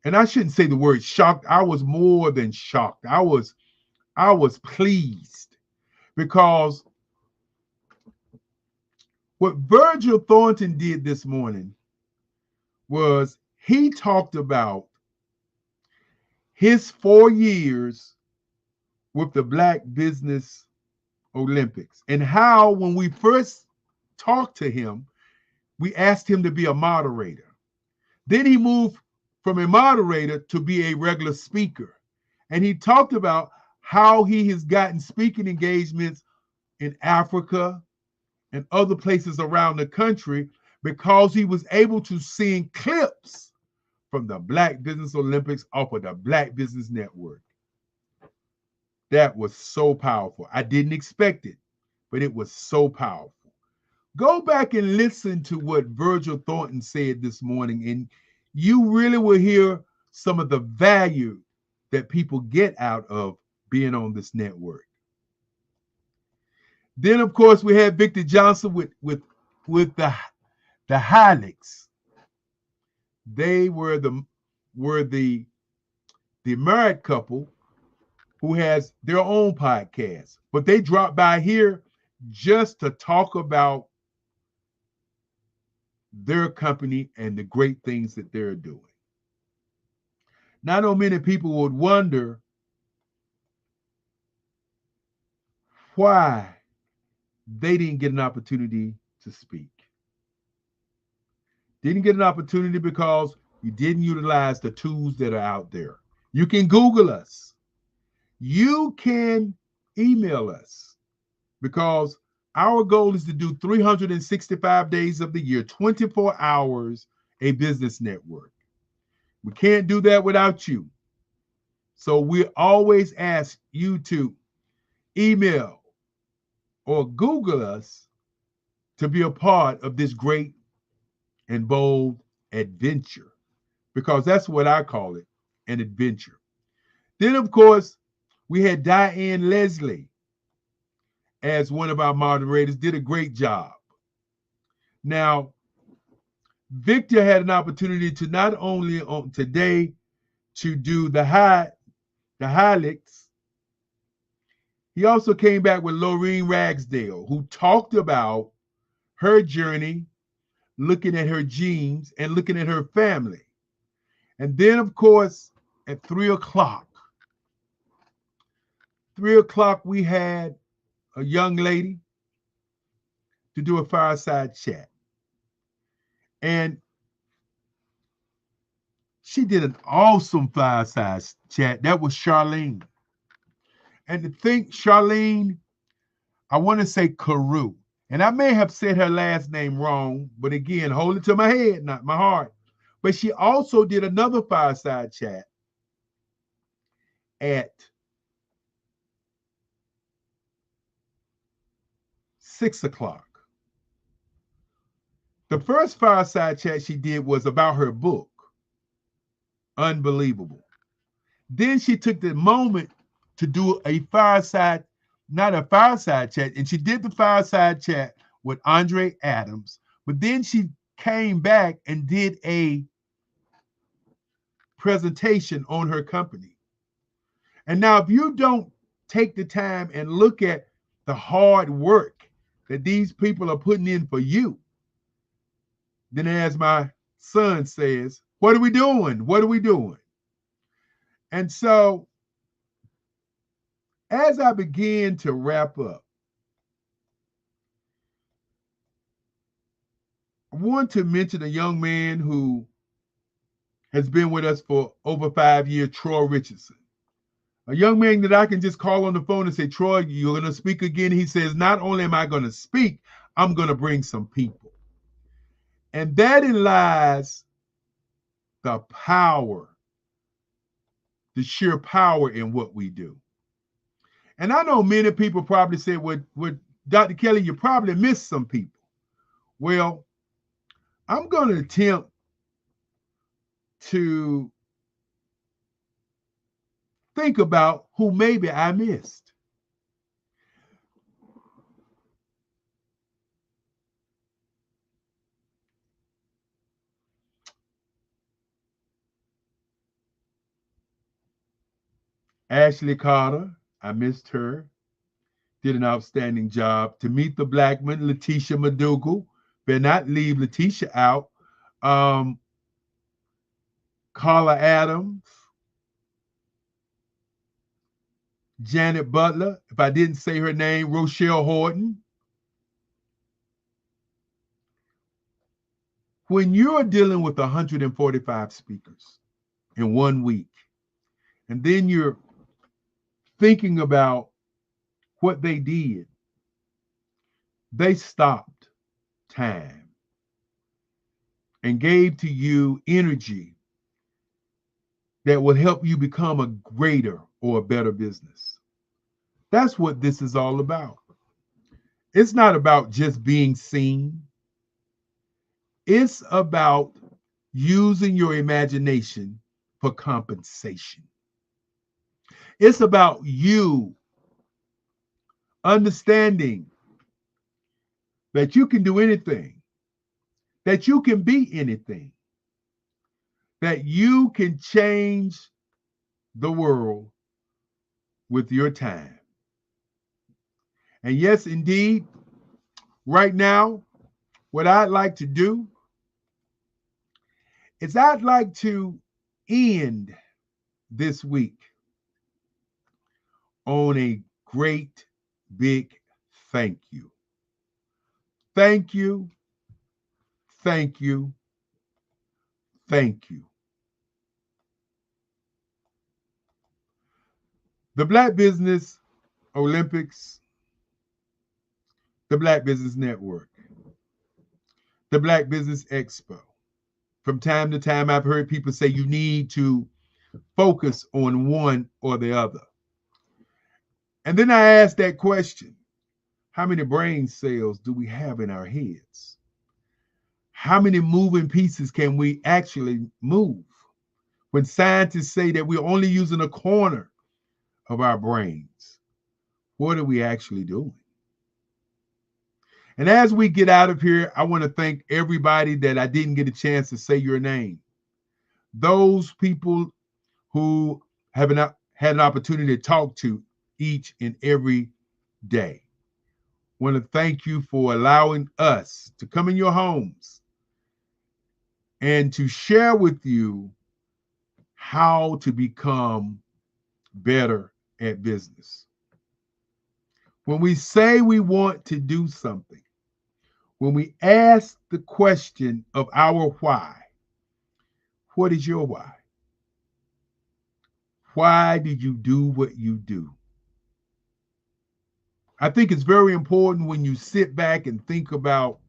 And I shouldn't say the word shocked. I was more than shocked. I was pleased, because what Virgil Thornton did this morning was he talked about his 4 years with the Black Business Olympics, and how when we first talked to him, we asked him to be a moderator. Then he moved from a moderator to be a regular speaker. And he talked about how he has gotten speaking engagements in Africa and other places around the country because he was able to sing clips from the Black Business Olympics off of the Black Business Network. That was so powerful. I didn't expect it, but it was so powerful. Go back and listen to what Virgil Thornton said this morning, and you really will hear some of the value that people get out of being on this network. Then, of course, we had Victor Johnson with the Hylix. They were the married couple who has their own podcast, but they dropped by here just to talk about their company and the great things that they're doing. Now, I know many people would wonder why they didn't get an opportunity to speak. Didn't get an opportunity because you didn't utilize the tools that are out there. You can Google us. You can email us, because our goal is to do 365 days of the year, 24 hours, a business network. We can't do that without you. So we always ask you to email or Google us to be a part of this great and bold adventure, because that's what I call it, an adventure. Then, of course, we had Diane Leslie as one of our moderators, did a great job. Now, Victor had an opportunity to not only on today to do the Hylix, he also came back with Lorene Ragsdale, who talked about her journey, looking at her genes and looking at her family. And then, of course, at 3 o'clock, we had a young lady to do a fireside chat. And she did an awesome fireside chat. That was Charlene. And to think, Charlene, I want to say Carew. And I may have said her last name wrong, but again, hold it to my head, not my heart. But she also did another fireside chat at 6 o'clock. The first fireside chat she did was about her book, Unbelievable. Then she took the moment to do a fireside, not a fireside chat, and she did the fireside chat with Andre Adams, but then she came back and did a presentation on her company. And now if you don't take the time and look at the hard work that these people are putting in for you, then as my son says, what are we doing? What are we doing? And so as I begin to wrap up, I want to mention a young man who has been with us for over 5 years, Troy Richardson. A young man that I can just call on the phone and say, Troy, you're going to speak again. He says, not only am I going to speak, I'm going to bring some people. And therein lies the power, the sheer power in what we do. And I know many people probably say, well, Dr. Kelly, you probably missed some people. Well, I'm going to attempt to think about who maybe I missed. Ashley Carter, I missed her. Did an outstanding job. Tamitha Blackman, Letitia Madugal, better not leave Letitia out. Carla Adams, Janet Butler, if I didn't say her name, Rochelle Horton. When you're dealing with 145 speakers in 1 week, and then you're thinking about what they did, they stopped time and gave to you energy that will help you become a greater or a better business. That's what this is all about. It's not about just being seen. It's about using your imagination for compensation. It's about you understanding that you can do anything, that you can be anything, that you can change the world with your time. And yes, indeed, right now, what I'd like to do is I'd like to end this week on a great big thank you. Thank you, thank you, thank you. The Black Business Olympics, the Black Business Network, the Black Business Expo. From time to time, I've heard people say you need to focus on one or the other. And then I asked that question, how many brain cells do we have in our heads? How many moving pieces can we actually move? When scientists say that we're only using a corner of our brains, what are we actually doing? And as we get out of here, I want to thank everybody that I didn't get a chance to say your name. Those people who have had an opportunity to talk to each and every day. I want to thank you for allowing us to come in your homes and to share with you how to become better at business. When we say we want to do something, when we ask the question of our why, what is your why? Why did you do what you do? I think it's very important when you sit back and think about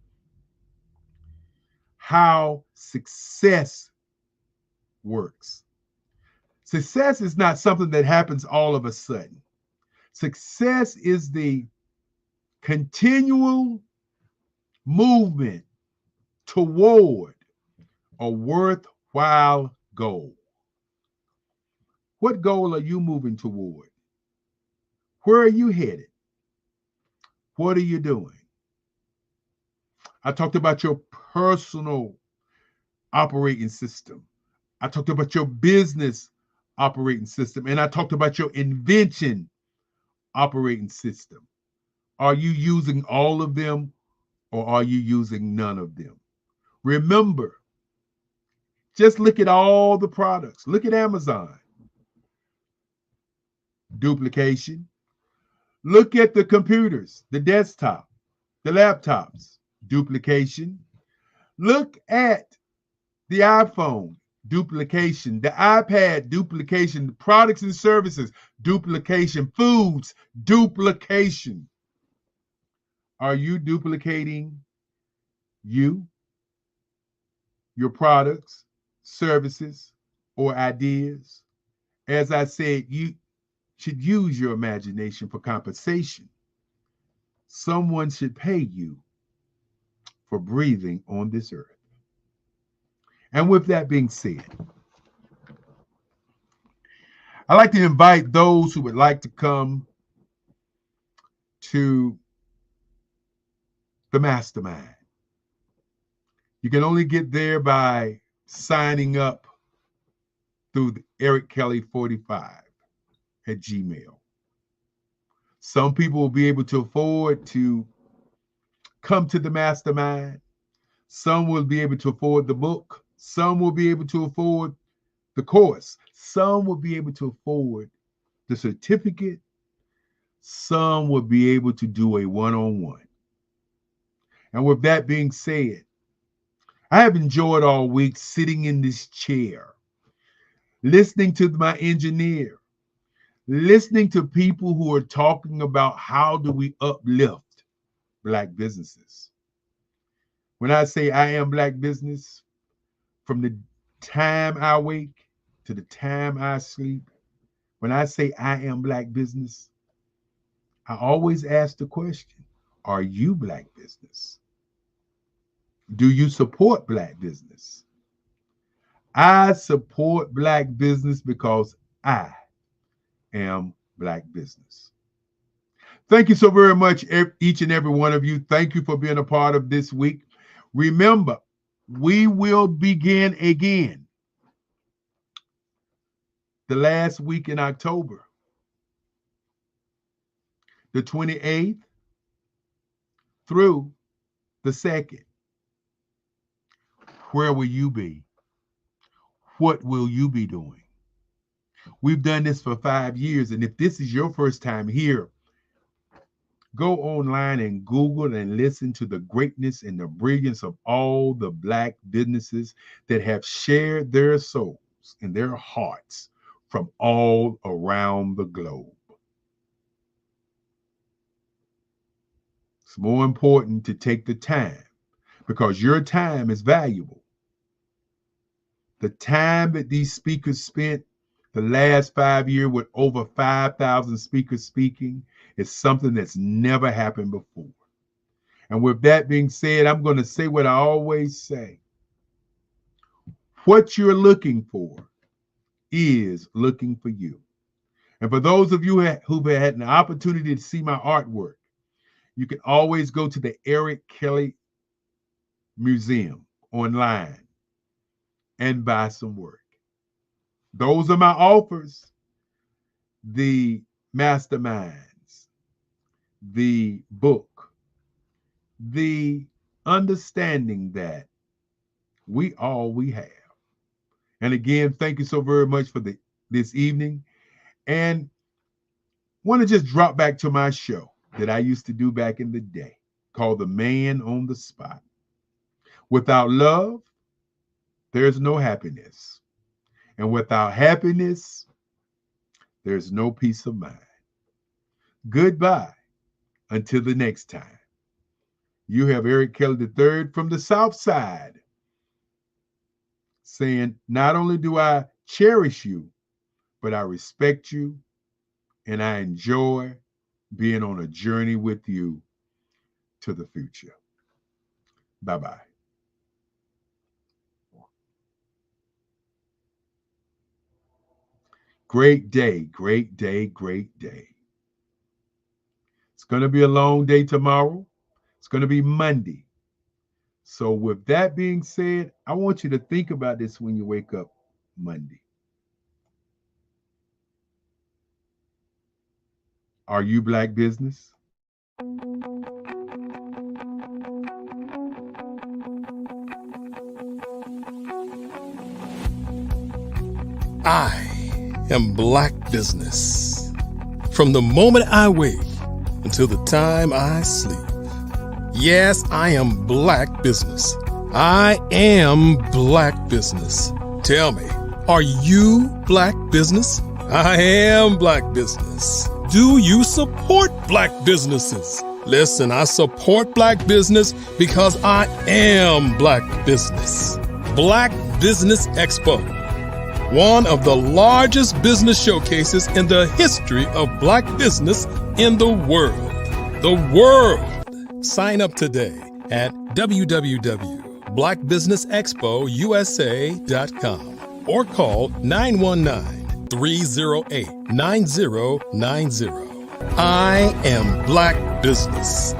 how success works. Success is not something that happens all of a sudden. Success is the continual movement toward a worthwhile goal. What goal are you moving toward? Where are you headed? What are you doing? I talked about your personal operating system. I talked about your business operating system. And I talked about your invention operating system. Are you using all of them or are you using none of them? Remember, just look at all the products. Look at Amazon. Duplication. Look at the computers, the desktop, the laptops. Duplication. Look at the iPhone. Duplication. The iPad. Duplication. The products and services. Duplication. Foods. Duplication. Are you duplicating you, your products, services, or ideas? As I said, you should use your imagination for compensation. Someone should pay you for breathing on this earth. And with that being said, I'd like to invite those who would like to come to the mastermind. You can only get there by signing up through the Eric Kelly 45 at Gmail. Some people will be able to afford to come to the mastermind. Some will be able to afford the book. Some will be able to afford the course. Some will be able to afford the certificate. Some will be able to do a one-on-one. And with that being said, I have enjoyed all week sitting in this chair, listening to my engineer, listening to people who are talking about how do we uplift Black businesses. When I say I am Black business, from the time I wake to the time I sleep, when I say I am Black business, I always ask the question, are you Black business? Do you support Black business? I support Black business because I am Black business. Thank you so very much, each and every one of you. Thank you for being a part of this week. Remember, we will begin again the last week in October, the 28th through the 2nd. Where will you be? What will you be doing? We've done this for 5 years, and if this is your first time here, go online and Google and listen to the greatness and the brilliance of all the Black businesses that have shared their souls and their hearts from all around the globe. It's more important to take the time because your time is valuable. The time that these speakers spent the last 5 years with over 5,000 speakers speaking is something that's never happened before. And with that being said, I'm going to say what I always say. What you're looking for is looking for you. And for those of you who've had an opportunity to see my artwork, you can always go to the Eric Kelly Museum online and buy some work. Those are my offers. The masterminds, the book, the understanding that we have. And again, thank you so very much for this evening. And want to just drop back to my show that I used to do back in the day called The Man on the Spot. Without love, there's no happiness. And without happiness, there's no peace of mind. Goodbye until the next time. You have Eric Kelly III from the South Side saying, not only do I cherish you, but I respect you and I enjoy being on a journey with you to the future. Bye-bye. Great day, great day, great day. It's going to be a long day tomorrow. It's going to be Monday. So with that being said, I want you to think about this when you wake up Monday. Are you Black business? I am Black business. From the moment I wake until the time I sleep. Yes, I am Black business. I am Black business. Tell me, are you Black business? I am Black business. Do you support Black businesses? Listen, I support Black business because I am Black business. Black Business Expo, one of the largest business showcases in the history of Black business in the world. The world! Sign up today at www.blackbusinessexpousa.com or call 919-308-9090. I am Black business.